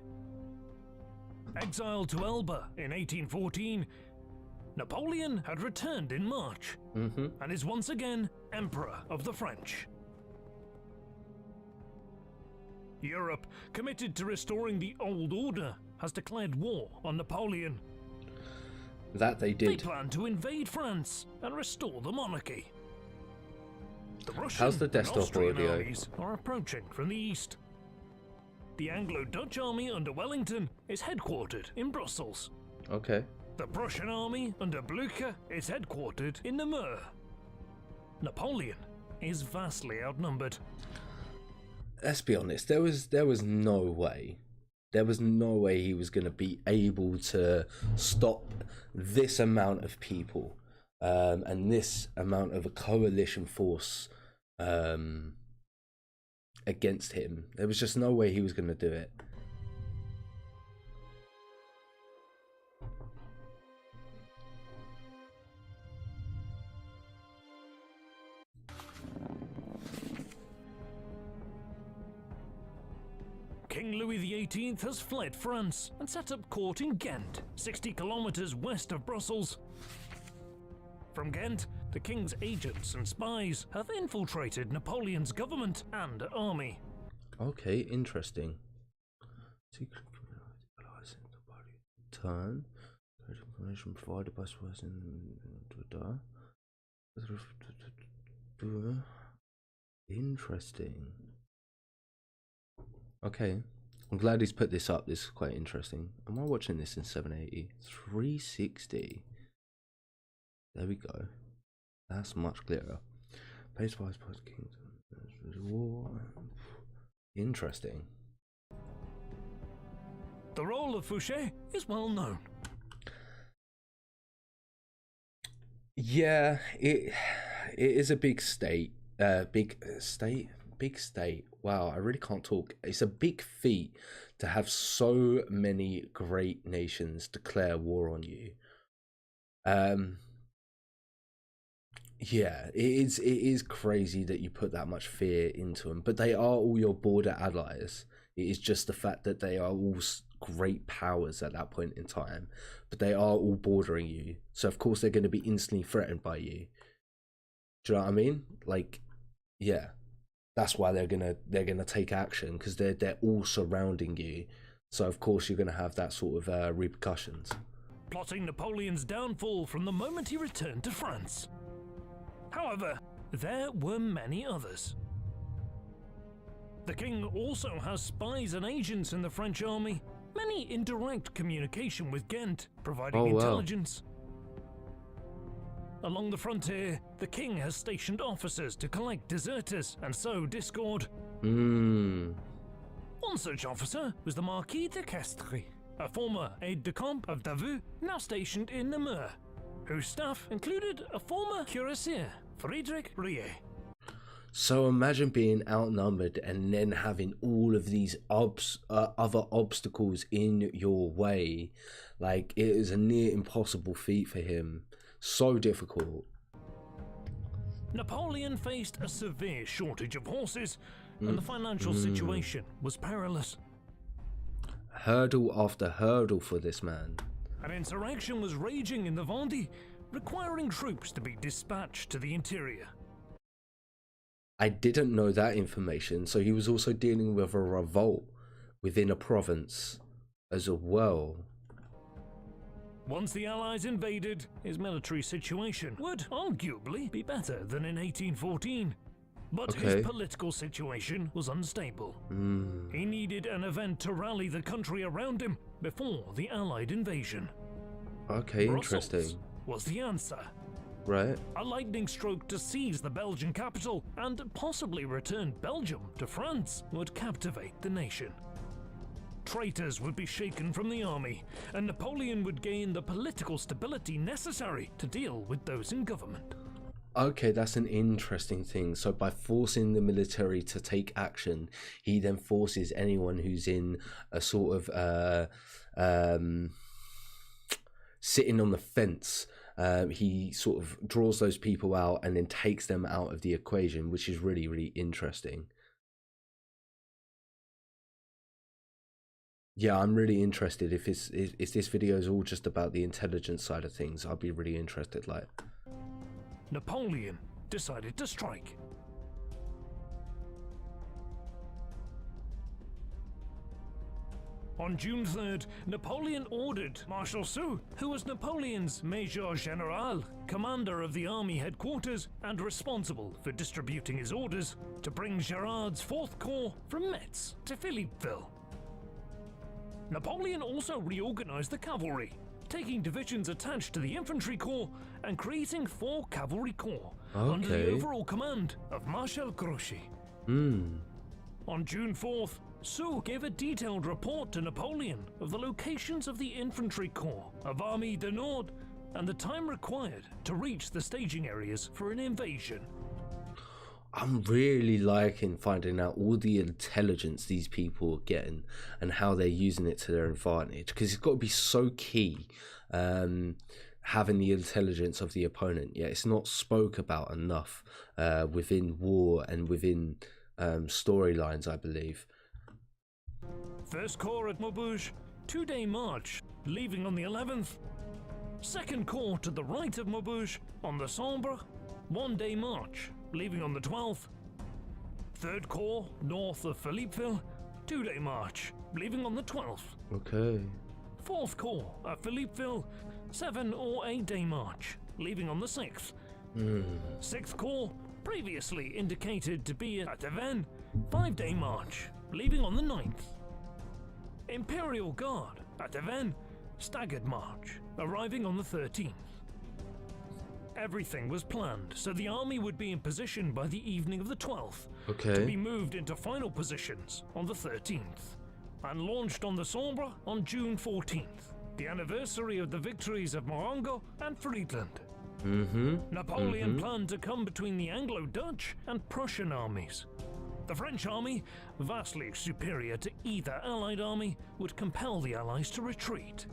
Exiled to Elba in 1814, Napoleon had returned in March and is once again Emperor of the French. Europe, committed to restoring the old order, has declared war on Napoleon. That they did. They plan to invade France and restore the monarchy. The Russian How's the desktop and Austrian audio? armies are approaching from the east. The Anglo-Dutch army under Wellington is headquartered in Brussels. Okay. The Prussian army under Blücher is headquartered in Namur. Napoleon is vastly outnumbered. Let's be honest, there was no way. There was no way he was going to be able to stop this amount of people and this amount of a coalition force against him. There was just no way he was going to do it. King Louis XVIII has fled France and set up court in Ghent, 60 kilometers west of Brussels. From Ghent, the king's agents and spies have infiltrated Napoleon's government and army. Okay, interesting. Turn information provided by spies in interesting. Okay, I'm glad he's put this up. This is quite interesting. Am I watching this in 780? 360. There we go. That's much clearer. Pace wise post kingdom. War. Interesting. The role of Fouché is well known. Yeah, it is a big state. Big state. Wow, I really can't talk. It's a big feat to have so many great nations declare war on you. Yeah, it is crazy that you put that much fear into them, but they are all your border allies. It is just the fact that they are all great powers at that point in time, but they are all bordering you. So of course they're going to be instantly threatened by you. Do you know what I mean? Like, yeah, that's why they're gonna take action, because they're all surrounding you. So of course you're going to have that sort of repercussions. Plotting Napoleon's downfall from the moment he returned to France. However, there were many others. The king also has spies and agents in the French army, many in direct communication with Ghent, providing intelligence. Along the frontier, the king has stationed officers to collect deserters and sow discord. One such officer was the Marquis de Castries, a former aide-de-camp of Davout, now stationed in Namur, whose staff included a former cuirassier, Friedrich Rie. So imagine being outnumbered and then having all of these other obstacles in your way. Like, it is a near impossible feat for him. So difficult. Napoleon faced a severe shortage of horses, and the financial situation was perilous. Hurdle after hurdle for this man. An insurrection was raging in the Vendée, requiring troops to be dispatched to the interior. I didn't know that information, so he was also dealing with a revolt within a province as well. Once the Allies invaded, his military situation would arguably be better than in 1814. But his political situation was unstable. He needed an event to rally the country around him before the Allied invasion. Okay, Brussels interesting. Was the answer. Right. A lightning stroke to seize the Belgian capital and possibly return Belgium to France would captivate the nation. Traitors would be shaken from the army, and Napoleon would gain the political stability necessary to deal with those in government. Okay, that's an interesting thing. So by forcing the military to take action, he then forces anyone who's in a sort of sitting on the fence. He sort of draws those people out and then takes them out of the equation, which is really, really interesting. Yeah, I'm really interested. If this video is all just about the intelligence side of things, I'll be really interested. Like, Napoleon decided to strike. On June 3rd, Napoleon ordered Marshal Soult, who was Napoleon's Major General, commander of the army headquarters and responsible for distributing his orders, to bring Gerard's 4th Corps from Metz to Philippeville. Napoleon also reorganized the cavalry, taking divisions attached to the infantry corps and creating 4 cavalry corps under the overall command of Marshal Grouchy. On June 4th, Soult gave a detailed report to Napoleon of the locations of the infantry corps of Army du Nord and the time required to reach the staging areas for an invasion. I'm really liking finding out all the intelligence these people are getting and how they're using it to their advantage, because it's got to be so key, having the intelligence of the opponent. Yeah, it's not spoke about enough within war and within storylines, I believe. 1st Corps at Maubeuge, 2-day march, leaving on the 11th. 2nd Corps to the right of Maubeuge on the Sambre, 1-day march, leaving on the 12th. 3rd Corps north of Philippeville, 2-day march, leaving on the 12th. Okay. 4th Corps at Philippeville, 7 or 8-day march, leaving on the 6th. 6th Corps, previously indicated to be at Avesnes, 5-day march, leaving on the 9th. Imperial Guard at Avesnes, staggered march, arriving on the 13th. Everything was planned so the army would be in position by the evening of the 12th, to be moved into final positions on the 13th, and launched on the Sambre on June 14th, the anniversary of the victories of Marengo and Friedland. Napoleon planned to come between the Anglo-Dutch and Prussian armies. The French army, vastly superior to either Allied army, would compel the Allies to retreat.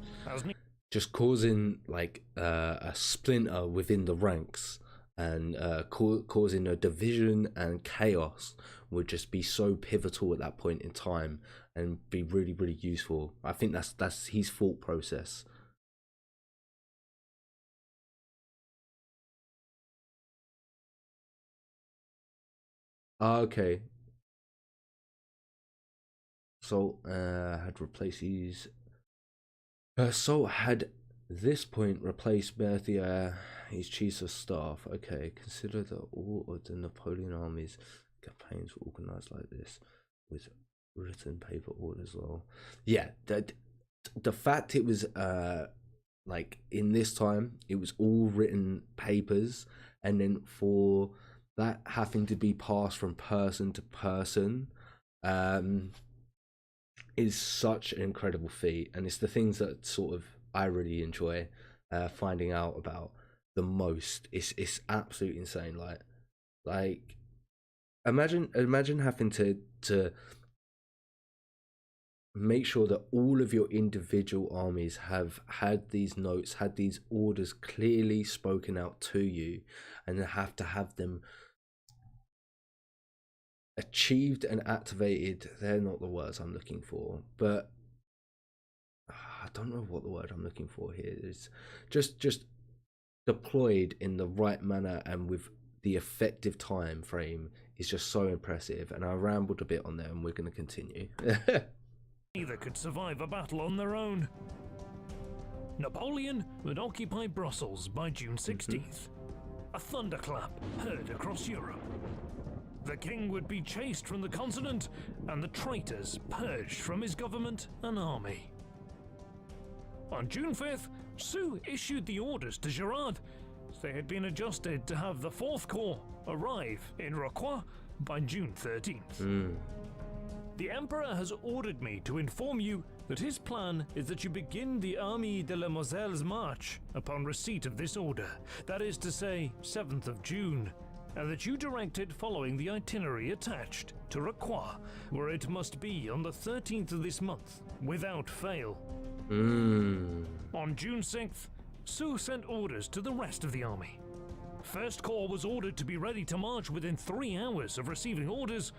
Just causing like a splinter within the ranks and causing a division and chaos would just be so pivotal at that point in time and be really, really useful. I think that's his thought process. Okay. So had replaced these. So had this point replaced Berthier, his chief of staff. Okay, consider that all of the Napoleon army's campaigns were organized like this, with written paper orders. Well, yeah, the fact it was like in this time it was all written papers, and then for that having to be passed from person to person, is such an incredible feat. And it's the things that sort of I really enjoy finding out about. the most. It's absolutely insane. Like imagine having to make sure that all of your individual armies have had these notes, had these orders clearly spoken out to you, and have to have them achieved and activated. They're not the words I'm looking for, but I don't know what the word I'm looking for here is. Just deployed in the right manner and with the effective time frame is just so impressive. And I rambled a bit on there, and we're going to continue. Neither could survive a battle on their own. Napoleon would occupy Brussels by June 16th. A thunderclap heard across Europe. The king would be chased from the continent, and the traitors purged from his government and army. On June 5th, Soult issued the orders to Girard. They had been adjusted to have the 4th Corps arrive in Rocroi by June 13th. The Emperor has ordered me to inform you that his plan is that you begin the Armée de la Moselle's march upon receipt of this order, that is to say, 7th of June, and that you direct it following the itinerary attached to Rocroi, where it must be on the 13th of this month, without fail. On June 6th, Soult sent orders to the rest of the army. 1st Corps was ordered to be ready to march within 3 hours of receiving orders.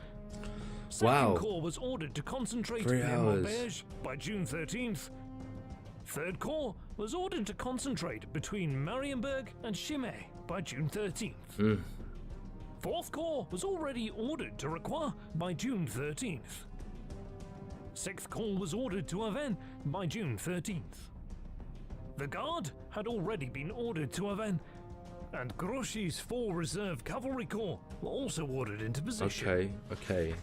2nd Corps was ordered to concentrate near Maubeuge by June 13th. 3rd Corps was ordered to concentrate between Marienburg and Chimay by June 13th. 4th Corps was already ordered to Rocroi by June 13th. 6th Corps was ordered to Avesnes by June 13th. The Guard had already been ordered to Avesnes, and Grouchy's 4 reserve cavalry corps were also ordered into position. Okay.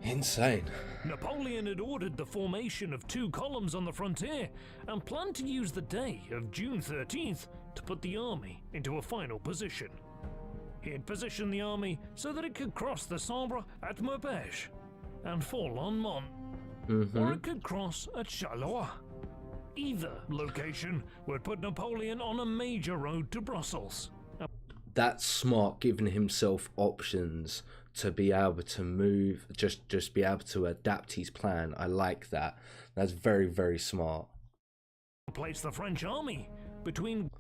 Insane. Napoleon had ordered the formation of 2 columns on the frontier and planned to use the day of June 13th to put the army into a final position. He had positioned the army so that it could cross the Sambre at Maubeuge and fall on Mons, or it could cross at Charleroi. Either location would put Napoleon on a major road to Brussels. That's smart, giving himself options to be able to move, just be able to adapt his plan. I like that. That's very, very smart. Place the French army between.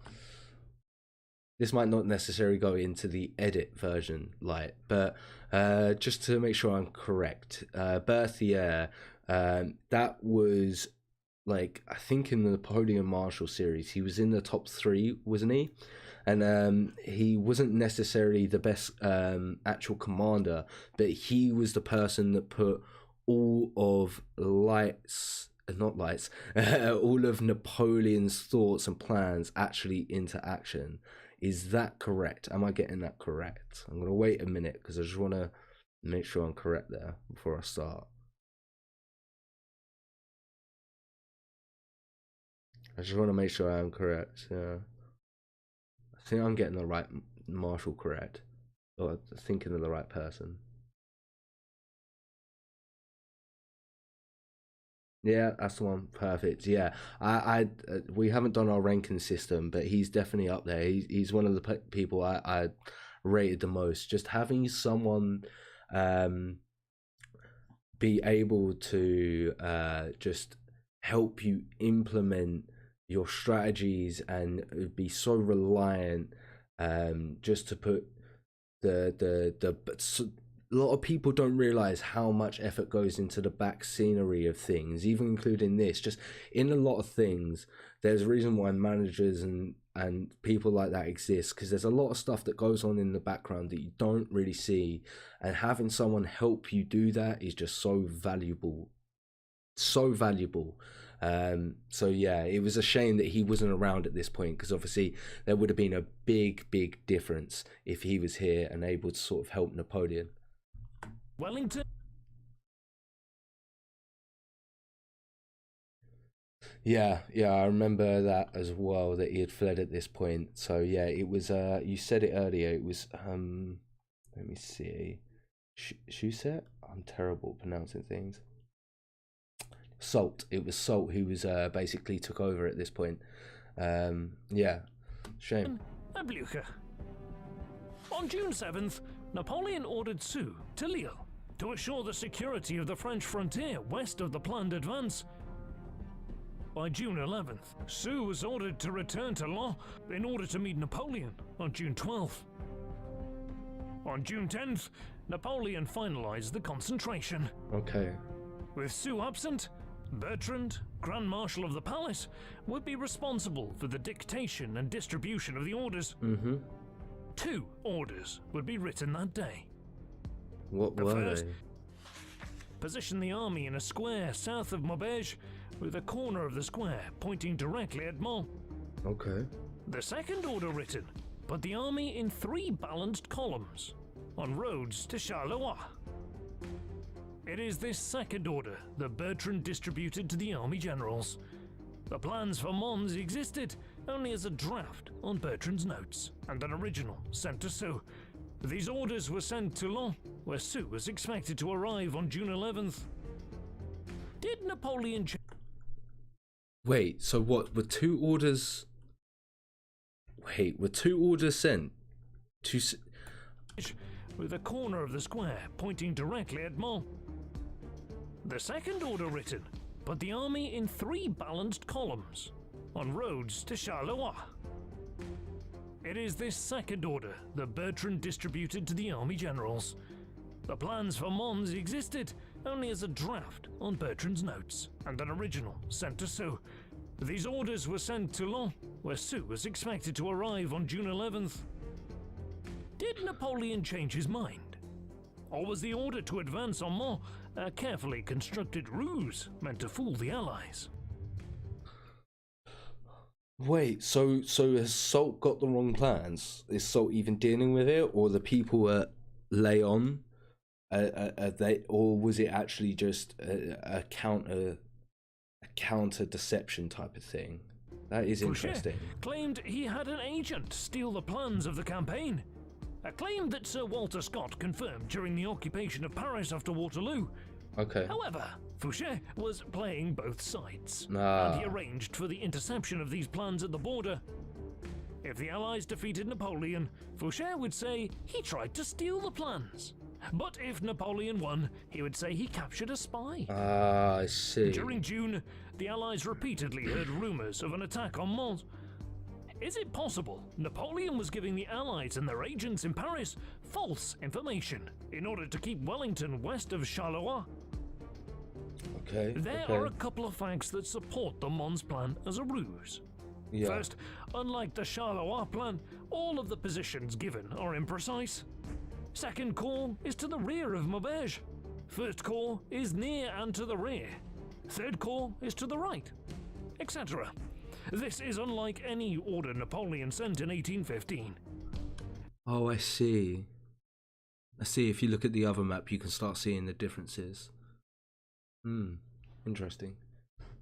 This might not necessarily go into the edit version, but just to make sure I'm correct, Berthier, that was like, I think in the Napoleon Marshall series, he was in the top 3, wasn't he? And he wasn't necessarily the best actual commander, but he was the person that put all of all of Napoleon's thoughts and plans actually into action. Is that correct? Am I getting that correct? I'm going to wait a minute because I just want to make sure I'm correct there before I start. I just want to make sure I'm correct. Yeah. I think I'm getting the right Marshall correct. Or thinking of the right person. Yeah, that's the one. Perfect. Yeah, we haven't done our ranking system, but he's definitely up there. He's one of the people I rated the most. Just having someone be able to just help you implement your strategies and be so reliant just to put a lot of people don't realize how much effort goes into the back scenery of things, even including this. Just in a lot of things, there's a reason why managers and people like that exist, because there's a lot of stuff that goes on in the background that you don't really see, and having someone help you do that is just so valuable. So yeah, it was a shame that he wasn't around at this point, because obviously there would have been a big difference if he was here and able to sort of help Napoleon. Wellington. Yeah, I remember that as well, that he had fled at this point. So yeah, it was you said it earlier, it was let me see, Shusett? I'm terrible at pronouncing things. Soult. It was Soult who was basically took over at this point. Yeah, Shame. and Blücher. On June 7th, Napoleon ordered Soult to Lille to assure the security of the French frontier west of the planned advance. By June 11th, Soult was ordered to return to Laon in order to meet Napoleon on June 12th. On June 10th, Napoleon finalized the concentration. Okay. With Soult absent, Bertrand, Grand Marshal of the Palace, would be responsible for the dictation and distribution of the orders. 2 orders would be written that day. What were they? Position the army in a square south of Maubeuge, with a corner of the square pointing directly at Mons. Okay. The second order written, put the army in 3 balanced columns, on roads to Charleroi. It is this second order that Bertrand distributed to the army generals. The plans for Mons existed only as a draft on Bertrand's notes, and an original sent to Soult. These orders were sent to Laon, where Soult was expected to arrive on June 11th. Did Napoleon... Wait, so what, were 2 orders... Wait, were 2 orders sent to... with a corner of the square pointing directly at Mons. The second order written, put the army in 3 balanced columns, on roads to Charleroi. It is this second order that Bertrand distributed to the army generals. The plans for Mons existed only as a draft on Bertrand's notes, and an original sent to Soult. These orders were sent to Laon, where Soult was expected to arrive on June 11th. Did Napoleon change his mind? Or was the order to advance on Mons a carefully constructed ruse meant to fool the Allies? Wait, so has Soult got the wrong plans? Is Soult even dealing with it, or the people at Laon, are they, or was it actually just a counter deception type of thing? That is interesting. Fouché claimed he had an agent steal the plans of the campaign, a claim that Sir Walter Scott confirmed during the occupation of Paris after Waterloo. Okay. However, Fouché was playing both sides, and he arranged for the interception of these plans at the border. If the Allies defeated Napoleon, Fouché would say he tried to steal the plans. But if Napoleon won, he would say he captured a spy. I see. During June, the Allies repeatedly heard rumors of an attack on Mons. Is it possible Napoleon was giving the Allies and their agents in Paris false information in order to keep Wellington west of Charleroi? Okay. There are a couple of facts that support the Mons plan as a ruse. Yeah. First, unlike the Charleroi plan, all of the positions given are imprecise. Second corps is to the rear of Maubeuge. First corps is near and to the rear. Third corps is to the right, etc. This is unlike any order Napoleon sent in 1815. Oh, I see. I see. If you look at the other map, you can start seeing the differences. Interesting.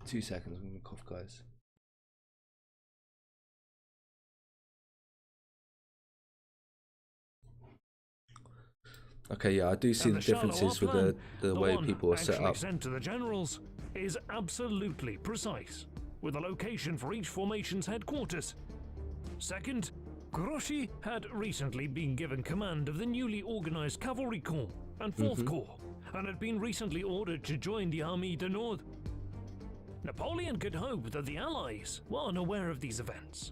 2 seconds, I'm gonna cough, guys. Okay, yeah, I do see the differences with the way people are set up. Sent to the generals is absolutely precise, with a location for each formation's headquarters. Second, Grouchy had recently been given command of the newly organized Cavalry Corps and 4th Corps, and had been recently ordered to join the Armée du Nord. Napoleon could hope that the Allies were unaware of these events,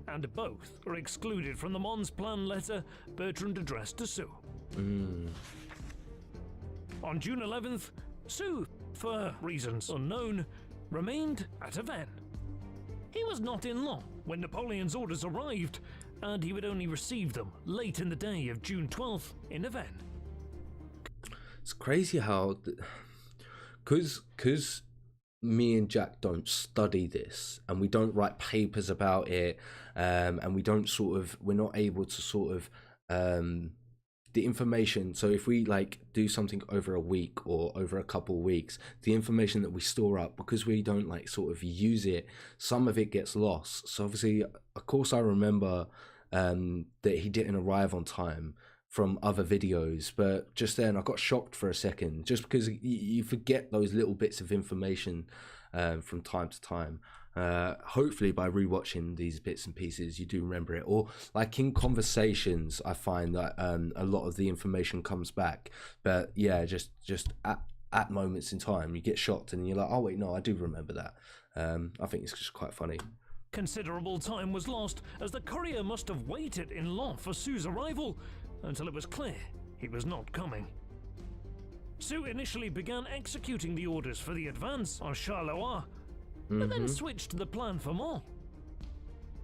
and both are excluded from the Mons plan letter Bertrand addressed to Soult. On June 11th, Soult, for reasons unknown, remained at Avesnes. He was not in Laon when Napoleon's orders arrived, and he would only receive them late in the day of June 12th in Avesnes. It's crazy how, because me and Jack don't study this, and we don't write papers about it, and we don't we're not able to the information. So if we do something over a week or over a couple of weeks, the information that we store up, because we don't use it, some of it gets lost. So obviously, of course, I remember that he didn't arrive on time from other videos, but just then I got shocked for a second, just because you forget those little bits of information from time to time. Hopefully by rewatching these bits and pieces you do remember it, or like in conversations I find that a lot of the information comes back, but yeah, just at moments in time you get shocked and you're like, oh wait, no, I do remember that. I think it's just quite funny. Considerable time was lost, as the courier must have waited in Laon for Sue's arrival until it was clear he was not coming. Sue initially began executing the orders for the advance on Charleroi, but then switched the plan for Mons.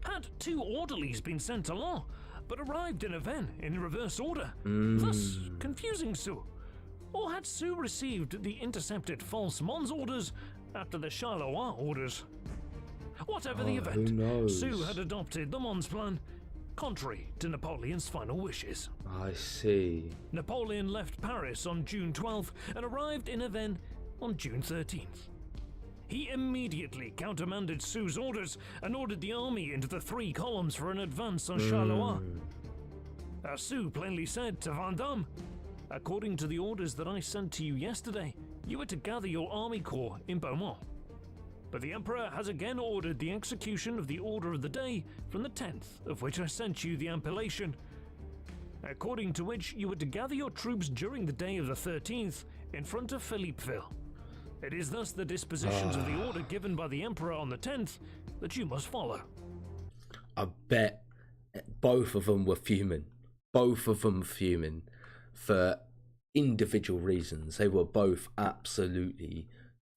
Had 2 orderlies been sent to Laon, but arrived in Avesnes in reverse order, thus confusing Sue? Or had Sue received the intercepted false Mons orders after the Charleroi orders? Whatever the event, Sue had adopted the Mons plan, contrary to Napoleon's final wishes. I see. Napoleon left Paris on June 12th and arrived in Avesnes on June 13th. He immediately countermanded Sue's orders and ordered the army into the 3 columns for an advance on Charleroi. As Sue plainly said to Vandamme, according to the orders that I sent to you yesterday, you were to gather your army corps in Beaumont. But the Emperor has again ordered the execution of the order of the day from the 10th, of which I sent you the appellation, according to which you were to gather your troops during the day of the 13th in front of Philippeville. It is thus the dispositions of the order given by the Emperor on the 10th that you must follow. I bet both of them were fuming. Both of them fuming for individual reasons. They were both absolutely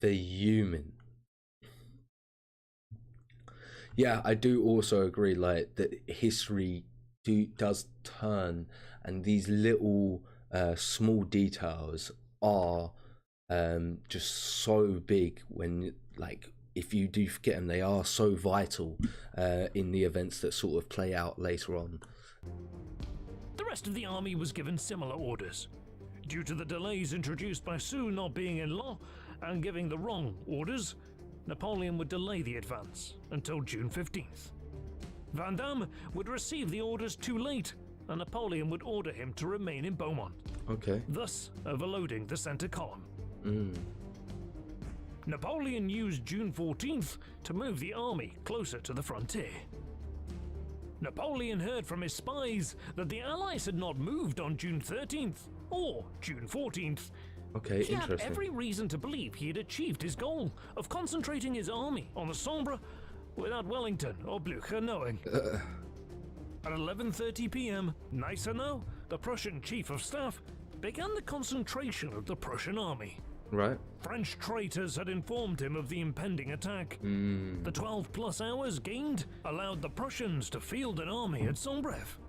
fuming. Yeah, I do also agree, like, that history does turn, and these little small details are just so big when, like, if you do forget them, they are so vital in the events that sort of play out later on. The rest of the army was given similar orders. Due to the delays introduced by Sue not being in Laon and giving the wrong orders, Napoleon would delay the advance until June 15th. Vandamme would receive the orders too late, and Napoleon would order him to remain in Beaumont, thus overloading the center column. Napoleon used June 14th to move the army closer to the frontier. Napoleon heard from his spies that the Allies had not moved on June 13th or June 14th. He had every reason to believe he had achieved his goal of concentrating his army on the Sambre without Wellington or Blücher knowing. At 11:30 p.m., Gneisenau, the Prussian chief of staff, began the concentration of the Prussian army. French traitors had informed him of the impending attack. The 12+ hours gained allowed the Prussians to field an army at Sombref.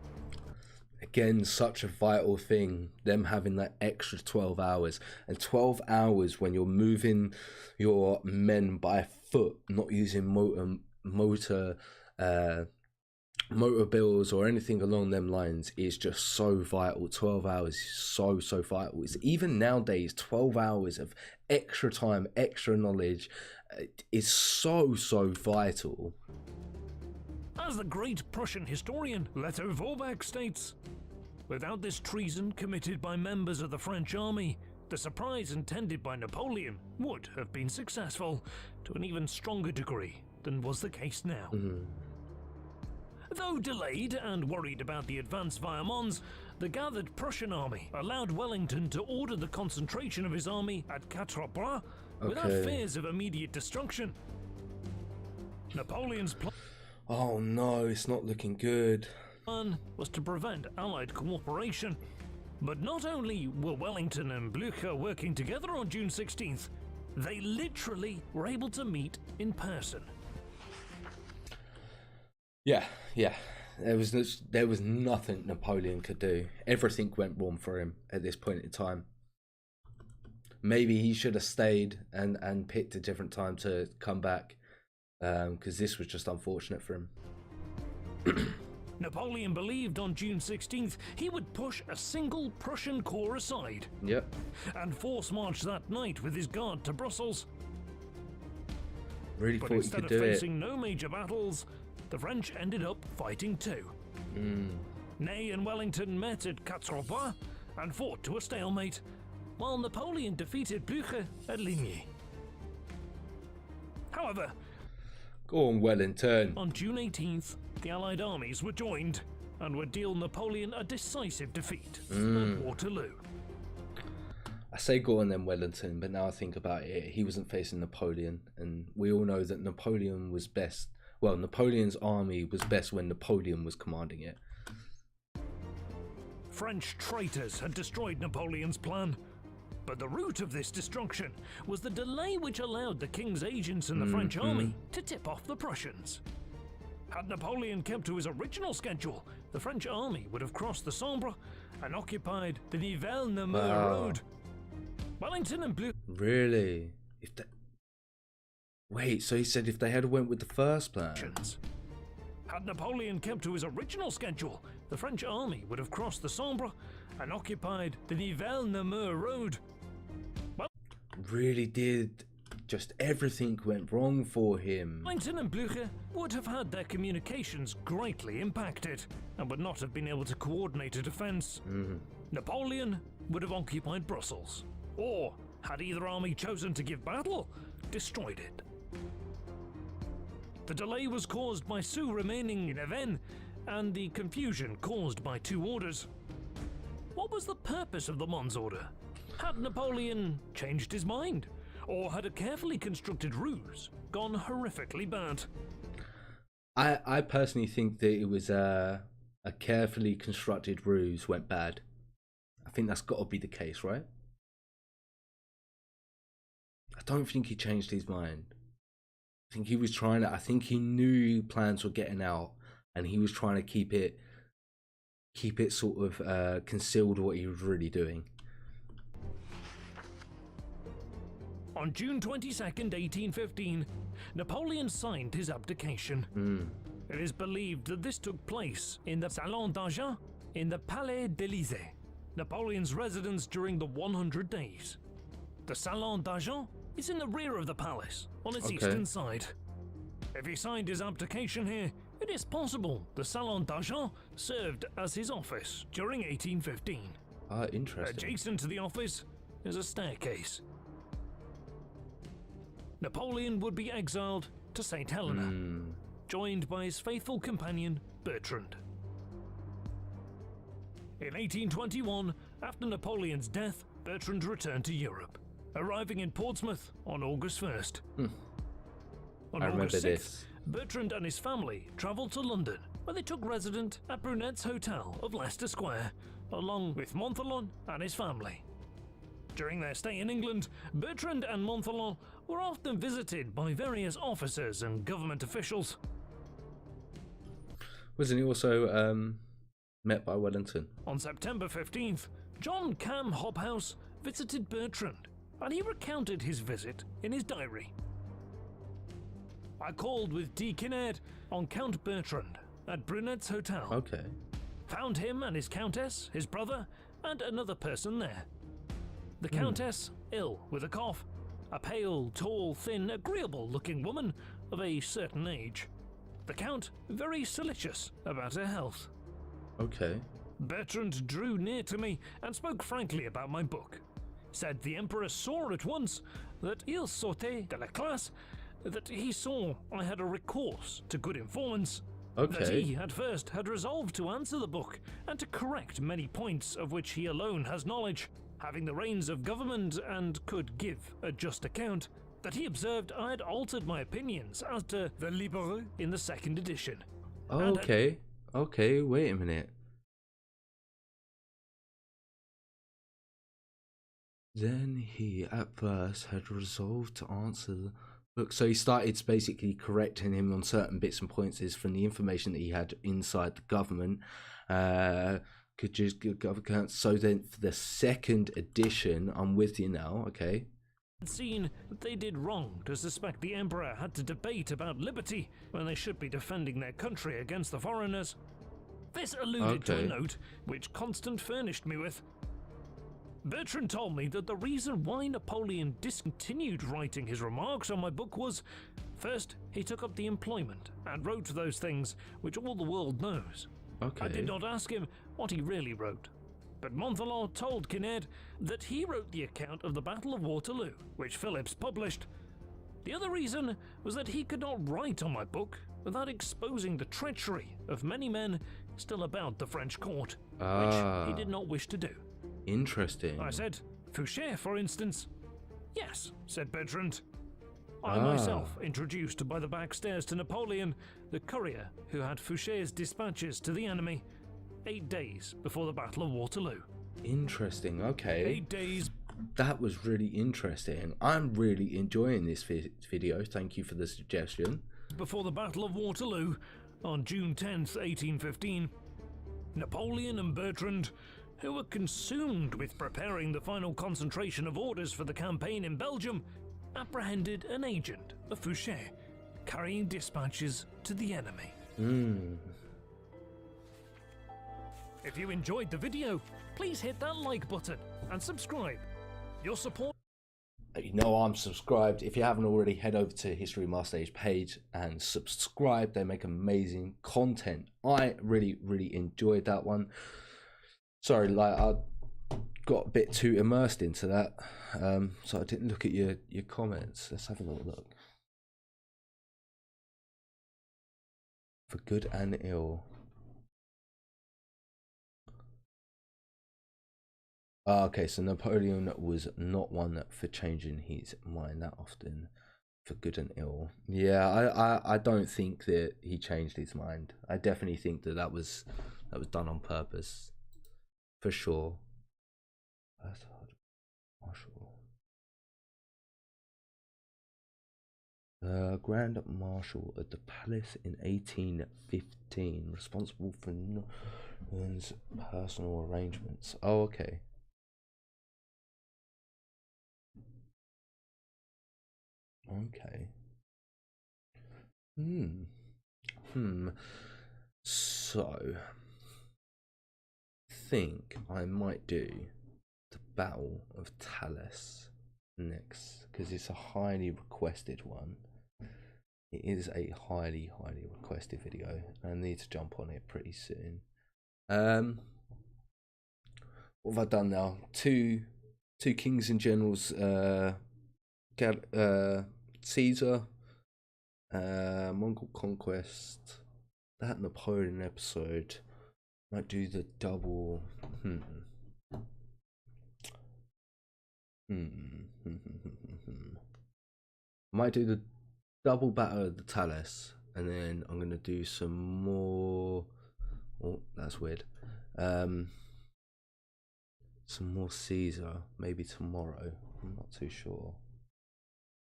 Again, such a vital thing, them having that extra 12 hours. And 12 hours when you're moving your men by foot, not using motorbills or anything along them lines, is just so vital. 12 hours is so vital. It's even nowadays, 12 hours of extra time, extra knowledge is so vital. As the great Prussian historian Leto Vorbach states, without this treason committed by members of the French army, the surprise intended by Napoleon would have been successful to an even stronger degree than was the case now. Though delayed and worried about the advance via Mons, the gathered Prussian army allowed Wellington to order the concentration of his army at Quatre-Bras without fears of immediate destruction. Napoleon's plan... Oh no, it's not looking good. ...was to prevent Allied cooperation. But not only were Wellington and Blücher working together on June 16th, they literally were able to meet in person. Yeah. There was nothing Napoleon could do. Everything went wrong for him at this point in time. Maybe he should have stayed and picked a different time to come back, because this was just unfortunate for him. Napoleon believed on June 16th he would push a single Prussian corps aside and force march that night with his guard to Brussels. Really but thought instead he of could do facing no major battles, the French ended up fighting too. Ney and Wellington met at Quatre-Bras and fought to a stalemate, while Napoleon defeated Blücher at Ligny. However, Go on, Wellington. On June 18th, the Allied armies were joined and would deal Napoleon a decisive defeat at Waterloo. I say go on then, Wellington, but now I think about it, he wasn't facing Napoleon, and we all know that Napoleon was best. Well, Napoleon's army was best when Napoleon was commanding it. French traitors had destroyed Napoleon's plan, but the root of this destruction was the delay which allowed the king's agents in the French army to tip off the Prussians. Had Napoleon kept to his original schedule, the French army would have crossed the Sambre and occupied the Nivelles-Namur road. Wellington and Bleu... Really? Wait, so he said if they had went with the first plan? Had Napoleon kept to his original schedule, the French army would have crossed the Sambre and occupied the Nivelles-Namur road. Really did. Just everything went wrong for him. Wellington and Blücher would have had their communications greatly impacted and would not have been able to coordinate a defense. Napoleon would have occupied Brussels, or, had either army chosen to give battle, destroyed it. The delay was caused by Soult remaining in Avesnes and the confusion caused by two orders. What was the purpose of the Mons order? Had Napoleon changed his mind? Or had a carefully constructed ruse gone horrifically bad? I personally think that it was a carefully constructed ruse went bad. I think that's got to be the case, right? I don't think he changed his mind. I think he was trying to, I think he knew plans were getting out and he was trying to keep it sort of concealed what he was really doing. On June 22nd, 1815, Napoleon signed his abdication. It is believed that this took place in the Salon d'Argent in the Palais d'Élysée, Napoleon's residence during the 100 days. The Salon d'Argent is in the rear of the palace, on its eastern side. If he signed his abdication here, it is possible the Salon d'Argent served as his office during 1815. Interesting. Adjacent to the office is a staircase. Napoleon would be exiled to St. Helena, joined by his faithful companion Bertrand. In 1821, after Napoleon's death, Bertrand returned to Europe, arriving in Portsmouth on August 1st. On August 6th, Bertrand and his family travelled to London, where they took residence at Brunet's Hotel of Leicester Square, along with Montholon and his family. During their stay in England, Bertrand and Montholon were often visited by various officers and government officials. Wasn't he also met by Wellington? On September 15th, John Cam Hobhouse visited Bertrand, and he recounted his visit in his diary. I called with D. Kinnaird on Count Bertrand at Brunet's Hotel. Okay. Found him and his countess, his brother, and another person there. The countess, ill with a cough, a pale, tall, thin, agreeable-looking woman of a certain age. The count, very solicitous about her health. Okay. Bertrand drew near to me and spoke frankly about my book. Said the emperor saw at once that il sortait de la classe, that he saw I had a recourse to good informants, that he at first had resolved to answer the book and to correct many points of which he alone has knowledge, having the reins of government and could give a just account, that he observed I had altered my opinions as to the Libéraux in the second edition. Okay, wait a minute. Then he at first had resolved to answer the book. So he started basically correcting him on certain bits and points from the information that he had inside the government. Could just give accounts. So then for the second edition, I'm with you now, okay. Seen that they did wrong to suspect the emperor had to debate about liberty when they should be defending their country against the foreigners. This alluded to a note which Constant furnished me with. Bertrand told me that the reason why Napoleon discontinued writing his remarks on my book was, first, he took up the employment and wrote those things which all the world knows. I did not ask him what he really wrote, but Montholon told Kinnaird that he wrote the account of the Battle of Waterloo, which Phillips published. The other reason was that he could not write on my book without exposing the treachery of many men still about the French court, which he did not wish to do. Interesting. I said, Fouché, for instance. Yes, said Bertrand. I myself introduced by the back stairs to Napoleon the courier who had Fouché's dispatches to the enemy 8 days before the Battle of Waterloo. Interesting, okay. 8 days. That was really interesting. I'm really enjoying this video. Thank you for the suggestion. Before the Battle of Waterloo, on June 10th, 1815, Napoleon and Bertrand, who were consumed with preparing the final concentration of orders for the campaign in Belgium, apprehended an agent of Fouché, carrying dispatches to the enemy. If you enjoyed the video, please hit that like button and subscribe. Your support... You know I'm subscribed. If you haven't already, head over to History Marstage page and subscribe. They make amazing content. I really enjoyed that one. Sorry, like I got a bit too immersed into that, so I didn't look at your comments. Let's have a little look. For good and ill. Okay, so Napoleon was not one for changing his mind that often, for good and ill. Yeah, I don't think that he changed his mind. I definitely think that that was done on purpose, for sure. Marshal, Grand Marshal at the palace in 1815, responsible for Norman's personal arrangements. Oh, okay. Okay. So, I think I might do the Battle of Talus next, because it's a highly requested one. It is a highly requested video. I need to jump on it pretty soon. What have I done now? Two kings and generals, Caesar, Mongol conquest, that Napoleon episode. Might do the double. Might do the double Battle of the Talus, and then I'm gonna do some more. Oh, that's weird. Some more Caesar, maybe tomorrow. I'm not too sure.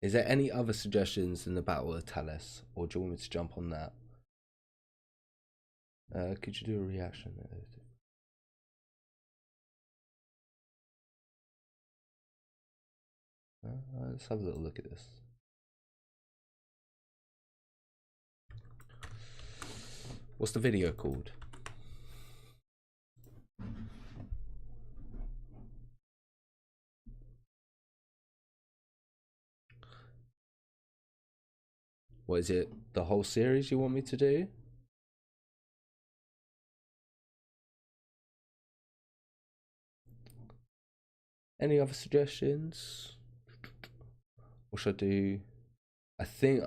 Is there any other suggestions than the Battle of Talus, or do you want me to jump on that? Could you do a reaction? Let's have a little look at this. What's the video called? What is it? The whole series you want me to do? Any other suggestions? What should I do? I think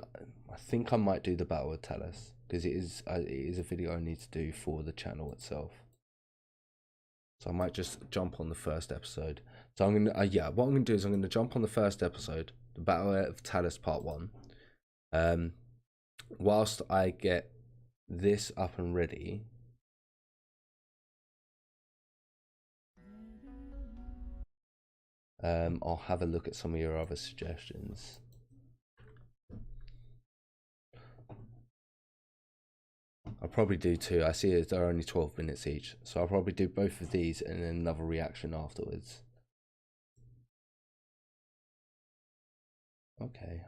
I might do the Battle of Talus, because it is a video I need to do for the channel itself. So I might just jump on the first episode. So I'm gonna what I'm gonna do is I'm gonna jump on the first episode, the Battle of Talus Part 1. Whilst I get this up and ready, I'll have a look at some of your other suggestions. I'll probably do two. I see they're only 12 minutes each, so I'll probably do both of these and then another reaction afterwards. Okay.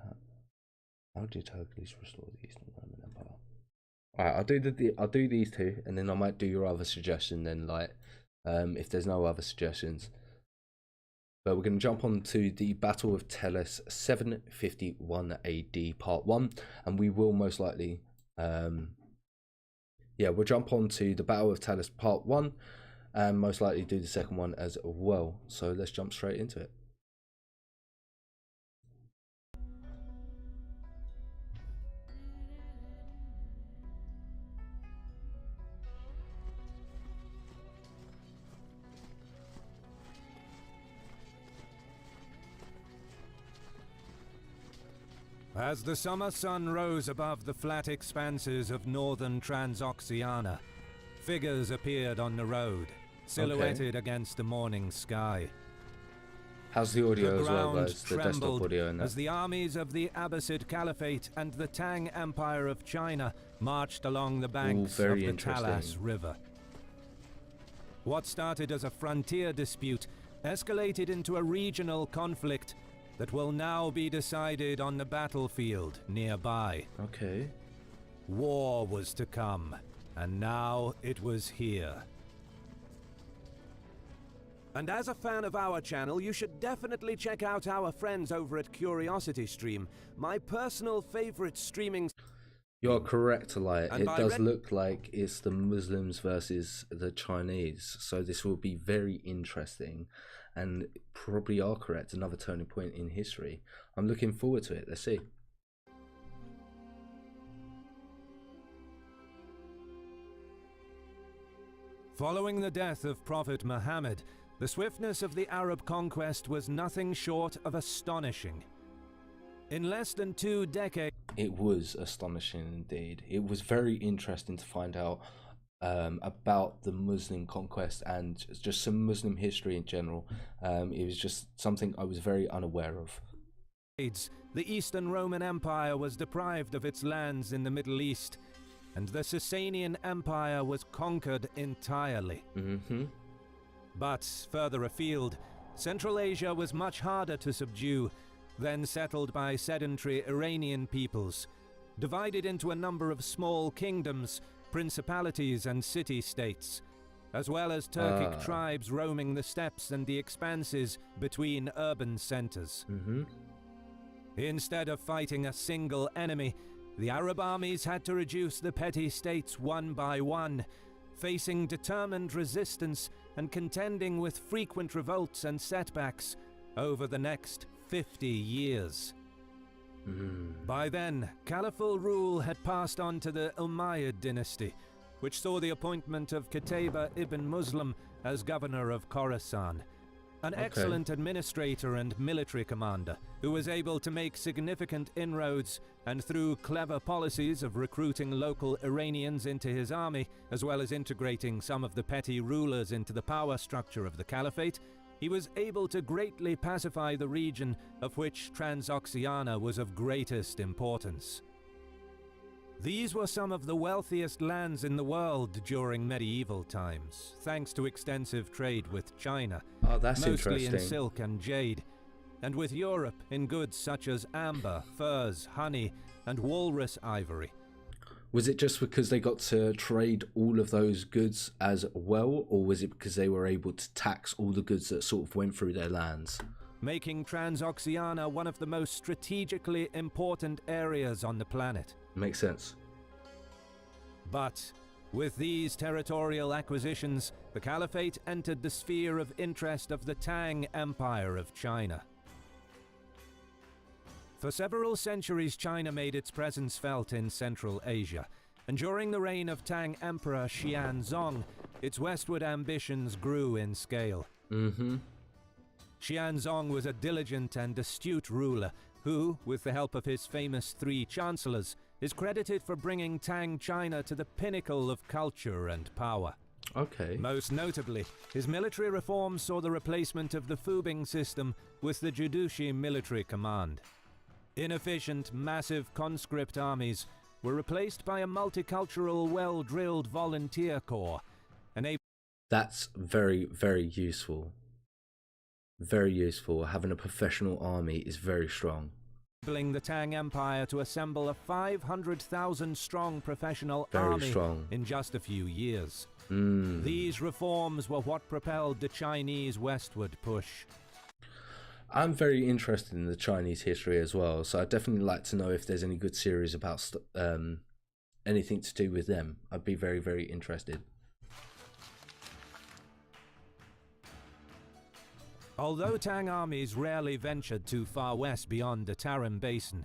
How did Hercules restore the Eastern Roman Empire? Alright, I'll do these two, and then I might do your other suggestion then, like, if there's no other suggestions. But we're going to jump on to the Battle of Talus 751 AD Part 1, and we will most likely, we'll jump on to the Battle of Talus Part 1, and most likely do the second one as well. So let's jump straight into it. As the summer sun rose above the flat expanses of northern Transoxiana, figures appeared on the road, silhouetted against the morning sky. How's the audio as well, guys? The desktop audio in that. As the armies of the Abbasid Caliphate and the Tang Empire of China marched along the banks of the Talas River. What started as a frontier dispute escalated into a regional conflict that will now be decided on the battlefield nearby. Okay. War was to come, and now it was here. And as a fan of our channel, you should definitely check out our friends over at Curiosity Stream, my personal favorite streaming... You're correct, Elia. It does look like it's the Muslims versus the Chinese, so this will be very interesting, and probably are correct, another turning point in history. I'm looking forward to it. Let's see. Following the death of Prophet Muhammad, the swiftness of the Arab conquest was nothing short of astonishing. In less than 2 decades... It was astonishing indeed. It was very interesting to find out about the Muslim conquest and just some Muslim history in general. It was just something I was very unaware of. The Eastern Roman Empire was deprived of its lands in the Middle East, and the Sasanian Empire was conquered entirely. But further afield, Central Asia was much harder to subdue, then settled by sedentary Iranian peoples, divided into a number of small kingdoms, principalities and city-states, as well as Turkic tribes roaming the steppes and the expanses between urban centers. Instead of fighting a single enemy, the Arab armies had to reduce the petty states one by one, facing determined resistance and contending with frequent revolts and setbacks over the next 50 years. By then, caliphal rule had passed on to the Umayyad dynasty, which saw the appointment of Qutayba ibn Muslim as governor of Khorasan, an excellent administrator and military commander who was able to make significant inroads, and through clever policies of recruiting local Iranians into his army, as well as integrating some of the petty rulers into the power structure of the caliphate, he was able to greatly pacify the region of which Transoxiana was of greatest importance. These were some of the wealthiest lands in the world during medieval times, thanks to extensive trade with China, mostly in silk and jade, and with Europe in goods such as amber, furs, honey, and walrus ivory. Was it just because they got to trade all of those goods as well, or was it because they were able to tax all the goods that sort of went through their lands? Making Transoxiana one of the most strategically important areas on the planet. Makes sense. But with these territorial acquisitions, the Caliphate entered the sphere of interest of the Tang Empire of China. For several centuries, China made its presence felt in Central Asia, and during the reign of Tang Emperor Xianzong, its westward ambitions grew in scale. Xianzong was a diligent and astute ruler who, with the help of his famous 3 chancellors, is credited for bringing Tang China to the pinnacle of culture and power. Most notably, his military reforms saw the replacement of the Fubing system with the Judushi military command. Inefficient, massive conscript armies were replaced by a multicultural, well-drilled volunteer corps. That's very, very useful. Very useful. Having a professional army is very strong. Enabling the Tang Empire to assemble a 500,000-strong professional army in just a few years. These reforms were what propelled the Chinese westward push. I'm very interested in the Chinese history as well, so I'd definitely like to know if there's any good series about anything to do with them. I'd be very, very interested. Although Tang armies rarely ventured too far west beyond the Tarim Basin,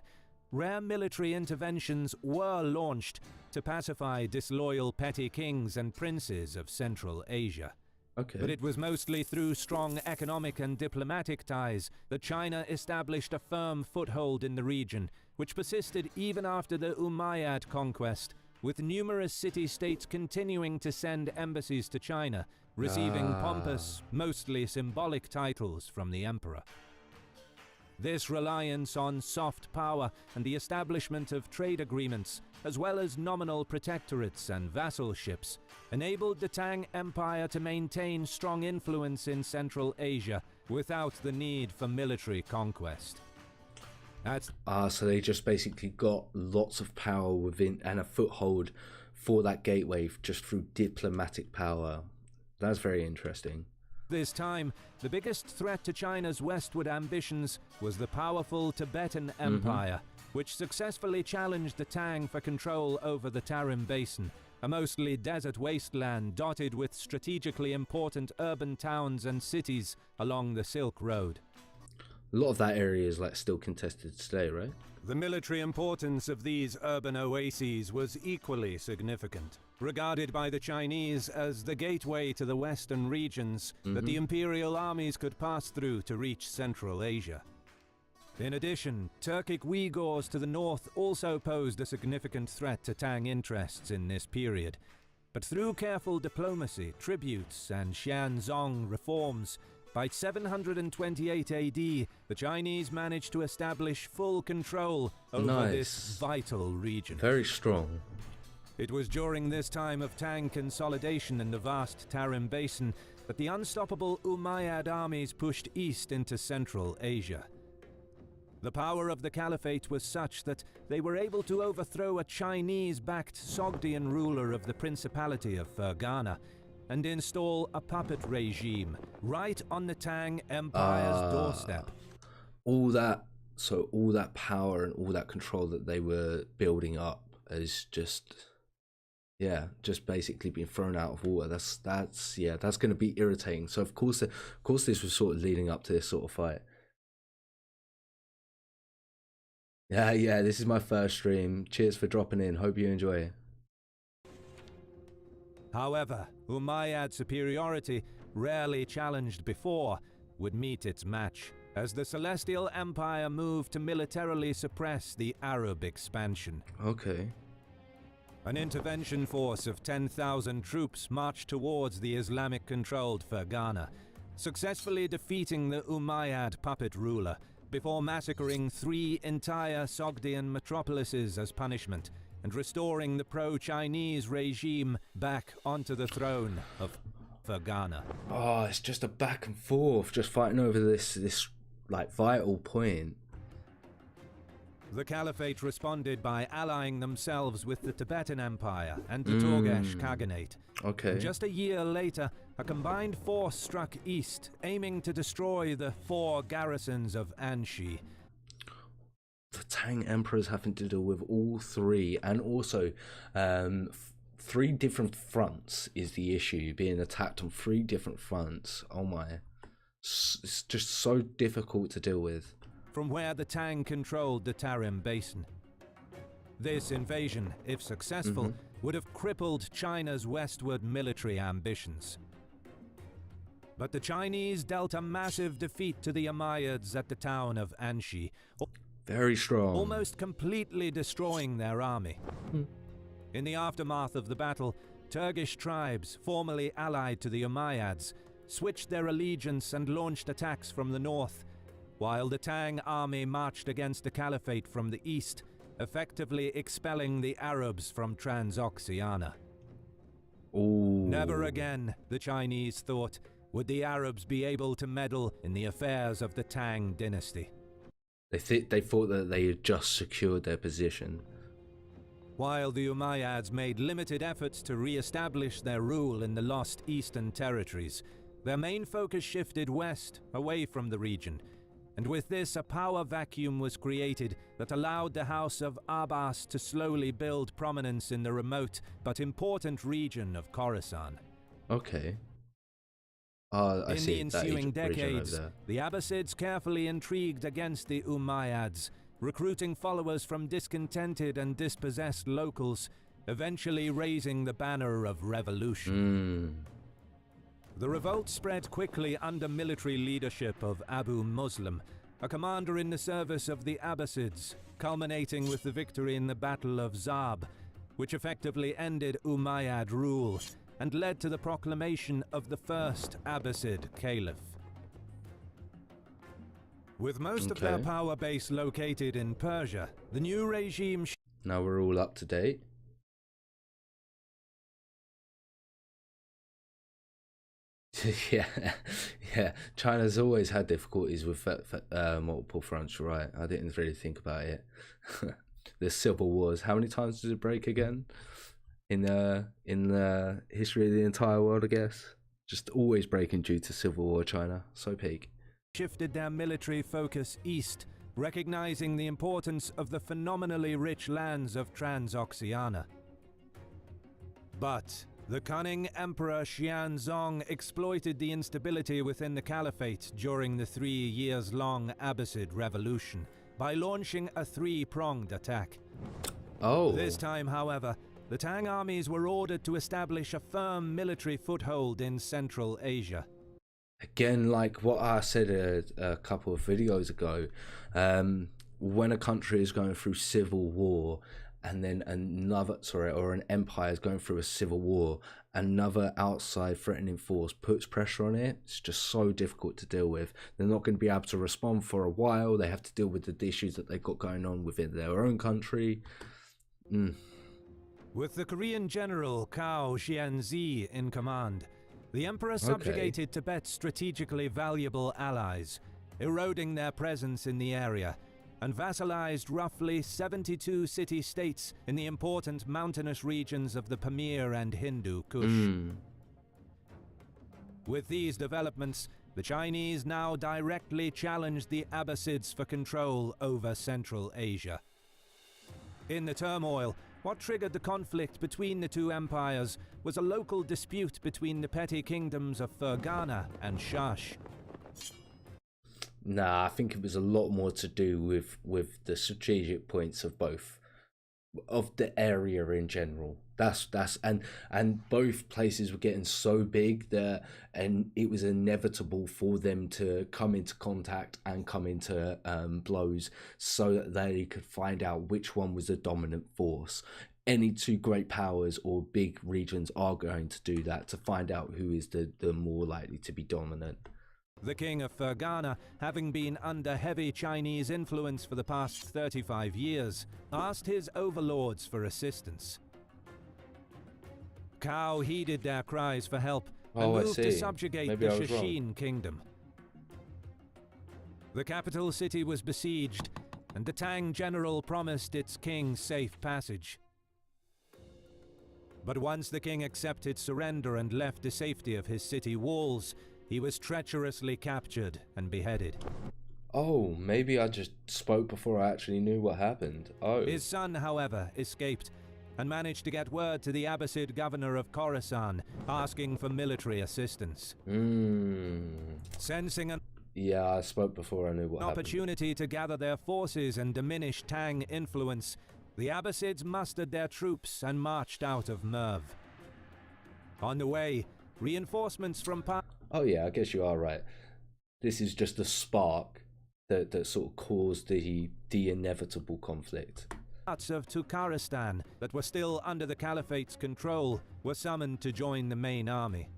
rare military interventions were launched to pacify disloyal petty kings and princes of Central Asia. Okay. But it was mostly through strong economic and diplomatic ties that China established a firm foothold in the region, which persisted even after the Umayyad conquest, with numerous city-states continuing to send embassies to China, receiving pompous, mostly symbolic titles from the emperor. This reliance on soft power and the establishment of trade agreements, as well as nominal protectorates and vassalships, enabled the Tang Empire to maintain strong influence in Central Asia without the need for military conquest. So they just basically got lots of power within and a foothold for that gateway just through diplomatic power. That's very interesting. This time, the biggest threat to China's westward ambitions was the powerful Tibetan Empire, which successfully challenged the Tang for control over the Tarim Basin, a mostly desert wasteland dotted with strategically important urban towns and cities along the Silk Road. A lot of that area is like still contested today, right? The military importance of these urban oases was equally significant, regarded by the Chinese as the gateway to the western regions that the imperial armies could pass through to reach Central Asia. In addition, Turkic Uyghurs to the north also posed a significant threat to Tang interests in this period. But through careful diplomacy, tributes, and Xianzong reforms, by 728 AD, the Chinese managed to establish full control over this vital region. Very strong. It was during this time of Tang consolidation in the vast Tarim Basin that the unstoppable Umayyad armies pushed east into Central Asia. The power of the Caliphate was such that they were able to overthrow a Chinese-backed Sogdian ruler of the Principality of Fergana and install a puppet regime right on the Tang Empire's doorstep. All that power and all that control that they were building up is just basically being thrown out of water. That's going to be irritating. So of course this was sort of leading up to this sort of fight. Yeah, this is my first stream. Cheers for dropping in. Hope you enjoy it. However, Umayyad superiority, rarely challenged before, would meet its match, as the Celestial Empire moved to militarily suppress the Arab expansion. Okay. An intervention force of 10,000 troops marched towards the Islamic-controlled Fergana, successfully defeating the Umayyad puppet ruler, before massacring 3 entire Sogdian metropolises as punishment, and restoring the pro-Chinese regime back onto the throne of Fergana. Oh, it's just a back and forth, just fighting over this like vital point. The Caliphate responded by allying themselves with the Tibetan Empire and the Turgesh Khaganate. Okay. And just a year later, a combined force struck east, aiming to destroy the 4 garrisons of Anshi. The Tang emperors having to deal with all 3, and also 3 different fronts is the issue, being attacked on 3 different fronts. Oh my, it's just so difficult to deal with. From where the Tang controlled the Tarim Basin. This invasion, if successful, would have crippled China's westward military ambitions. But the Chinese dealt a massive defeat to the Umayyads at the town of Anshi, very strong, almost completely destroying their army. In the aftermath of the battle, Turkish tribes, formerly allied to the Umayyads, switched their allegiance and launched attacks from the north, while the Tang army marched against the Caliphate from the east, effectively expelling the Arabs from Transoxiana. Ooh. Never again, the Chinese thought, would the Arabs be able to meddle in the affairs of the Tang dynasty. They thought that they had just secured their position. While the Umayyads made limited efforts to re-establish their rule in the lost eastern territories, their main focus shifted west, away from the region, and with this a power vacuum was created that allowed the House of Abbas to slowly build prominence in the remote but important region of Khorasan. Okay. I see. In the ensuing decades, the Abbasids carefully intrigued against the Umayyads, recruiting followers from discontented and dispossessed locals, eventually raising the banner of revolution. The revolt spread quickly under military leadership of Abu Muslim, a commander in the service of the Abbasids, culminating with the victory in the Battle of Zab, which effectively ended Umayyad rule and led to the proclamation of the first Abbasid Caliph. With most of their power base located in Persia, the new regime... Now we're all up to date. yeah. China's always had difficulties with multiple fronts, right? I didn't really think about it. The civil wars. How many times did it break again? In the history of the entire world, I guess. Just always breaking due to civil war, China. So peak. Shifted their military focus east, recognizing the importance of the phenomenally rich lands of Transoxiana. But the cunning Emperor Xianzong exploited the instability within the Caliphate during the 3 years-long Abbasid Revolution by launching a three-pronged attack. This time, however, the Tang armies were ordered to establish a firm military foothold in Central Asia. Again, like what I said a couple of videos ago, when a country is going through civil war, and then or an empire is going through a civil war, another outside threatening force puts pressure on it, it's just so difficult to deal with. They're not going to be able to respond for a while. They have to deal with the issues that they've got going on within their own country. With the Korean general Cao Xianzi in command, the emperor subjugated Tibet's strategically valuable allies, eroding their presence in the area, and vassalized roughly 72 city-states in the important mountainous regions of the Pamir and Hindu Kush. With these developments, the Chinese now directly challenged the Abbasids for control over Central Asia. In the turmoil, what triggered the conflict between the two empires was a local dispute between the petty kingdoms of Fergana and Shash. Nah, I think it was a lot more to do with the strategic points of both, of the area in general. And both places were getting so big that, and it was inevitable for them to come into contact and come into blows, so that they could find out which one was the dominant force. Any two great powers or big regions are going to do that to find out who is the more likely to be dominant. The king of Fergana, having been under heavy Chinese influence for the past 35 years, asked his overlords for assistance. Cao heeded their cries for help and moved to subjugate the Shishin kingdom. The capital city was besieged, and the Tang general promised its king safe passage. But once the king accepted surrender and left the safety of his city walls, he was treacherously captured and beheaded. Oh, maybe I just spoke before I actually knew what happened. His son, however, escaped and managed to get word to the Abbasid governor of Khorasan, asking for military assistance. Sensing I spoke before I knew what happened. Opportunity to gather their forces and diminish Tang influence, the Abbasids mustered their troops and marched out of Merv. On the way, reinforcements from Oh yeah, I guess you are right. This is just a spark that sort of caused the inevitable conflict. Parts of Turkestan that were still under the Caliphate's control were summoned to join the main army.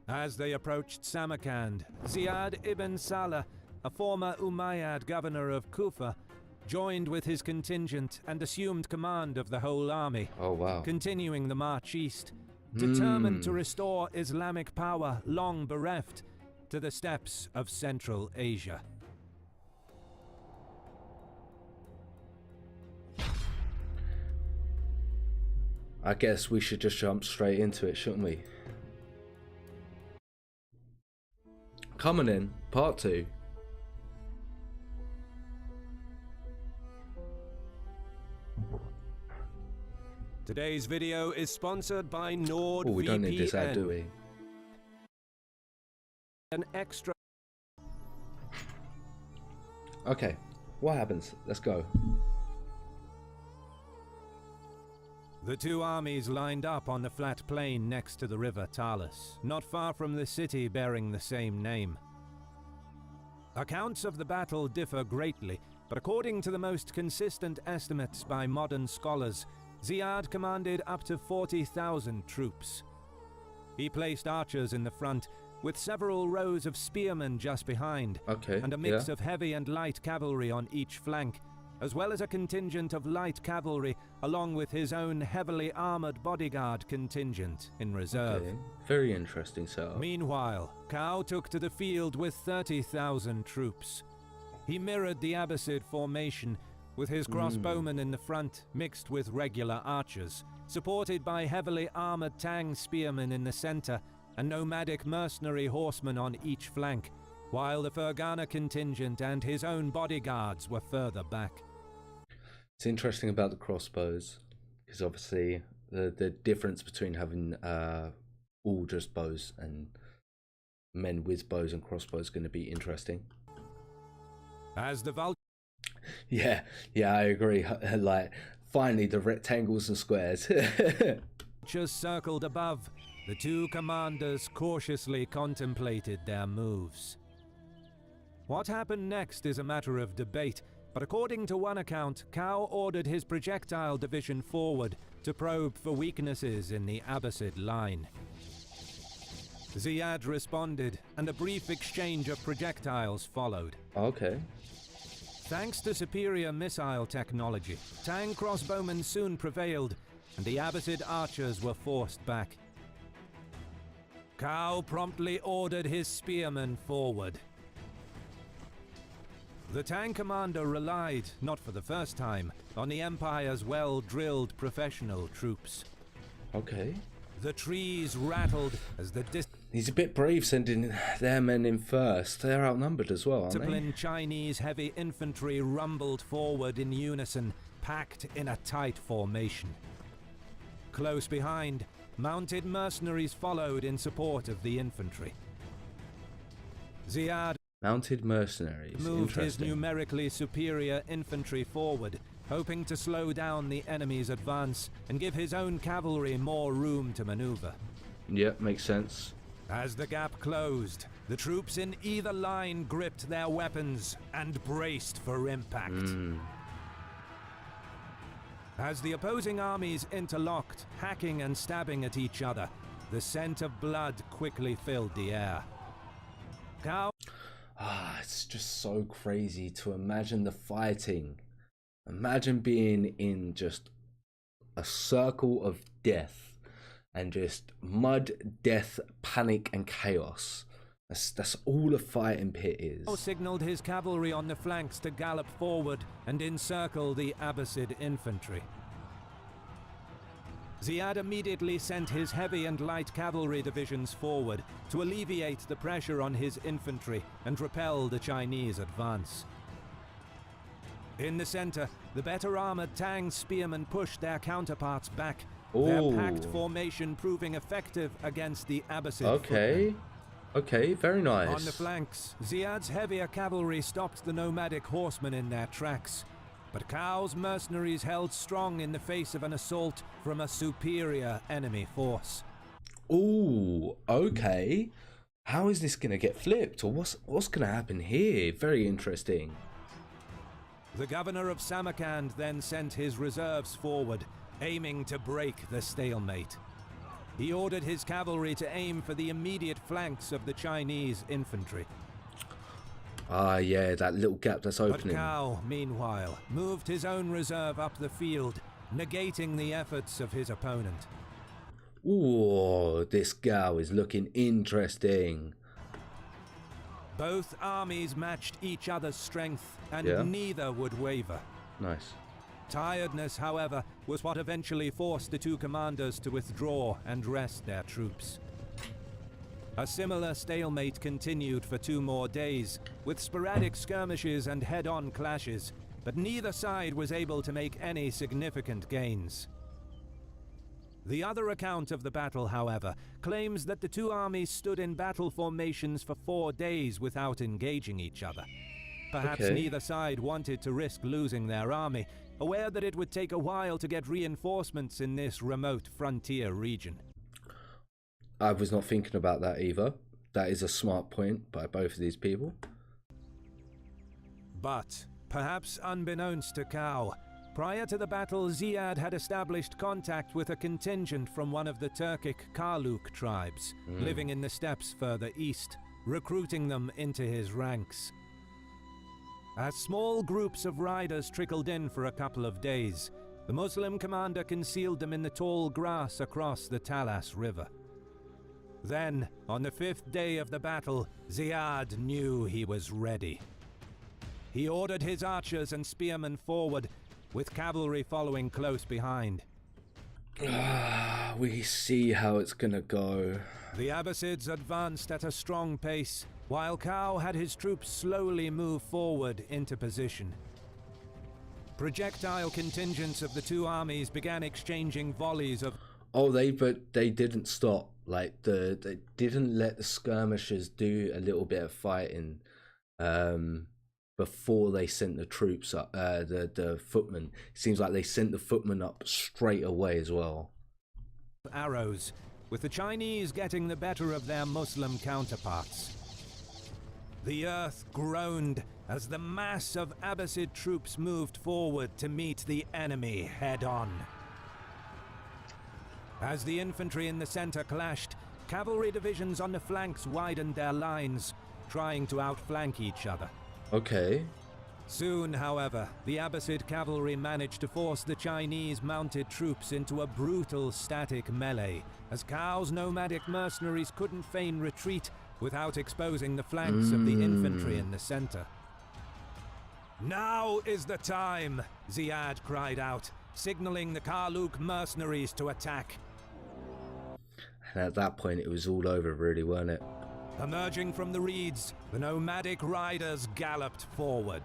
As they approached Samarkand, Ziyad ibn Salah, a former Umayyad governor of Kufa, joined with his contingent and assumed command of the whole army, continuing the march east, determined to restore Islamic power long bereft to the steppes of Central Asia. I guess we should just jump straight into it, shouldn't we? Coming in, part 2. Today's video is sponsored by NordVPN. Oh, we don't need this ad, do we? An extra. Okay, what happens? Let's go. The two armies lined up on the flat plain next to the river Talus, not far from the city bearing the same name. Accounts of the battle differ greatly, but according to the most consistent estimates by modern scholars, Ziyad commanded up to 40,000 troops. He placed archers in the front, with several rows of spearmen just behind, and a mix of heavy and light cavalry on each flank, as well as a contingent of light cavalry, along with his own heavily armored bodyguard contingent in reserve. Okay. Very interesting setup. Meanwhile, Cao took to the field with 30,000 troops. He mirrored the Abbasid formation, with his crossbowmen in the front mixed with regular archers, supported by heavily armored Tang spearmen in the center and nomadic mercenary horsemen on each flank, while the Fergana contingent and his own bodyguards were further back. It's interesting about the crossbows, because obviously the difference between having all just bows and men with bows and crossbows is going to be interesting. As the Yeah, I agree. Like, finally, the rectangles and squares. just circled above, the two commanders cautiously contemplated their moves. What happened next is a matter of debate, but according to one account, Cao ordered his projectile division forward to probe for weaknesses in the Abbasid line. Ziyad responded, and a brief exchange of projectiles followed. Okay. Thanks to superior missile technology, Tang crossbowmen soon prevailed, and the Abbasid archers were forced back. Cao promptly ordered his spearmen forward. The Tang commander relied, not for the first time, on the Empire's well-drilled professional troops. Okay. The trees rattled as the He's a bit brave sending their men in first. They're outnumbered as well, aren't they? disciplined Chinese heavy infantry rumbled forward in unison, packed in a tight formation. Close behind, mounted mercenaries followed in support of the infantry. Ziyad Mounted mercenaries. moved his numerically superior infantry forward, hoping to slow down the enemy's advance and give his own cavalry more room to maneuver. Yep, makes sense. As the gap closed, the troops in either line gripped their weapons and braced for impact. As the opposing armies interlocked, hacking and stabbing at each other, the scent of blood quickly filled the air. Cao It's just so crazy to imagine the fighting. Imagine being in just a circle of death and just mud, death, panic and chaos. That's all a fighting pit is. signaled his cavalry on the flanks to gallop forward and encircle the Abbasid infantry. Ziyad immediately sent his heavy and light cavalry divisions forward to alleviate the pressure on his infantry and repel the Chinese advance. In the center, the better armored Tang spearmen pushed their counterparts back, their packed formation proving effective against the Abbasid footmen. Okay, very nice. On the flanks, Ziyad's heavier cavalry stopped the nomadic horsemen in their tracks, but Cao's mercenaries held strong in the face of an assault from a superior enemy force. Ooh, okay. How is this going to get flipped, or what's going to happen here? Very interesting. The governor of Samarkand then sent his reserves forward, aiming to break the stalemate. He ordered his cavalry to aim for the immediate flanks of the Chinese infantry. Yeah, that little gap that's opening. But Cao, meanwhile, moved his own reserve up the field, negating the efforts of his opponent. Ooh, this Gao is looking interesting. Both armies matched each other's strength, and neither would waver. Nice. Tiredness, however, was what eventually forced the two commanders to withdraw and rest their troops. A similar stalemate continued for 2 more days, with sporadic skirmishes and head-on clashes, but neither side was able to make any significant gains. The other account of the battle, however, claims that the two armies stood in battle formations for 4 days without engaging each other. Perhaps neither side wanted to risk losing their army, aware that it would take a while to get reinforcements in this remote frontier region. I was not thinking about that either. That is a smart point by both of these people. But, perhaps unbeknownst to Kao, prior to the battle, Ziyad had established contact with a contingent from one of the Turkic Karluk tribes, living in the steppes further east, recruiting them into his ranks. As small groups of riders trickled in for a couple of days, the Muslim commander concealed them in the tall grass across the Talas River. Then, on the 5th day of the battle, Ziyad knew he was ready. He ordered his archers and spearmen forward, with cavalry following close behind. We see how it's gonna go. The Abbasids advanced at a strong pace, while Kao had his troops slowly move forward into position. Projectile contingents of the two armies began exchanging volleys of... Oh, but they didn't stop. Like, they didn't let the skirmishers do a little bit of fighting before they sent the troops up, the footmen. It seems like they sent the footmen up straight away as well. Arrows, with the Chinese getting the better of their Muslim counterparts. The earth groaned as the mass of Abbasid troops moved forward to meet the enemy head-on. As the infantry in the center clashed, cavalry divisions on the flanks widened their lines, trying to outflank each other. Okay. Soon, however, the Abbasid cavalry managed to force the Chinese mounted troops into a brutal static melee, as Kao's nomadic mercenaries couldn't feign retreat without exposing the flanks of the infantry in the center. "Now is the time," Ziyad cried out, signaling the Karluk mercenaries to attack. And at that point, it was all over, really, weren't it? Emerging from the reeds, the nomadic riders galloped forward.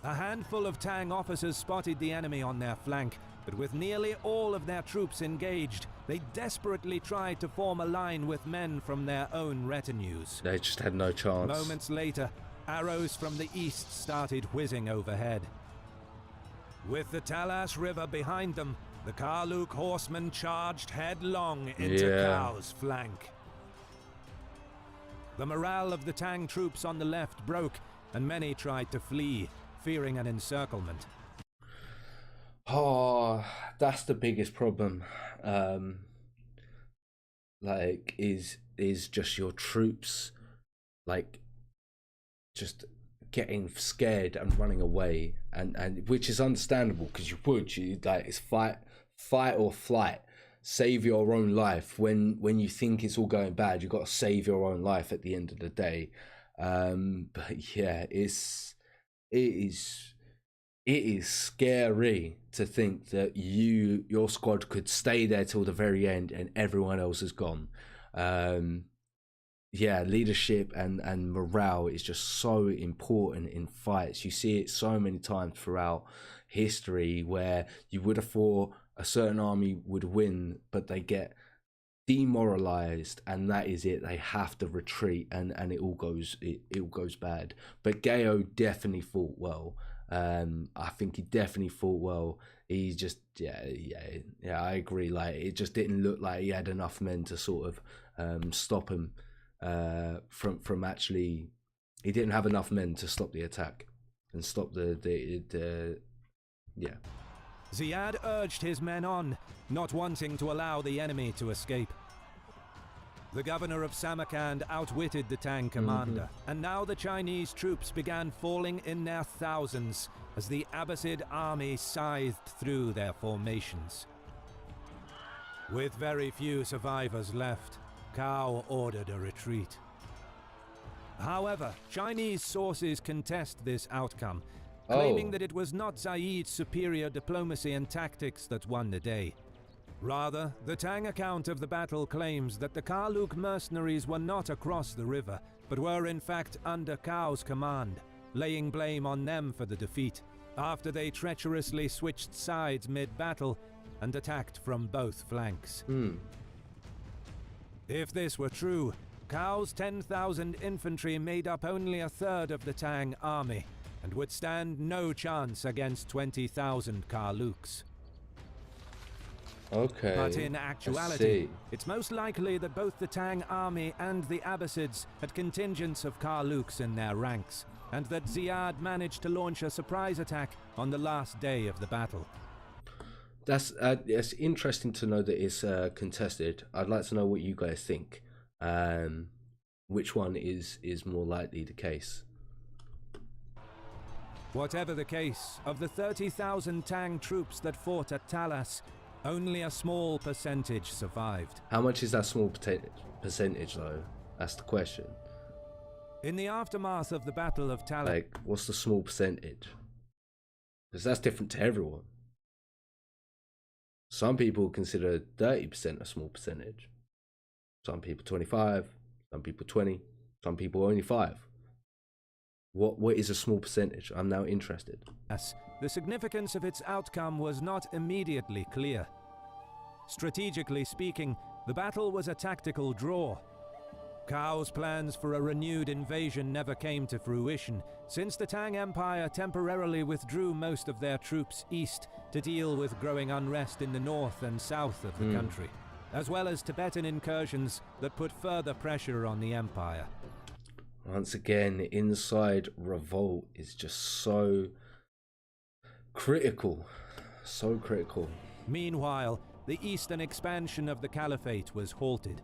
A handful of Tang officers spotted the enemy on their flank, but with nearly all of their troops engaged, they desperately tried to form a line with men from their own retinues. They just had no chance. Moments later, arrows from the east started whizzing overhead. With the Talas River behind them, the Karluk horsemen charged headlong into Kao's flank. The morale of the Tang troops on the left broke, and many tried to flee, fearing an encirclement. Oh, that's the biggest problem. Like, is just your troops, like, just getting scared and running away, and which is understandable, because you like, it's fight or flight. Save your own life. When you think it's all going bad, you've got to save your own life at the end of the day. But yeah, it is scary to think that your squad could stay there till the very end and everyone else is gone. Yeah, leadership and morale is just so important in fights. You see it so many times throughout history where you would have thought a certain army would win, but they get demoralized, and that is it. They have to retreat, and it all goes bad. But Gao definitely fought well. I think he definitely fought well. He just I agree. Like, it just didn't look like he had enough men to sort of stop him from actually. He didn't have enough men to stop the attack and stop the. Ziyad urged his men on, not wanting to allow the enemy to escape. The governor of Samarkand outwitted the Tang commander, and now the Chinese troops began falling in their thousands as the Abbasid army scythed through their formations. With very few survivors left, Kao ordered a retreat. However, Chinese sources contest this outcome, claiming that it was not Zaid's superior diplomacy and tactics that won the day. Rather, the Tang account of the battle claims that the Karluk mercenaries were not across the river, but were in fact under Kao's command, laying blame on them for the defeat, after they treacherously switched sides mid-battle and attacked from both flanks. If this were true, Kao's 10,000 infantry made up only a third of the Tang army, and would stand no chance against 20,000 Karluks. Okay. But in actuality, it's most likely that both the Tang army and the Abbasids had contingents of Karluks in their ranks, and that Ziyad managed to launch a surprise attack on the last day of the battle. That's it's interesting to know that it's contested. I'd like to know what you guys think. Which one is more likely the case? Whatever the case, of the 30,000 Tang troops that fought at Talas, only a small percentage survived. How much is that small percentage though? That's the question. In the aftermath of the Battle of Talas... Like, what's the small percentage? Because that's different to everyone. Some people consider 30% a small percentage. Some people 25, some people 20, some people only 5. What is a small percentage? I'm now interested. Yes, the significance of its outcome was not immediately clear. Strategically speaking, the battle was a tactical draw. Cao's plans for a renewed invasion never came to fruition, since the Tang Empire temporarily withdrew most of their troops east to deal with growing unrest in the north and south of the country, as well as Tibetan incursions that put further pressure on the empire. Once again, the inside revolt is just so critical. So critical. Meanwhile, the eastern expansion of the caliphate was halted.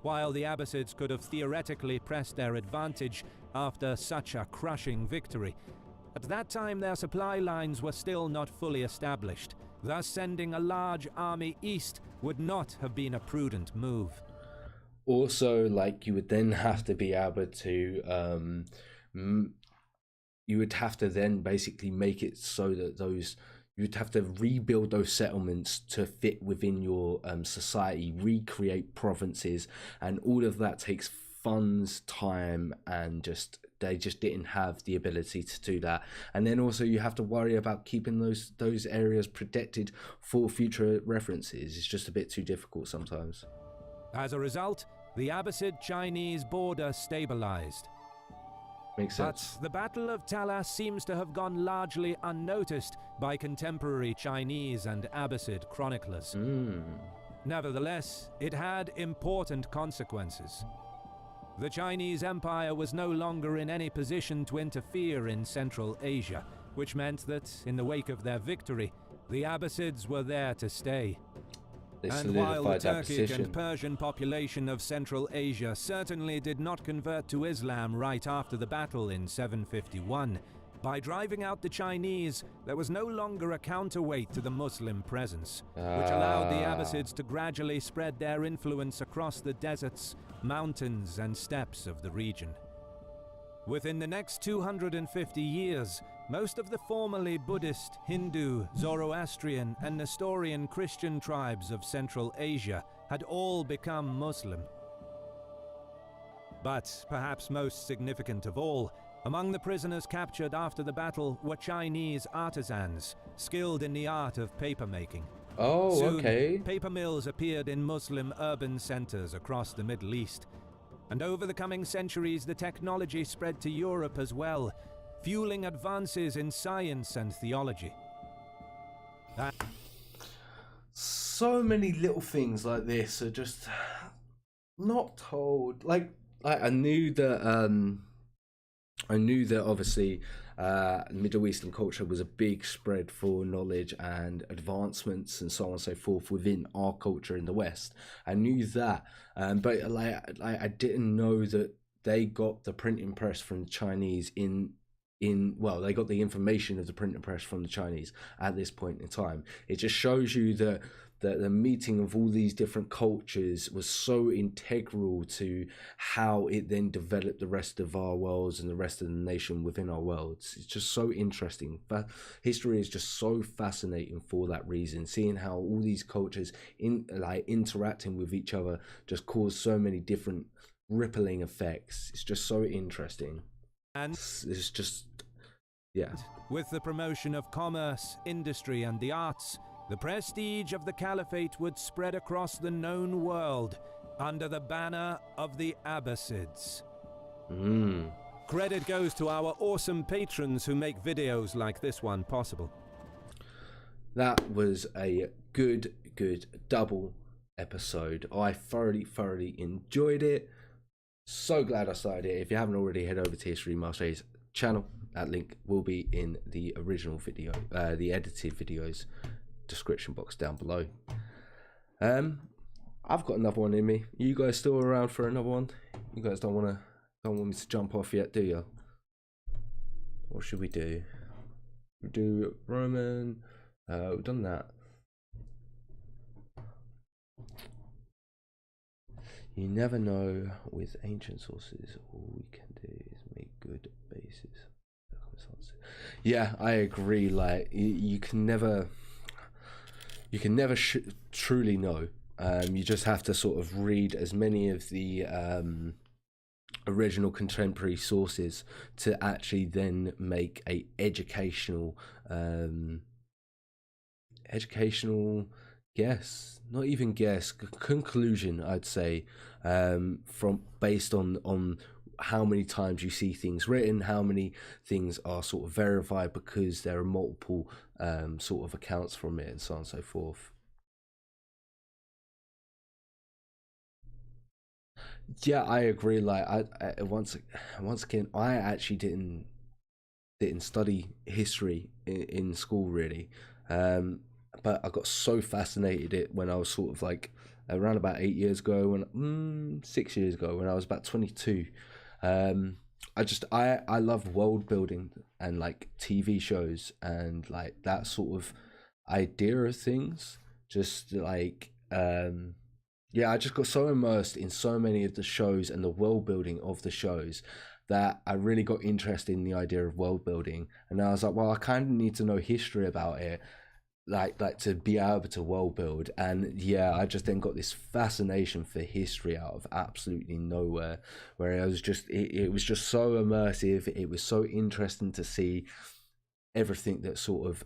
While the Abbasids could have theoretically pressed their advantage after such a crushing victory, at that time their supply lines were still not fully established. Thus sending a large army east would not have been a prudent move. Also, like, you would then have to be able to you would have to then basically make it so that you'd have to rebuild those settlements to fit within your society, recreate provinces, and all of that takes funds, time, and they just didn't have the ability to do that. And then also you have to worry about keeping those areas protected for future references. It's just a bit too difficult sometimes. As a result, the Abbasid-Chinese border stabilized. Makes sense. But the Battle of Talas seems to have gone largely unnoticed by contemporary Chinese and Abbasid chroniclers. Nevertheless, it had important consequences. The Chinese Empire was no longer in any position to interfere in Central Asia, which meant that, in the wake of their victory, the Abbasids were there to stay. And while the Turkic and Persian population of Central Asia certainly did not convert to Islam right after the battle in 751, by driving out the Chinese, there was no longer a counterweight to the Muslim presence, which allowed the Abbasids to gradually spread their influence across the deserts, mountains, and steppes of the region. Within the next 250 years, most of the formerly Buddhist, Hindu, Zoroastrian, and Nestorian Christian tribes of Central Asia had all become Muslim. But perhaps most significant of all, among the prisoners captured after the battle were Chinese artisans, skilled in the art of papermaking. Oh, Soon, okay. paper mills appeared in Muslim urban centers across the Middle East. And over the coming centuries, the technology spread to Europe as well, fueling advances in science and theology. So many little things like this are just not told. Like I knew that obviously Middle Eastern culture was a big spread for knowledge and advancements and so on and so forth within our culture in the West. I knew that, but I didn't know that they got the printing press from the Chinese they got the information of the printing press from the Chinese at this point in time. It just shows you that the meeting of all these different cultures was so integral to how it then developed the rest of our worlds and the rest of the nation within our worlds. It's just so interesting. But history is just so fascinating for that reason. Seeing how all these cultures interacting with each other just cause so many different rippling effects. It's just so interesting. And it's just, yeah. With the promotion of commerce, industry, and the arts, the prestige of the Caliphate would spread across the known world under the banner of the Abbasids. Credit goes to our awesome patrons who make videos like this one possible. That was a good double episode. I thoroughly enjoyed it. So glad I started it. If you haven't already, head over to History Marche's channel. That link will be in the original video, the edited videos description box down below. I've got another one in me. You guys still around for another one? You guys don't want me to jump off yet, do you? What should we do? We do Roman. We've done that. You never know with ancient sources. All we can do is make good bases. Yeah, I agree. Like you can never truly know. You just have to sort of read as many of the original contemporary sources to actually then make a educational guess, not even guess, conclusion, I'd say, from based on how many times you see things written, how many things are sort of verified because there are multiple sort of accounts from it, and so on and so forth. Yeah, I agree. Like I once again, I actually didn't study history in school really, but I got so fascinated it when I was sort of like around about 8 years ago, when 6 years ago, when I was about 22. I love world building and like TV shows and like that sort of idea of things. Just like yeah, I just got so immersed in so many of the shows and the world building of the shows that I really got interested in the idea of world building. And I was like, well, I kind of need to know history about it, like to be able to world build. And yeah, I just then got this fascination for history out of absolutely nowhere, where it was just it was just so immersive. It was so interesting to see everything that sort of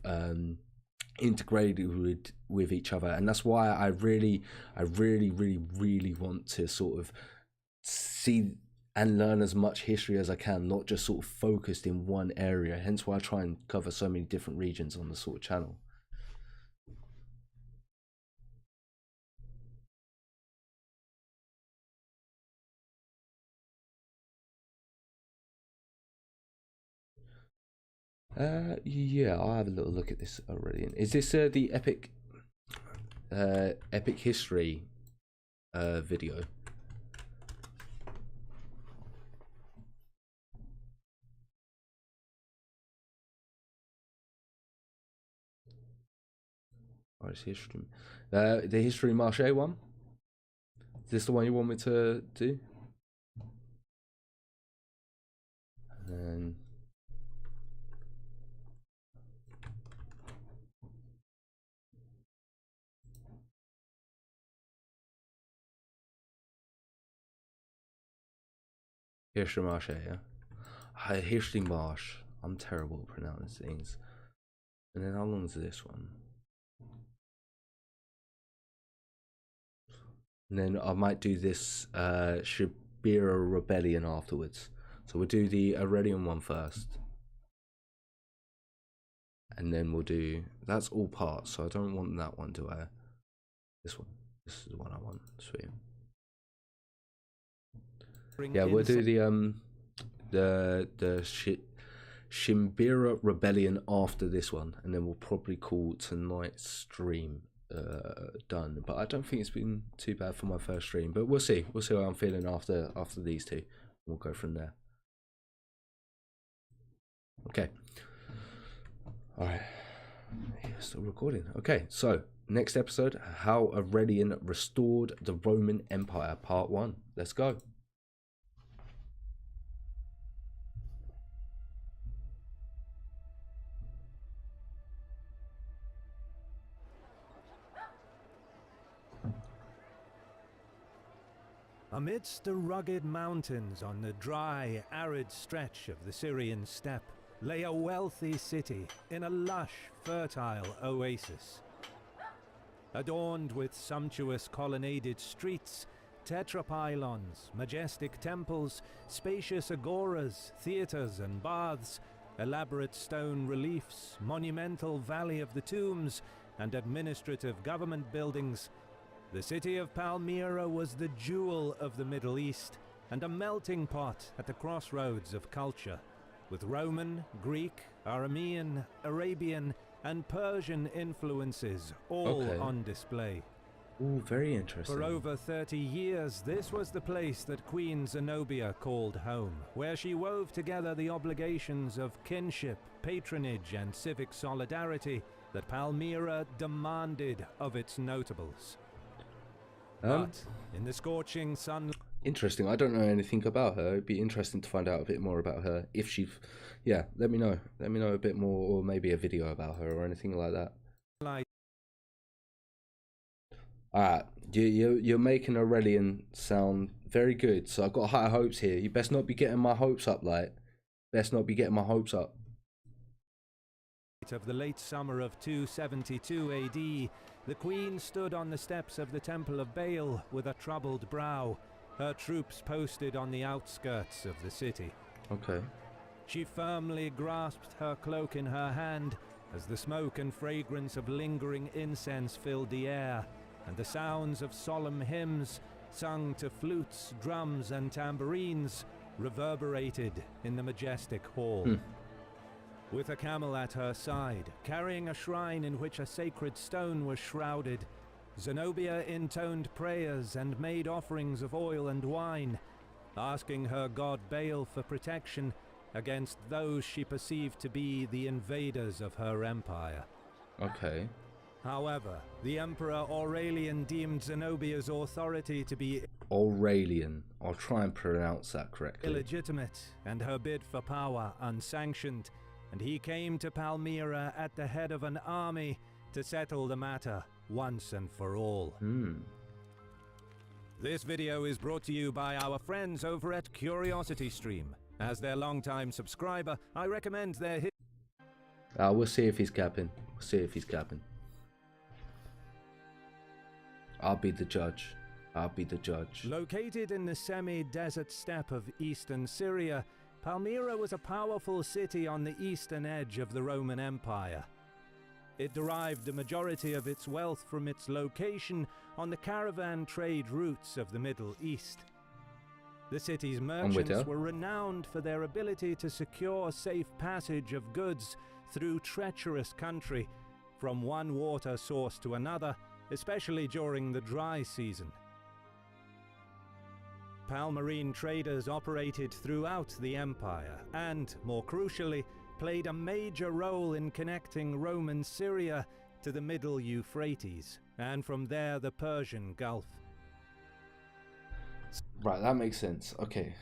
integrated with each other. And that's why I really want to sort of see and learn as much history as I can, not just sort of focused in one area. Hence why I try and cover so many different regions on the sort of channel. Yeah, I'll have a little look at this already. Is this the epic history video? Oh, it's history. The History Marche one. Is this the one you want me to do? And History Marche, yeah. History Marsh. I'm terrible at pronouncing things. And then how long is this one? And then I might do this Shibira Rebellion afterwards. So we'll do the Aurelian one first. And then we'll do, that's all parts, so I don't want that one, do I? This one. This is the one I want. Sweet. Yeah, we'll do the Shimbira Rebellion after this one, and then we'll probably call tonight's stream done. But I don't think it's been too bad for my first stream, but we'll see how I'm feeling after these two. We'll go from there. Okay, all right, still recording. Okay, so next episode, how Aurelian restored the Roman Empire, part 1. Let's go. Amidst the rugged mountains on the dry, arid stretch of the Syrian steppe lay a wealthy city in a lush, fertile oasis. Adorned with sumptuous colonnaded streets tetrapylons, majestic temples, spacious agoras, theatres and baths, elaborate stone reliefs, monumental Valley of the Tombs, and administrative government buildings, the city of Palmyra was the jewel of the Middle East and a melting pot at the crossroads of culture, with Roman, Greek, Aramean, Arabian, and Persian influences all on display. Ooh, very interesting. For over 30 years, this was the place that Queen Zenobia called home, where she wove together the obligations of kinship, patronage, and civic solidarity that Palmyra demanded of its notables. But in the scorching sun... Interesting. I don't know anything about her. It'd be interesting to find out a bit more about her. If she's... Yeah, let me know. Let me know a bit more, or maybe a video about her or anything like that. Alright, you're making Aurelian sound very good, so I've got high hopes here. You best not be getting my hopes up, like. Best not be getting my hopes up. Of the late summer of 272 AD, the Queen stood on the steps of the Temple of Baal with a troubled brow, her troops posted on the outskirts of the city. Okay. She firmly grasped her cloak in her hand as the smoke and fragrance of lingering incense filled the air, and the sounds of solemn hymns, sung to flutes, drums, and tambourines, reverberated in the majestic hall. With a camel at her side, carrying a shrine in which a sacred stone was shrouded, Zenobia intoned prayers and made offerings of oil and wine, asking her god Baal for protection against those she perceived to be the invaders of her empire. Okay. However, the Emperor Aurelian deemed Zenobia's authority to be Aurelian. I'll try and pronounce that correctly. Illegitimate, and her bid for power unsanctioned, and he came to Palmyra at the head of an army to settle the matter once and for all. This video is brought to you by our friends over at CuriosityStream. As their longtime subscriber, I recommend their... We'll see if he's capping. We'll see if he's capping. I'll be the judge. I'll be the judge. Located in the semi-desert steppe of eastern Syria, Palmyra was a powerful city on the eastern edge of the Roman Empire. It derived the majority of its wealth from its location on the caravan trade routes of the Middle East. The city's merchants were renowned for their ability to secure safe passage of goods through treacherous country, from one water source to another, especially during the dry season. Palmyrene traders operated throughout the empire and, more crucially, played a major role in connecting Roman Syria to the Middle Euphrates, and from there the Persian Gulf. Right, that makes sense. Okay.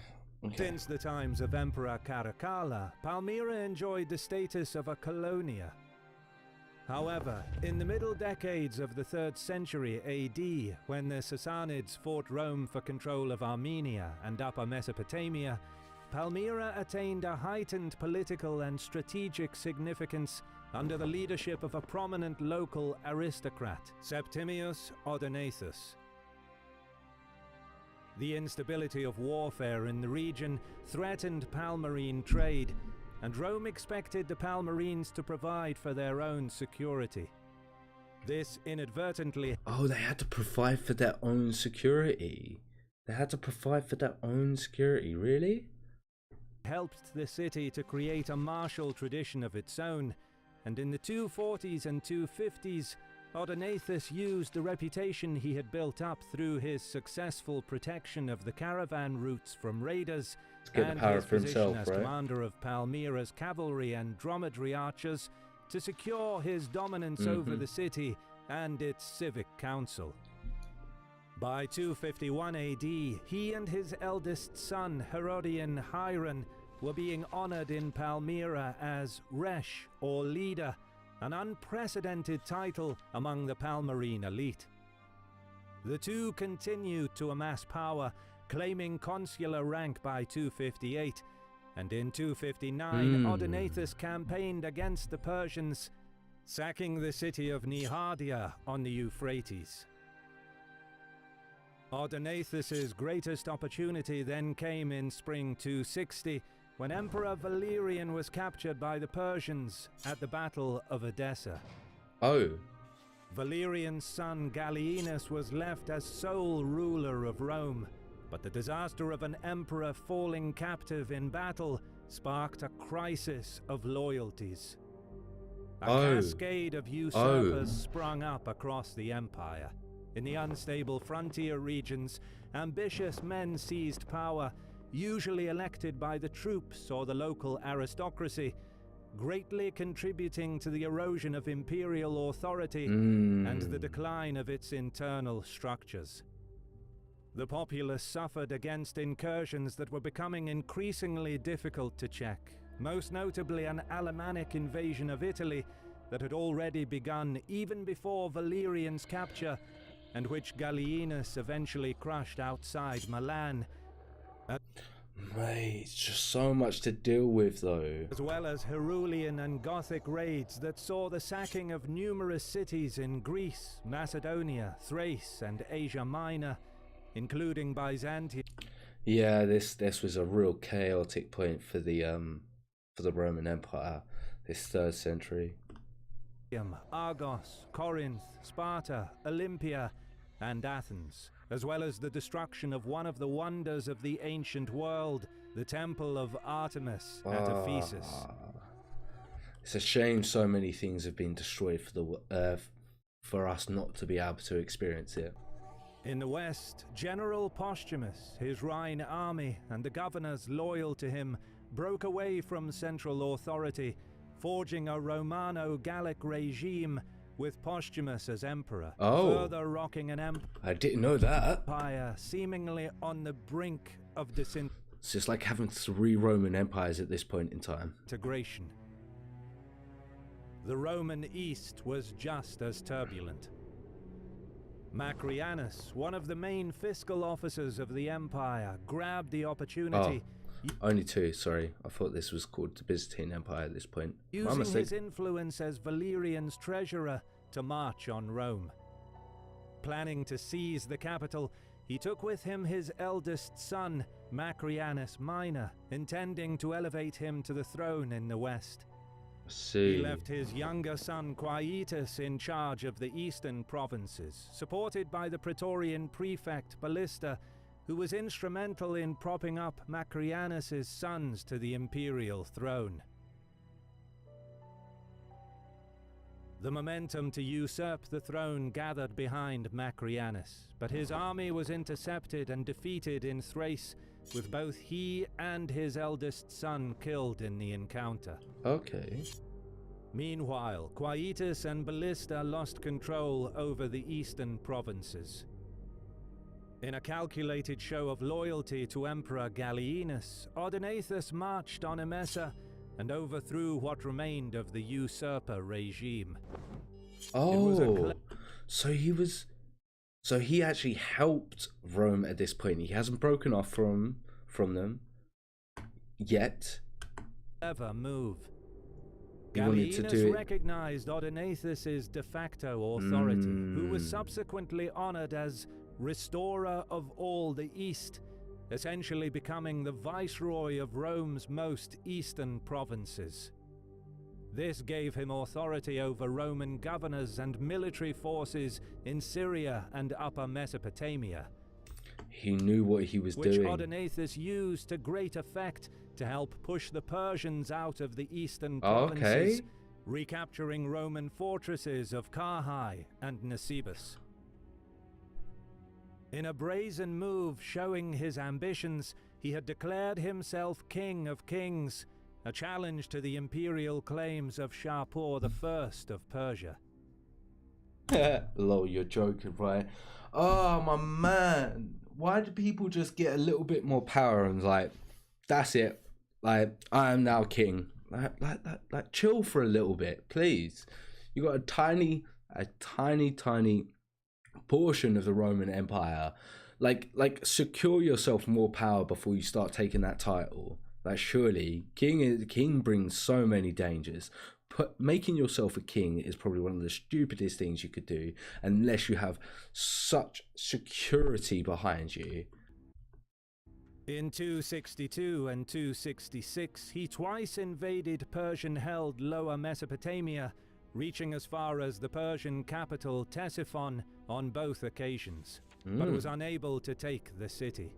Since the times of Emperor Caracalla, Palmyra enjoyed the status of a colonia. However, in the middle decades of the 3rd century AD, when the Sassanids fought Rome for control of Armenia and Upper Mesopotamia, Palmyra attained a heightened political and strategic significance under the leadership of a prominent local aristocrat, Septimius Odaenathus. The instability of warfare in the region threatened Palmyrene trade, and Rome expected the Palmyrenes to provide for their own security. This inadvertently... Oh, they had to provide for their own security. They had to provide for their own security, really? Helped the city to create a martial tradition of its own, and in the 240s and 250s, Odaenathus used the reputation he had built up through his successful protection of the caravan routes from raiders and his position as commander of Palmyra's cavalry and dromedary archers to secure his dominance over the city and its civic council. By 251 AD, he and his eldest son, Herodian Hieron, were being honored in Palmyra as Resh, or leader, an unprecedented title among the Palmyrene elite. The two continued to amass power, claiming consular rank by 258, and in 259 Odaenathus campaigned against the Persians, sacking the city of Nihadia on the Euphrates. Odaenathus's greatest opportunity then came in spring 260, when Emperor Valerian was captured by the Persians at the Battle of Edessa. Oh. Valerian's son Gallienus was left as sole ruler of Rome, but the disaster of an emperor falling captive in battle sparked a crisis of loyalties. A cascade of usurpers sprung up across the empire. In the unstable frontier regions, ambitious men seized power, usually elected by the troops or the local aristocracy, greatly contributing to the erosion of imperial authority and the decline of its internal structures. The populace suffered against incursions that were becoming increasingly difficult to check, most notably an Alemannic invasion of Italy that had already begun even before Valerian's capture, and which Gallienus eventually crushed outside Milan. Mate, it's just so much to deal with, though. As well as Herulian and Gothic raids that saw the sacking of numerous cities in Greece, Macedonia, Thrace, and Asia Minor, including Byzantium. Yeah, this was a real chaotic point for the Roman Empire, this 3rd century. Argos, Corinth, Sparta, Olympia, and Athens, as well as the destruction of one of the wonders of the ancient world, the Temple of Artemis at Ephesus. It's a shame so many things have been destroyed for us not to be able to experience it. In the west, General Posthumus, his Rhine army, and the governors loyal to him broke away from central authority, forging a Romano-Gallic regime with Posthumus as emperor, further rocking an empire. I didn't know that. Empire seemingly on the brink of disintegration. It's just like having 3 Roman empires at this point in time. The Roman East was just as turbulent. Macrianus, one of the main fiscal officers of the empire, grabbed the opportunity. Only 2, sorry. I thought this was called the Byzantine Empire at this point. Using his influence as Valerian's treasurer to march on Rome. Planning to seize the capital, he took with him his eldest son, Macrianus Minor, intending to elevate him to the throne in the west. He left his younger son Quietus in charge of the eastern provinces, supported by the Praetorian prefect Ballista, who was instrumental in propping up Macrianus's sons to the imperial throne. The momentum to usurp the throne gathered behind Macrianus, but his army was intercepted and defeated in Thrace, with both he and his eldest son killed in the encounter. Okay. Meanwhile, Quietus and Ballista lost control over the eastern provinces. In a calculated show of loyalty to Emperor Gallienus, Odaenathus marched on Emesa and overthrew what remained of the usurper regime. So he actually helped Rome at this point. He hasn't broken off from them yet. Ever move. Gallienus recognized Odaenathus's de facto authority, who was subsequently honored as restorer of all the East, essentially becoming the viceroy of Rome's most eastern provinces. This gave him authority over Roman governors and military forces in Syria and Upper Mesopotamia. He knew what he was doing. Which Odaenathus used to great effect to help push the Persians out of the eastern provinces, recapturing Roman fortresses of Carrhae and Nisibis. In a brazen move showing his ambitions, he had declared himself King of Kings, a challenge to the imperial claims of Shapur I of Persia. Lol, you're joking, right? Oh, my man. Why do people just get a little bit more power and like, that's it. Like, I am now king. Like, chill for a little bit, please. You got a tiny portion of the Roman Empire. Like secure yourself more power before you start taking that title. Like, surely king brings so many dangers. making yourself a king is probably one of the stupidest things you could do unless you have such security behind you. In 262 and 266, he twice invaded Persian-held Lower Mesopotamia, reaching as far as the Persian capital Ctesiphon on both occasions, but was unable to take the city.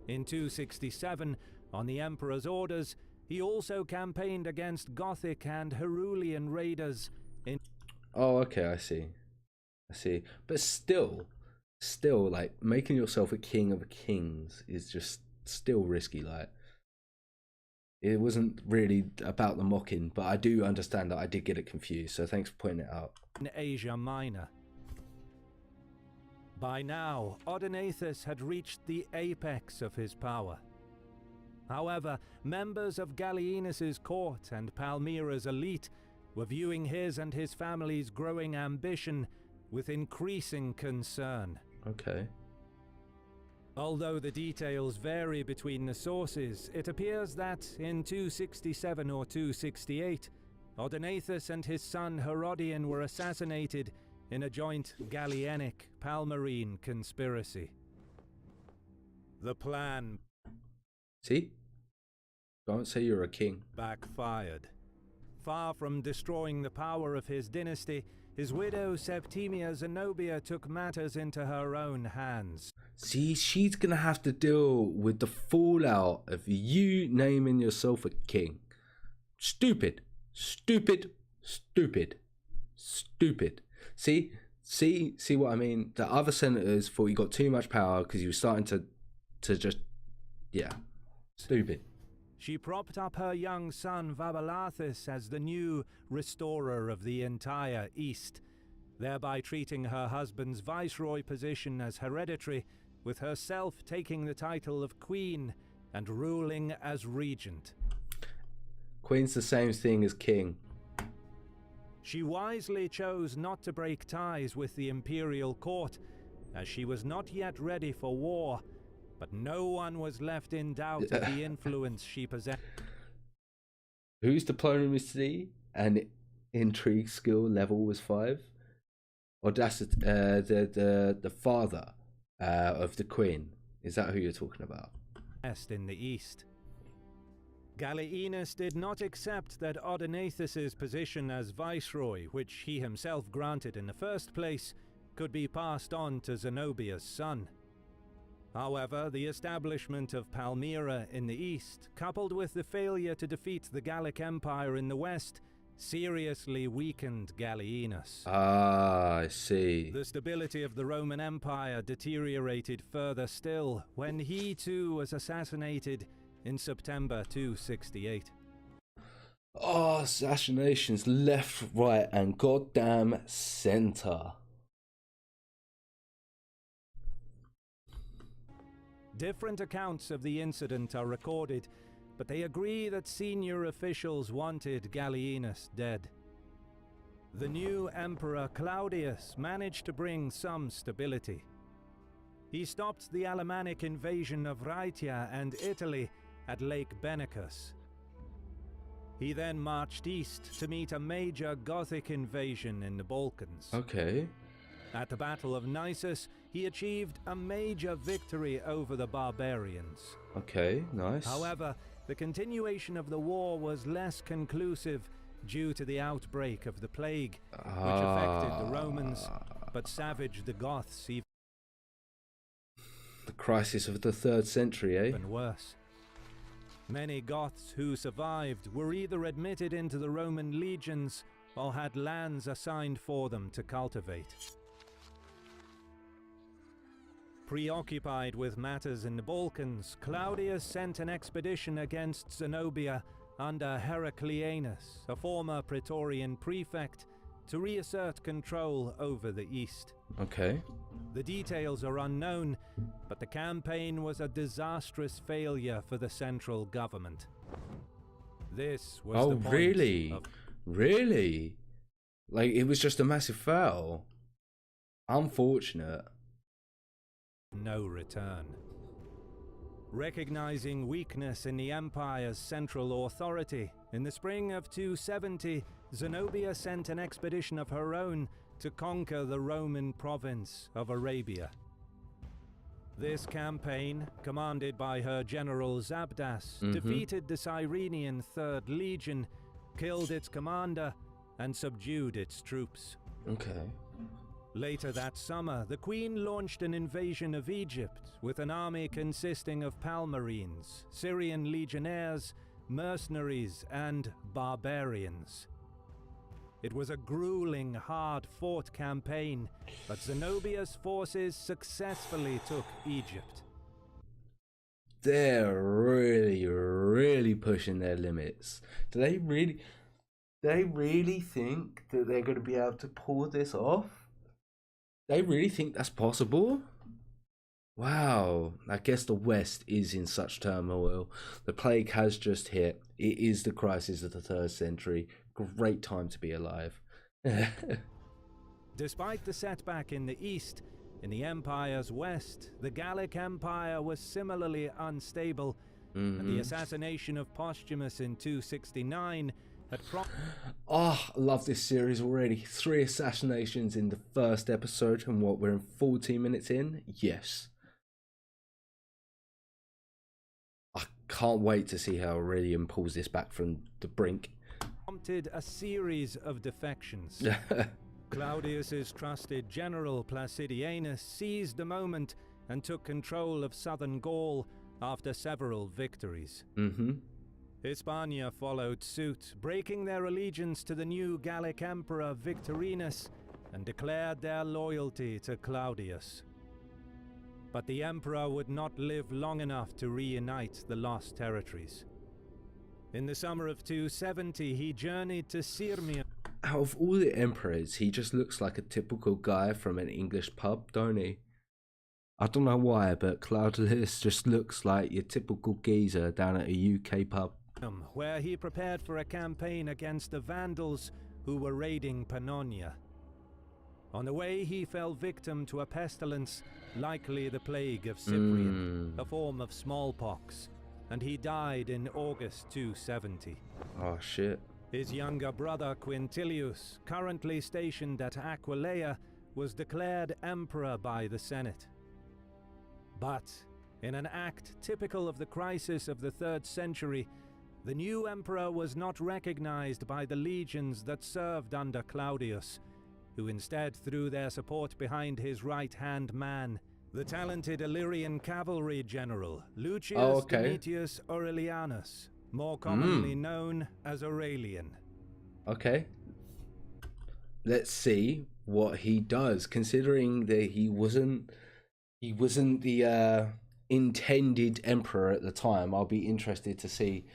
In 267, on the emperor's orders, he also campaigned against Gothic and Herulian raiders in... Oh, okay, I see. But still, like, making yourself a king of kings is just still risky. Like, it wasn't really about the mocking, but I do understand that I did get it confused, so thanks for pointing it out. In Asia Minor. By now, Odaenathus had reached the apex of his power. However, members of Gallienus's court and Palmyra's elite were viewing his and his family's growing ambition with increasing concern. Okay. Although the details vary between the sources, it appears that in 267 or 268, Odaenathus and his son Herodian were assassinated in a joint Gallienic-Palmyrene conspiracy. The plan... See? Don't say you're a king. Backfired. Far from destroying the power of his dynasty, his widow Septimia Zenobia took matters into her own hands. See, she's gonna have to deal with the fallout of you naming yourself a king. Stupid. Stupid. Stupid. Stupid. See what I mean? The other senators thought you got too much power because you were starting to just... Yeah. Stupid. She propped up her young son Vaballathus as the new restorer of the entire East, thereby treating her husband's viceroy position as hereditary, with herself taking the title of queen and ruling as regent. Queen's the same thing as king. She wisely chose not to break ties with the imperial court, as she was not yet ready for war, but no one was left in doubt of the influence she possessed. Whose diplomacy and intrigue skill level was 5? Audacity, the father of the queen. Is that who you're talking about? In the East. Gallienus did not accept that Odaenathus's position as viceroy, which he himself granted in the first place, could be passed on to Zenobia's son. However, the establishment of Palmyra in the east, coupled with the failure to defeat the Gallic Empire in the west, seriously weakened Gallienus. Ah, I see. The stability of the Roman Empire deteriorated further still when he too was assassinated in September 268. Oh, assassinations left, right, and goddamn center. Different accounts of the incident are recorded, but they agree that senior officials wanted Gallienus dead. The new emperor Claudius managed to bring some stability. He stopped the Alemannic invasion of Raetia and Italy at Lake Benacus. He then marched east to meet a major Gothic invasion in the Balkans. Okay. At the Battle of Nisus, he achieved a major victory over the barbarians. Okay, nice. However, the continuation of the war was less conclusive due to the outbreak of the plague, which affected the Romans, but savaged the Goths even the crisis of the 3rd century, eh? Even worse. Many Goths who survived were either admitted into the Roman legions or had lands assigned for them to cultivate. Preoccupied with matters in the Balkans, Claudius sent an expedition against Zenobia under Heraclianus, a former Praetorian prefect, to reassert control over the east. Okay. The details are unknown, but the campaign was a disastrous failure for the central government. This was the point really? Really? Like, it was just a massive fail? Unfortunate. No return. Recognizing weakness in the empire's central authority, In the spring of 270, Zenobia sent an expedition of her own to conquer the Roman province of Arabia. This campaign, commanded by her general Zabdas, defeated the Cyrenian 3rd Legion, killed its commander, and subdued its troops. Okay. Later that summer, the Queen launched an invasion of Egypt with an army consisting of Palmyrines, Syrian legionnaires, mercenaries, and barbarians. It was a grueling, hard-fought campaign, but Zenobia's forces successfully took Egypt. They're really pushing their limits. Do they really think that they're going to be able to pull this off? They really think that's possible? Wow, I guess the West is in such turmoil. The plague has just hit. It is the crisis of the 3rd century. Great time to be alive. Despite the setback in the East, in the Empire's West, the Gallic Empire was similarly unstable, and the assassination of Postumus in 269 had I love this series already. 3 assassinations in the first episode, and what, we're in 14 minutes in? Yes. I can't wait to see how Aurelian pulls this back from the brink. Prompted a series of defections. Claudius's trusted general Placidianus seized the moment and took control of southern Gaul after several victories. Hispania followed suit, breaking their allegiance to the new Gallic emperor Victorinus and declared their loyalty to Claudius. But the emperor would not live long enough to reunite the lost territories. In the summer of 270, he journeyed to Sirmium. Out of all the emperors, he just looks like a typical guy from an English pub, don't he? I don't know why, but Claudius just looks like your typical geezer down at a UK pub. Where he prepared for a campaign against the Vandals who were raiding Pannonia. On the way, he fell victim to a pestilence, likely the plague of Cyprian, a form of smallpox, and he died in August 270. Oh shit. His younger brother Quintilius, currently stationed at Aquileia, was declared emperor by the Senate. But, in an act typical of the crisis of the 3rd century, the new emperor was not recognized by the legions that served under Claudius, who instead threw their support behind his right-hand man, the talented Illyrian cavalry general Lucius Domitius Aurelianus, more commonly known as Aurelian. Okay. Let's see what he does, considering that he wasn't the intended emperor at the time. I'll be interested to see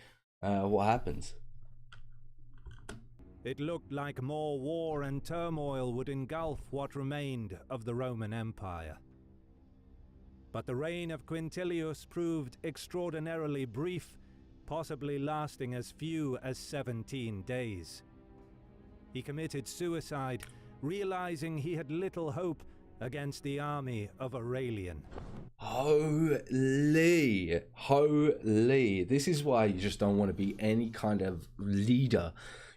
what happens. It looked like more war and turmoil would engulf what remained of the Roman Empire. But the reign of Quintilius proved extraordinarily brief, possibly lasting as few as 17 days. He committed suicide, realizing he had little hope against the army of Aurelian. Holy. This is why you just don't want to be any kind of leader.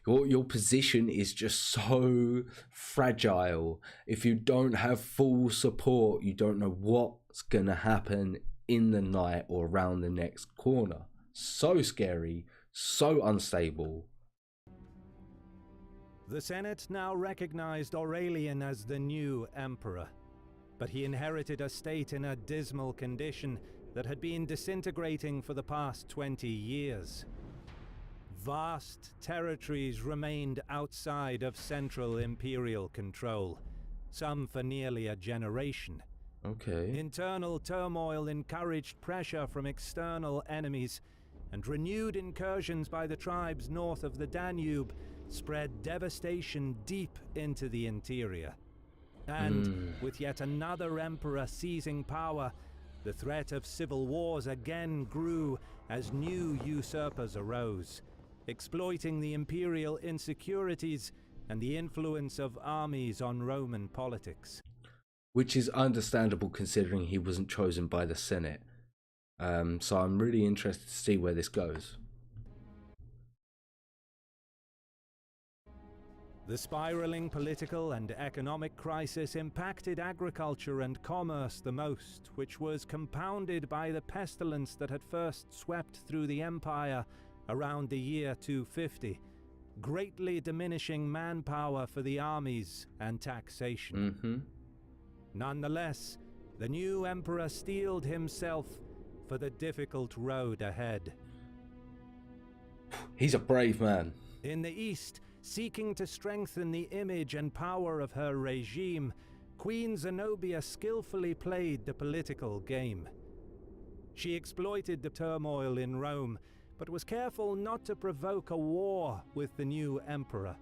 Your position is just so fragile. If you don't have full support, you don't know what's going to happen in the night or around the next corner. So scary, so unstable. The Senate now recognized Aurelian as the new emperor, but he inherited a state in a dismal condition that had been disintegrating for the past 20 years. Vast territories remained outside of central imperial control, some for nearly a generation. Okay. Internal turmoil encouraged pressure from external enemies, and renewed incursions by the tribes north of the Danube spread devastation deep into the interior. And with yet another emperor seizing power, the threat of civil wars again grew as new usurpers arose, exploiting the imperial insecurities and the influence of armies on Roman politics. Which is understandable considering he wasn't chosen by the Senate. So I'm really interested to see where this goes. The spiraling political and economic crisis impacted agriculture and commerce the most, which was compounded by the pestilence that had first swept through the empire around the year 250, greatly diminishing manpower for the armies and taxation. Nonetheless, the new emperor steeled himself for the difficult road ahead. He's a brave man. In the east, seeking to strengthen the image and power of her regime, Queen Zenobia skillfully played the political game. She exploited the turmoil in Rome, but was careful not to provoke a war with the new emperor.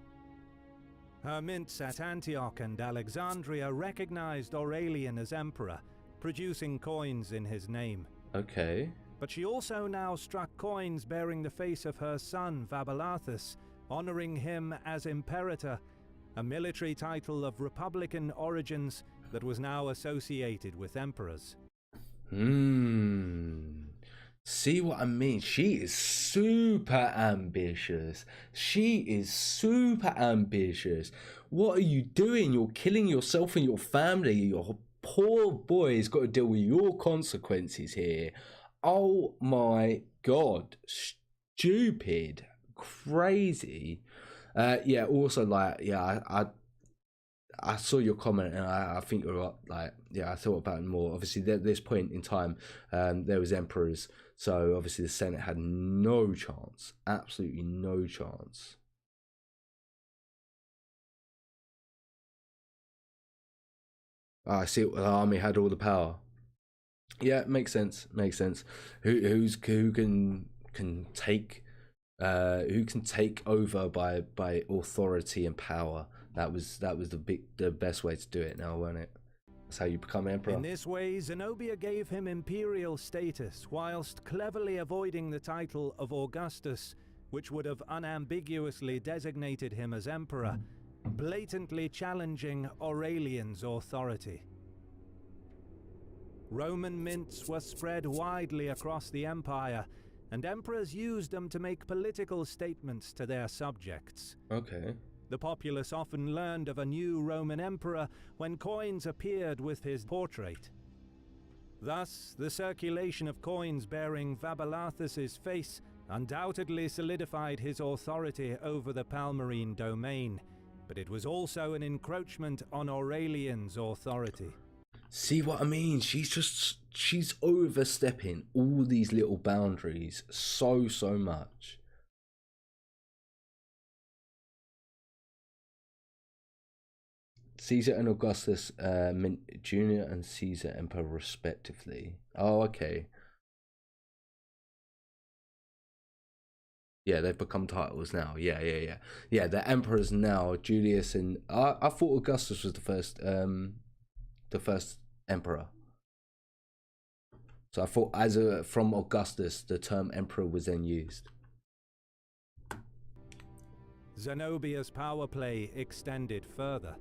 Her mints at Antioch and Alexandria recognized Aurelian as emperor, producing coins in his name. Okay. But she also now struck coins bearing the face of her son Vaballathus, honoring him as imperator, a military title of republican origins that was now associated with emperors. See what I mean? She is super ambitious. She is super ambitious. What are you doing? You're killing yourself and your family. Your poor boy's got to deal with your consequences here. Oh my God. Stupid. Crazy. Yeah, also, like, yeah, I saw your comment, and I think you're right. Like, yeah, I thought about it more. Obviously, at this point in time, there was emperors, so obviously the Senate had no chance, absolutely no chance. I see. The army had all the power. Yeah, makes sense. Makes sense. Who can take over by authority and power? That was the best way to do it now, wasn't it? That's how you become emperor. In this way, Zenobia gave him imperial status, whilst cleverly avoiding the title of Augustus, which would have unambiguously designated him as emperor, blatantly challenging Aurelian's authority. Roman mints were spread widely across the empire, and emperors used them to make political statements to their subjects. Okay. The populace often learned of a new Roman emperor when coins appeared with his portrait. Thus, the circulation of coins bearing Vaballathus's face undoubtedly solidified his authority over the Palmyrene domain, but it was also an encroachment on Aurelian's authority. See what I mean? She's overstepping all these little boundaries so much. Caesar and Augustus mint Junior and Caesar Emperor respectively. Oh, okay. Yeah, they've become titles now. Yeah. Yeah, the emperors now. Julius and I thought Augustus was the first emperor. So I thought from Augustus the term emperor was then used. Zenobia's power play extended further.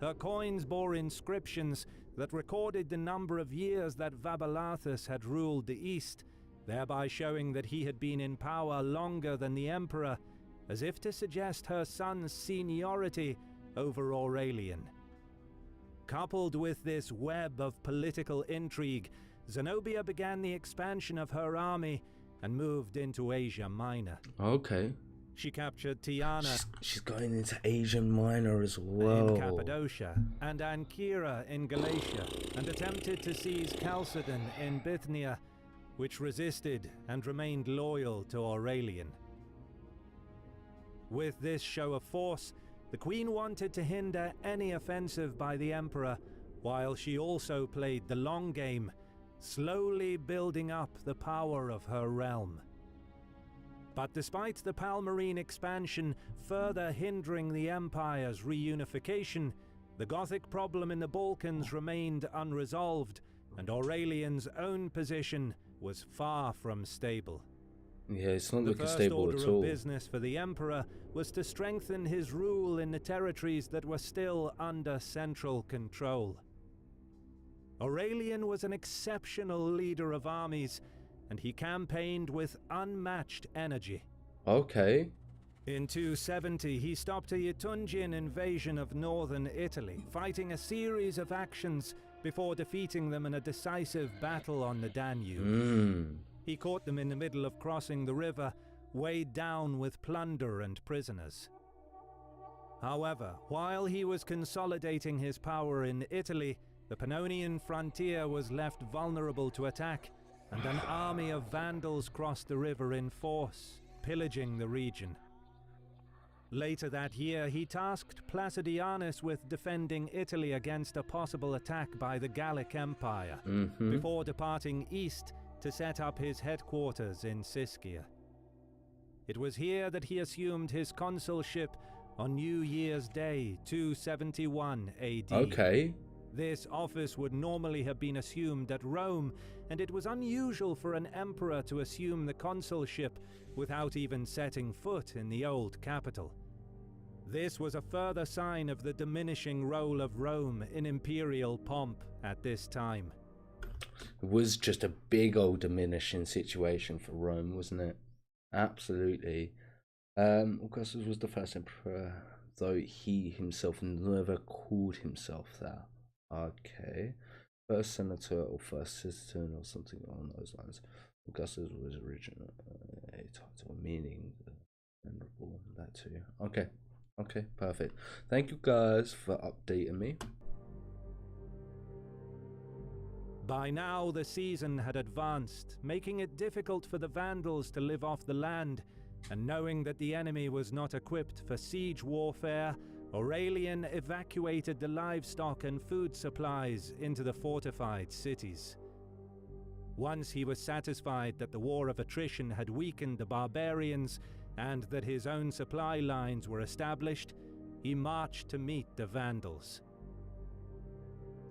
Her coins bore inscriptions that recorded the number of years that Vaballathus had ruled the East, thereby showing that he had been in power longer than the emperor, as if to suggest her son's seniority over Aurelian. Coupled with this web of political intrigue, Zenobia began the expansion of her army and moved into Asia Minor. Okay. She captured Tyana. She's going into Asia Minor as well. In Cappadocia and Ancyra in Galatia, and attempted to seize Chalcedon in Bithynia, which resisted and remained loyal to Aurelian. With this show of force, the Queen wanted to hinder any offensive by the Emperor, while she also played the long game, slowly building up the power of her realm. But despite the Palmyrene expansion further hindering the Empire's reunification, the Gothic problem in the Balkans remained unresolved, and Aurelian's own position was far from stable. Yeah, it's not looking stable at all. The first order of business for the Emperor was to strengthen his rule in the territories that were still under central control. Aurelian was an exceptional leader of armies, and he campaigned with unmatched energy. Okay. In 270, he stopped a Etruscan invasion of northern Italy, fighting a series of actions before defeating them in a decisive battle on the Danube. He caught them in the middle of crossing the river, weighed down with plunder and prisoners. However, while he was consolidating his power in Italy, the Pannonian frontier was left vulnerable to attack, and an army of Vandals crossed the river in force, pillaging the region. Later that year, he tasked Placidianus with defending Italy against a possible attack by the Gallic Empire, before departing east to set up his headquarters in Siscia. It was here that he assumed his consulship on New Year's Day, 271 AD. Okay. This office would normally have been assumed at Rome, and it was unusual for an emperor to assume the consulship without even setting foot in the old capital. This was a further sign of the diminishing role of Rome in imperial pomp at this time. It was just a big old diminishing situation for Rome, wasn't it? Absolutely. Augustus was the first emperor, though he himself never called himself that. Okay. First senator or first citizen or something along those lines. Augustus was originally a title meaning venerable, that too. Okay. Okay, perfect. Thank you guys for updating me. By now, the season had advanced, making it difficult for the Vandals to live off the land, and knowing that the enemy was not equipped for siege warfare, Aurelian evacuated the livestock and food supplies into the fortified cities. Once he was satisfied that the war of attrition had weakened the barbarians and that his own supply lines were established, he marched to meet the Vandals.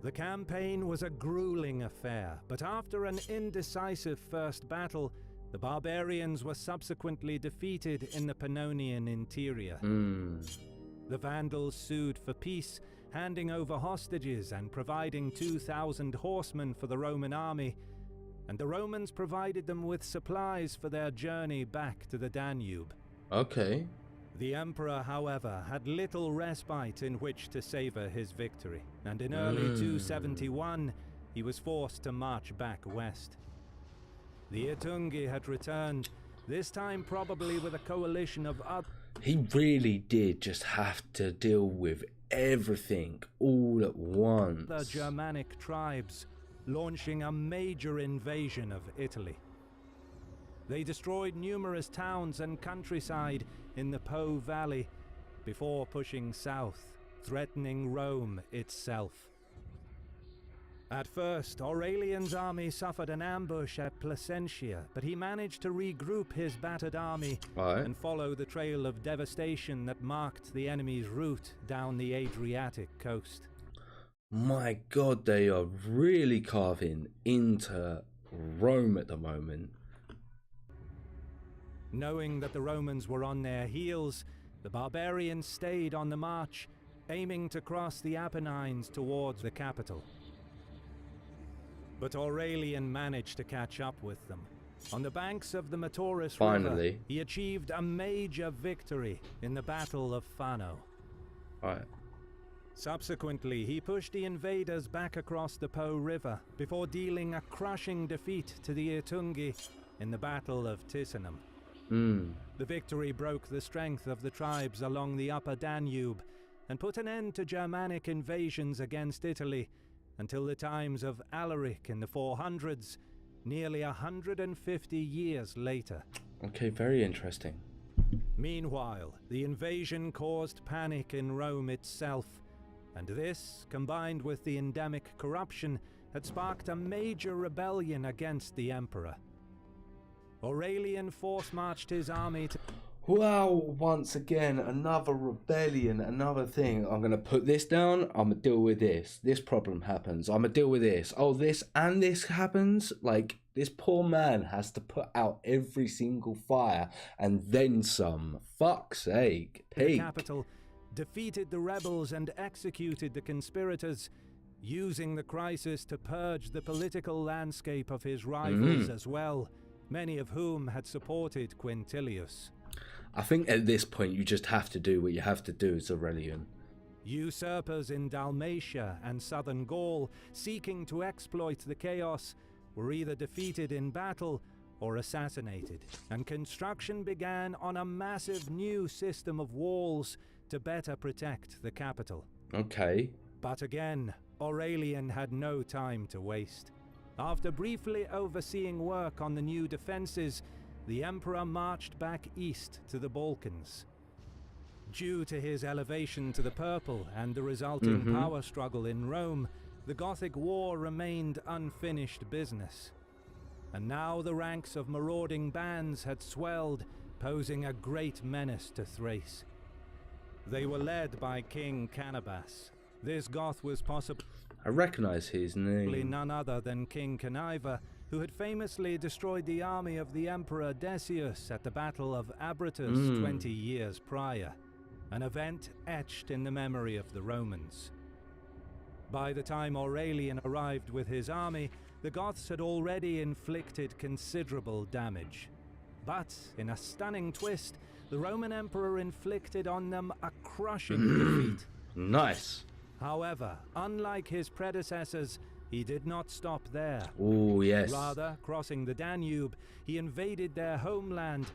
The campaign was a grueling affair, but after an indecisive first battle, the barbarians were subsequently defeated in the Pannonian interior. The Vandals sued for peace, handing over hostages and providing 2,000 horsemen for the Roman army, and the Romans provided them with supplies for their journey back to the Danube. Okay. The emperor, however, had little respite in which to savor his victory, and in early 271, he was forced to march back west. The Etrusci had returned, this time probably with a coalition of other... He really did just have to deal with everything all at once. ...the Germanic tribes, launching a major invasion of Italy. They destroyed numerous towns and countryside in the Po Valley before pushing south, threatening Rome itself. At first, Aurelian's army suffered an ambush at Placentia, but he managed to regroup his battered army and follow the trail of devastation that marked the enemy's route down the Adriatic coast. My God, they are really carving into Rome at the moment. Knowing that the Romans were on their heels, the barbarians stayed on the march, aiming to cross the Apennines towards the capital. But Aurelian managed to catch up with them. On the banks of the Metaurus River, he achieved a major victory in the Battle of Fano. Subsequently, he pushed the invaders back across the Po River before dealing a crushing defeat to the Etrusci in the Battle of Ticinum. The victory broke the strength of the tribes along the upper Danube and put an end to Germanic invasions against Italy until the times of Alaric in the 400s, nearly 150 years later. Okay, very interesting. Meanwhile, the invasion caused panic in Rome itself, and this, combined with the endemic corruption, had sparked a major rebellion against the emperor. Aurelian force-marched his army to... Wow, once again, another rebellion, another thing. I'm going to put this down, I'm going to deal with this. This problem happens, I'm going to deal with this. Oh, this and this happens? Like, this poor man has to put out every single fire and then some. Fuck's sake. The capital, defeated the rebels and executed the conspirators, using the crisis to purge the political landscape of his rivals as well, many of whom had supported Quintilius. I think at this point you just have to do what you have to do as Aurelian. Usurpers in Dalmatia and southern Gaul, seeking to exploit the chaos, were either defeated in battle or assassinated, and construction began on a massive new system of walls to better protect the capital. Okay. But again, Aurelian had no time to waste. After briefly overseeing work on the new defenses, the emperor marched back east to the Balkans. Due to his elevation to the purple and the resulting power struggle in Rome, the Gothic War remained unfinished business. And now the ranks of marauding bands had swelled, posing a great menace to Thrace. They were led by King Canabas. This Goth was possibly I recognize his name. None other than King Coniva, who had famously destroyed the army of the Emperor Decius at the Battle of Abratus 20 years prior, an event etched in the memory of the Romans. By the time Aurelian arrived with his army, the Goths had already inflicted considerable damage. But, in a stunning twist, the Roman Emperor inflicted on them a crushing defeat. Nice. However, unlike his predecessors, he did not stop there. Oh, yes. Rather, crossing the Danube, he invaded their homeland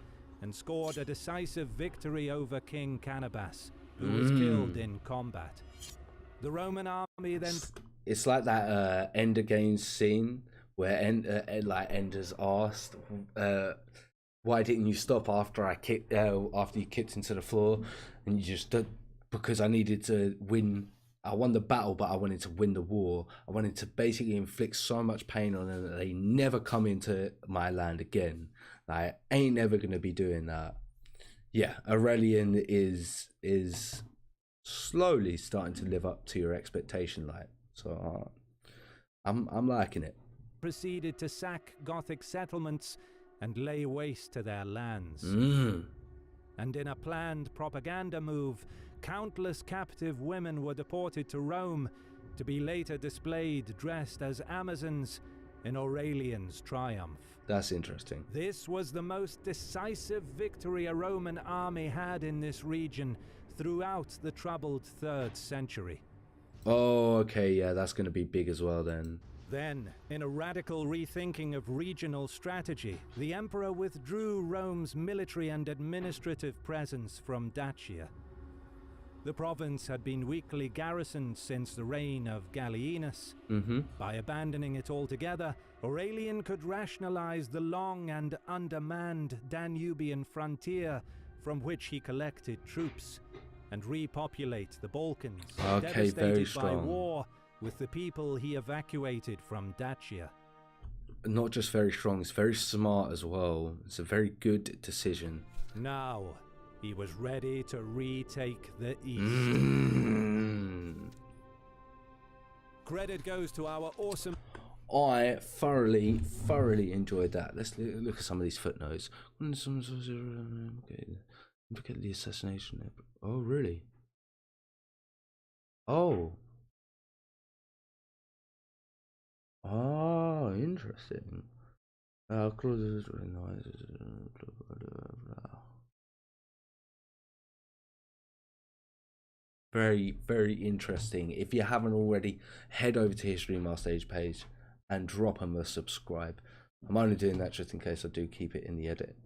and scored a decisive victory over King Canabas, who was killed in combat. The Roman army then... It's like that Ender Games scene where Ender's asked, why didn't you stop after you kicked into the floor? And you just did, because I needed to win. I won the battle, but I wanted to win the war. I wanted to basically inflict so much pain on them that they never come into my land again. I ain't never gonna be doing that. Yeah, Aurelian is slowly starting to live up to your expectation, like. So I'm liking it. Proceeded to sack Gothic settlements and lay waste to their lands. And in a planned propaganda move, countless captive women were deported to Rome to be later displayed dressed as Amazons in Aurelian's triumph. That's interesting. This was the most decisive victory a Roman army had in this region throughout the troubled 3rd century. Oh, okay, yeah, that's going to be big as well then. Then, in a radical rethinking of regional strategy, the emperor withdrew Rome's military and administrative presence from Dacia. The province had been weakly garrisoned since the reign of Gallienus. By abandoning it altogether, Aurelian could rationalize the long and undermanned Danubian frontier from which he collected troops, and repopulate the Balkans, okay, very devastated strong. by war, with the people he evacuated from Dacia. Not just very strong, it's very smart as well. It's a very good decision. Now, he was ready to retake the East. Credit goes to our awesome... I thoroughly enjoyed that. Let's look at some of these footnotes. Look at the assassination. Oh, really? Oh. Oh, interesting. Claudius is really nice. Very interesting. If you haven't already, head over to History Marstage page and drop them a subscribe. I'm only doing that just in case I do keep it in the edit.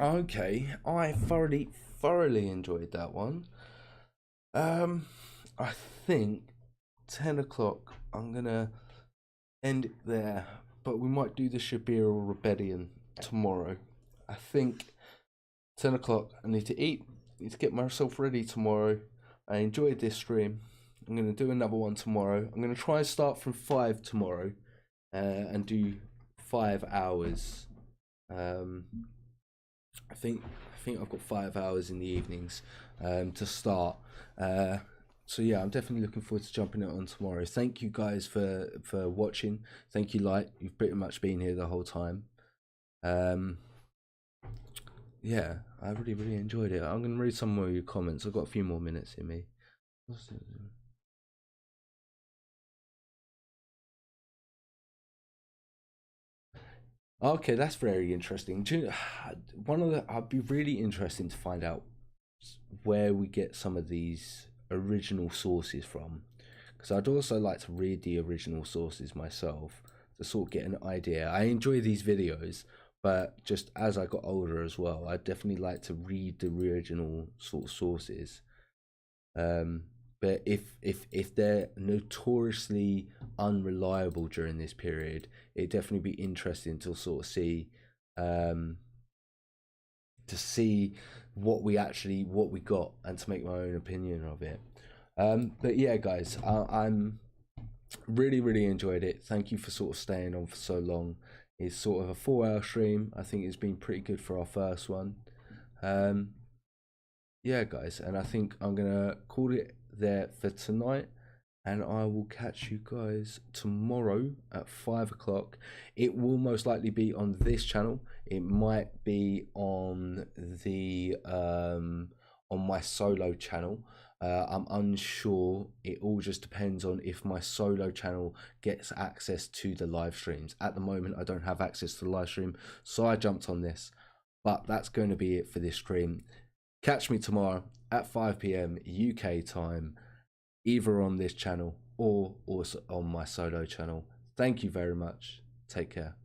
Okay, I thoroughly enjoyed that one. I think 10 o'clock I'm gonna end it there, but we might do the Shabir Rebellion tomorrow. I think 10 o'clock I need to eat, need to get myself ready tomorrow. I enjoyed this stream. I'm gonna do another one tomorrow. I'm gonna try and start from 5 tomorrow and do 5 hours. I think I've got 5 hours in the evenings to start. So yeah, I'm definitely looking forward to jumping it on tomorrow. Thank you guys for watching. Thank you, Light. You've pretty much been here the whole time. Yeah, I really enjoyed it. I'm gonna read some more of your comments. I've got a few more minutes in me. Okay, that's very interesting. I'd be really interesting to find out where we get some of these original sources from, because I'd also like to read the original sources myself to sort of get an idea. I enjoy these videos, but just as I got older as well, I'd definitely like to read the original sort of sources. But if they're notoriously unreliable during this period, it'd definitely be interesting to sort of see what we got and to make my own opinion of it. But yeah, guys, I'm really enjoyed it. Thank you for sort of staying on for so long. It's sort of a 4-hour stream. I think it's been pretty good for our first one. Yeah, guys, and I think I'm gonna call it there for tonight, and I will catch you guys tomorrow at 5 o'clock. It will most likely be on this channel. It might be on the on my solo channel. I'm unsure. It all just depends on if my solo channel gets access to the live streams. At the moment, I don't have access to the live stream, so I jumped on this. But that's going to be it for this stream. Catch me tomorrow at 5 PM UK time, either on this channel or also on my solo channel. Thank you very much. Take care.